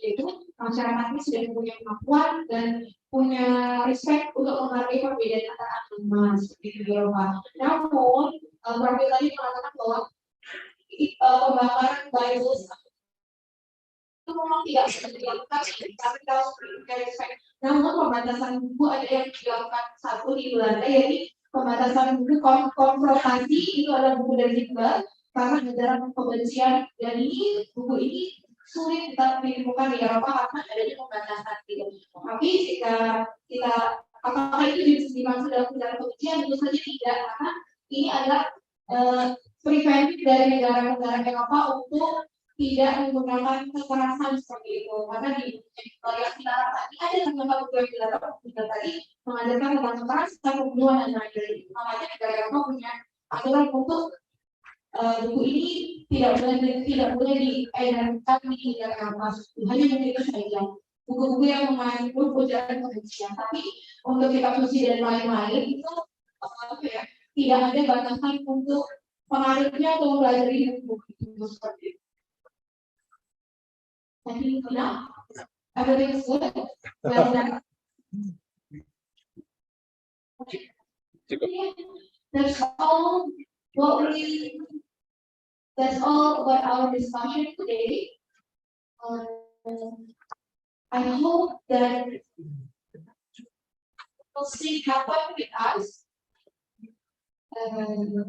Itu masyarakatnya sudah punya kemampuan dan punya respect untuk menghargai perbedaan antara agama seperti itu di Eropa. Namun, Prof tadi mengatakan bahwa pembakaran Bible itu memang tidak bisa dilakukan, tapi kalau punya respect. Namun pembatasan buku ada yang dilakukan satu di Belanda, yaitu pembatasan buku konfrontasi itu adalah buku dari Hitler karena ajaran kebencian, dan ini buku ini sulit kita ditemukan di Eropa karena adanya pembatasan gitu. Tapi jika kita apakah itu dimaksud dalam ajaran kebencian? Tentu saja tidak, karena ini adalah preventif dari negara-negara Eropa untuk tidak menggunakan kekerasan seperti itu. Karena di yang kita tadi ada tentang buku yang kita tadi mengajarkan tentang kekerasan, pembunuhan dan lain-lain. Makanya negara Eropa punya aturan untuk buku ini tidak boleh diedarkan di negara Eropa. Hanya itu saja. Buku-buku yang mengandung ujaran kebencian. Tapi untuk kitab suci dan lain-lain itu tidak ada batasan untuk pengaruhnya atau mempelajari buku itu seperti itu. Jadi tidak, everything is good. Well done. That's all about our discussion today. I hope that will stay happy with us. And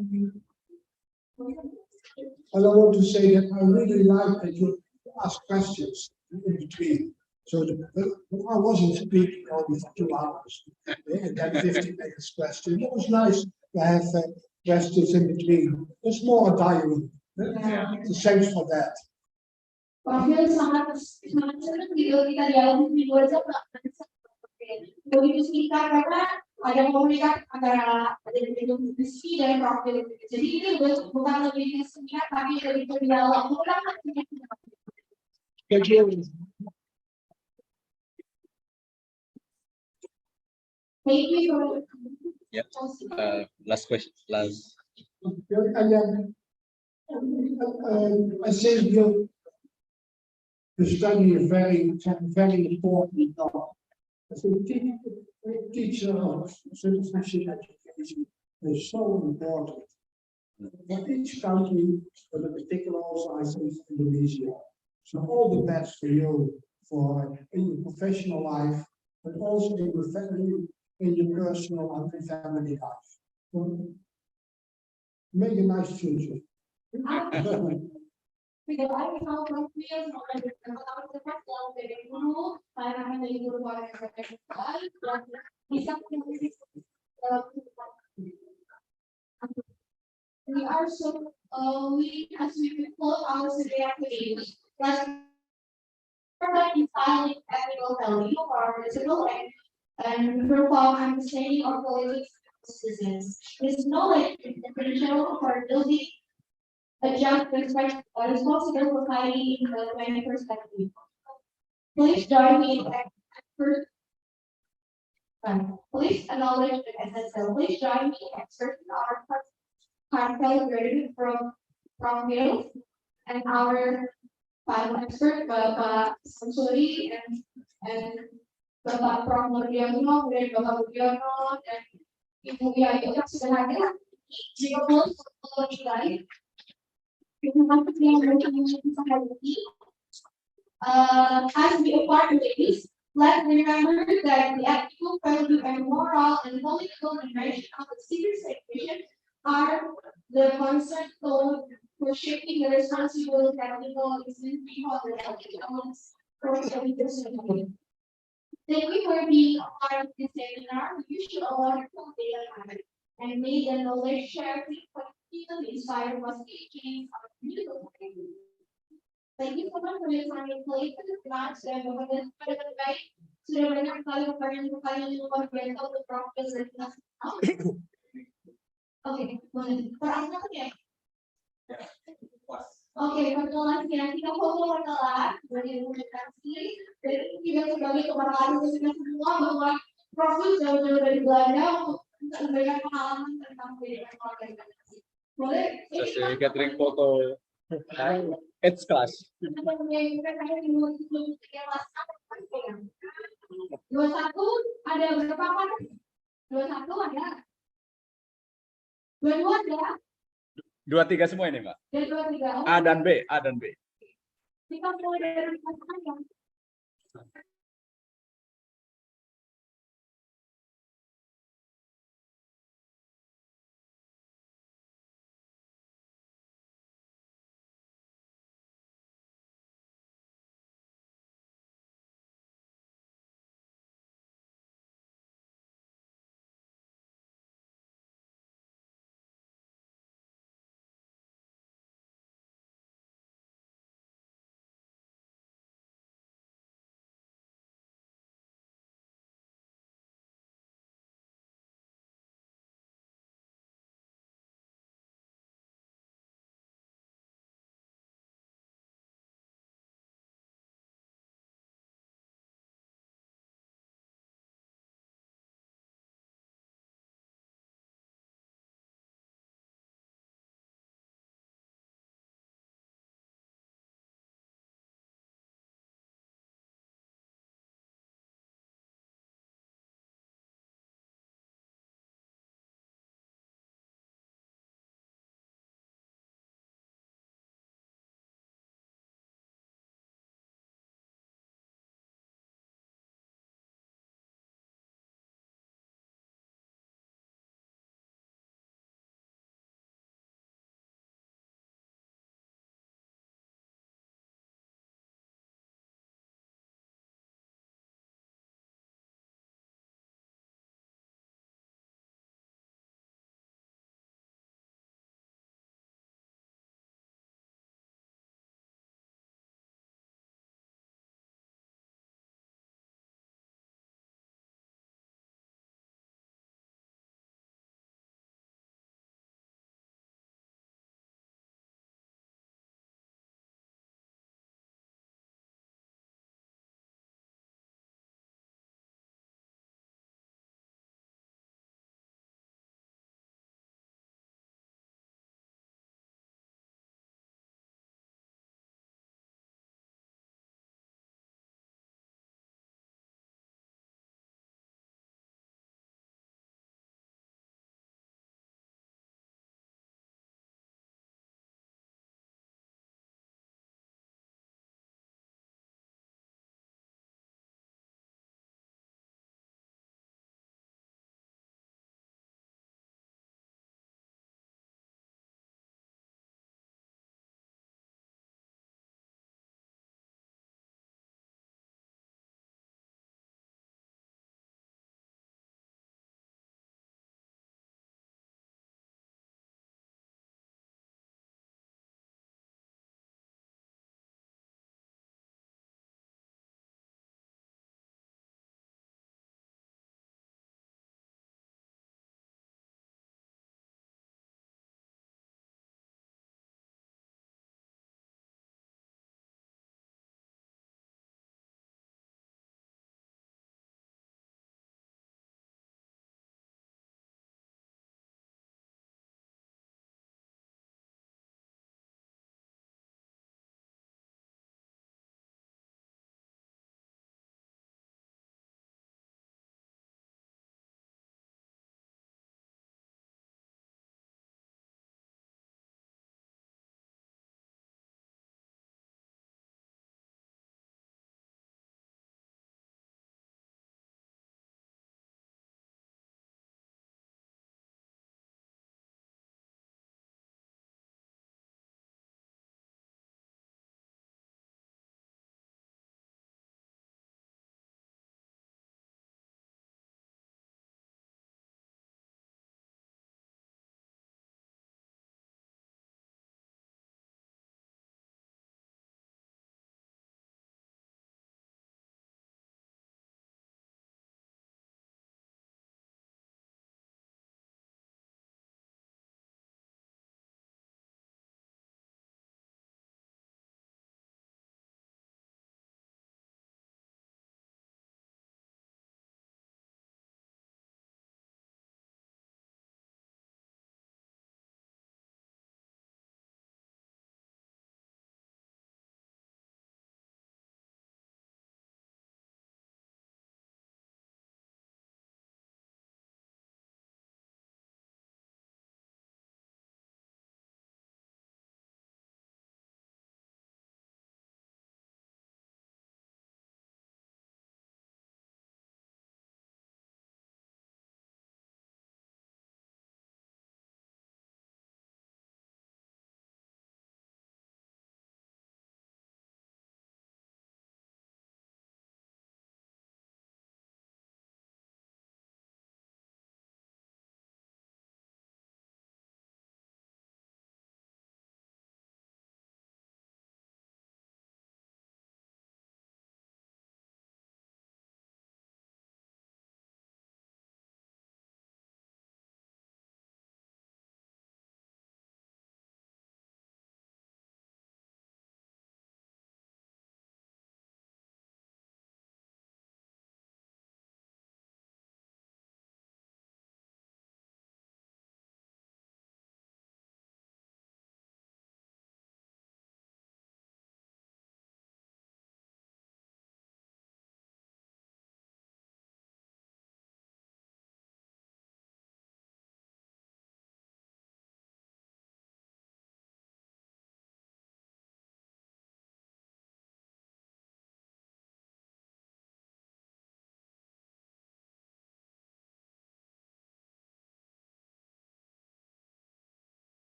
I want to say that I really like that you ask questions in between. So I wasn't speaking only for 2 hours, and then 50 minutes question. It was nice to have questions in between. It's more a dialogue. So thanks for that. Profil sangat senang video kita dialog video aja nggak bisa. Begitu singkat karena ada komunikasi antara diskusi dan profil. Jadi ini bukan lebih singkat tapi lebih berdialog. Thank you for. Yep. Last question. Last. And then I say the study is very important. As a teacher of citizenship education is so important. For each country, but in particular also I think Indonesia. So all the best for you for in your professional life, but also in your family, in your personal and family life. So, make a nice future. Because I know profil kalau kita dari dulu karena dari guru bisa we are so we as we close our today activities. Let's provide defining ethical value or visible and perform understanding of politics citizens. This knowledge is essential for building a just responsible society in the 21st century. Please join me in first. Please acknowledge the essential. Please join me in expressing our heartfelt gratitude from Wiel and our final expert, Bapak Samsuri and Bapak Prof. Nurdiono, dan Bapak Budiono dan Ibu Wiel yang sudah hadir. Jika boleh lebih baik. As we apart ladies, let's remember that the ethical value and moral and political dimension of the secret education are the constant goal for shaping the responsible technical people of the Thank you for being a part of this seminar. You should a wonderful day and may the knowledge shared continue inspire us teaching our beautiful community. Thank you so much for your time and place in the class and sudah banyak sekali pertanyaan yang luar biasa untuk Prof. Oke, boleh. Perasaan ya? Oke, perkenalan kita foto perkenalan dari komunikasi dan juga sebagai keberkahan untuk kita semua bahwa Prof jauh-jauh dari Belanda untuk memberikan pengalaman tentang pendidikan organisasi. Boleh? Saya catering foto. It's class. 21 ada berapa kan? 21 ada. 22 ada. 23 semua ini, Mbak. Dan 23. A dan B. Kita mulai dari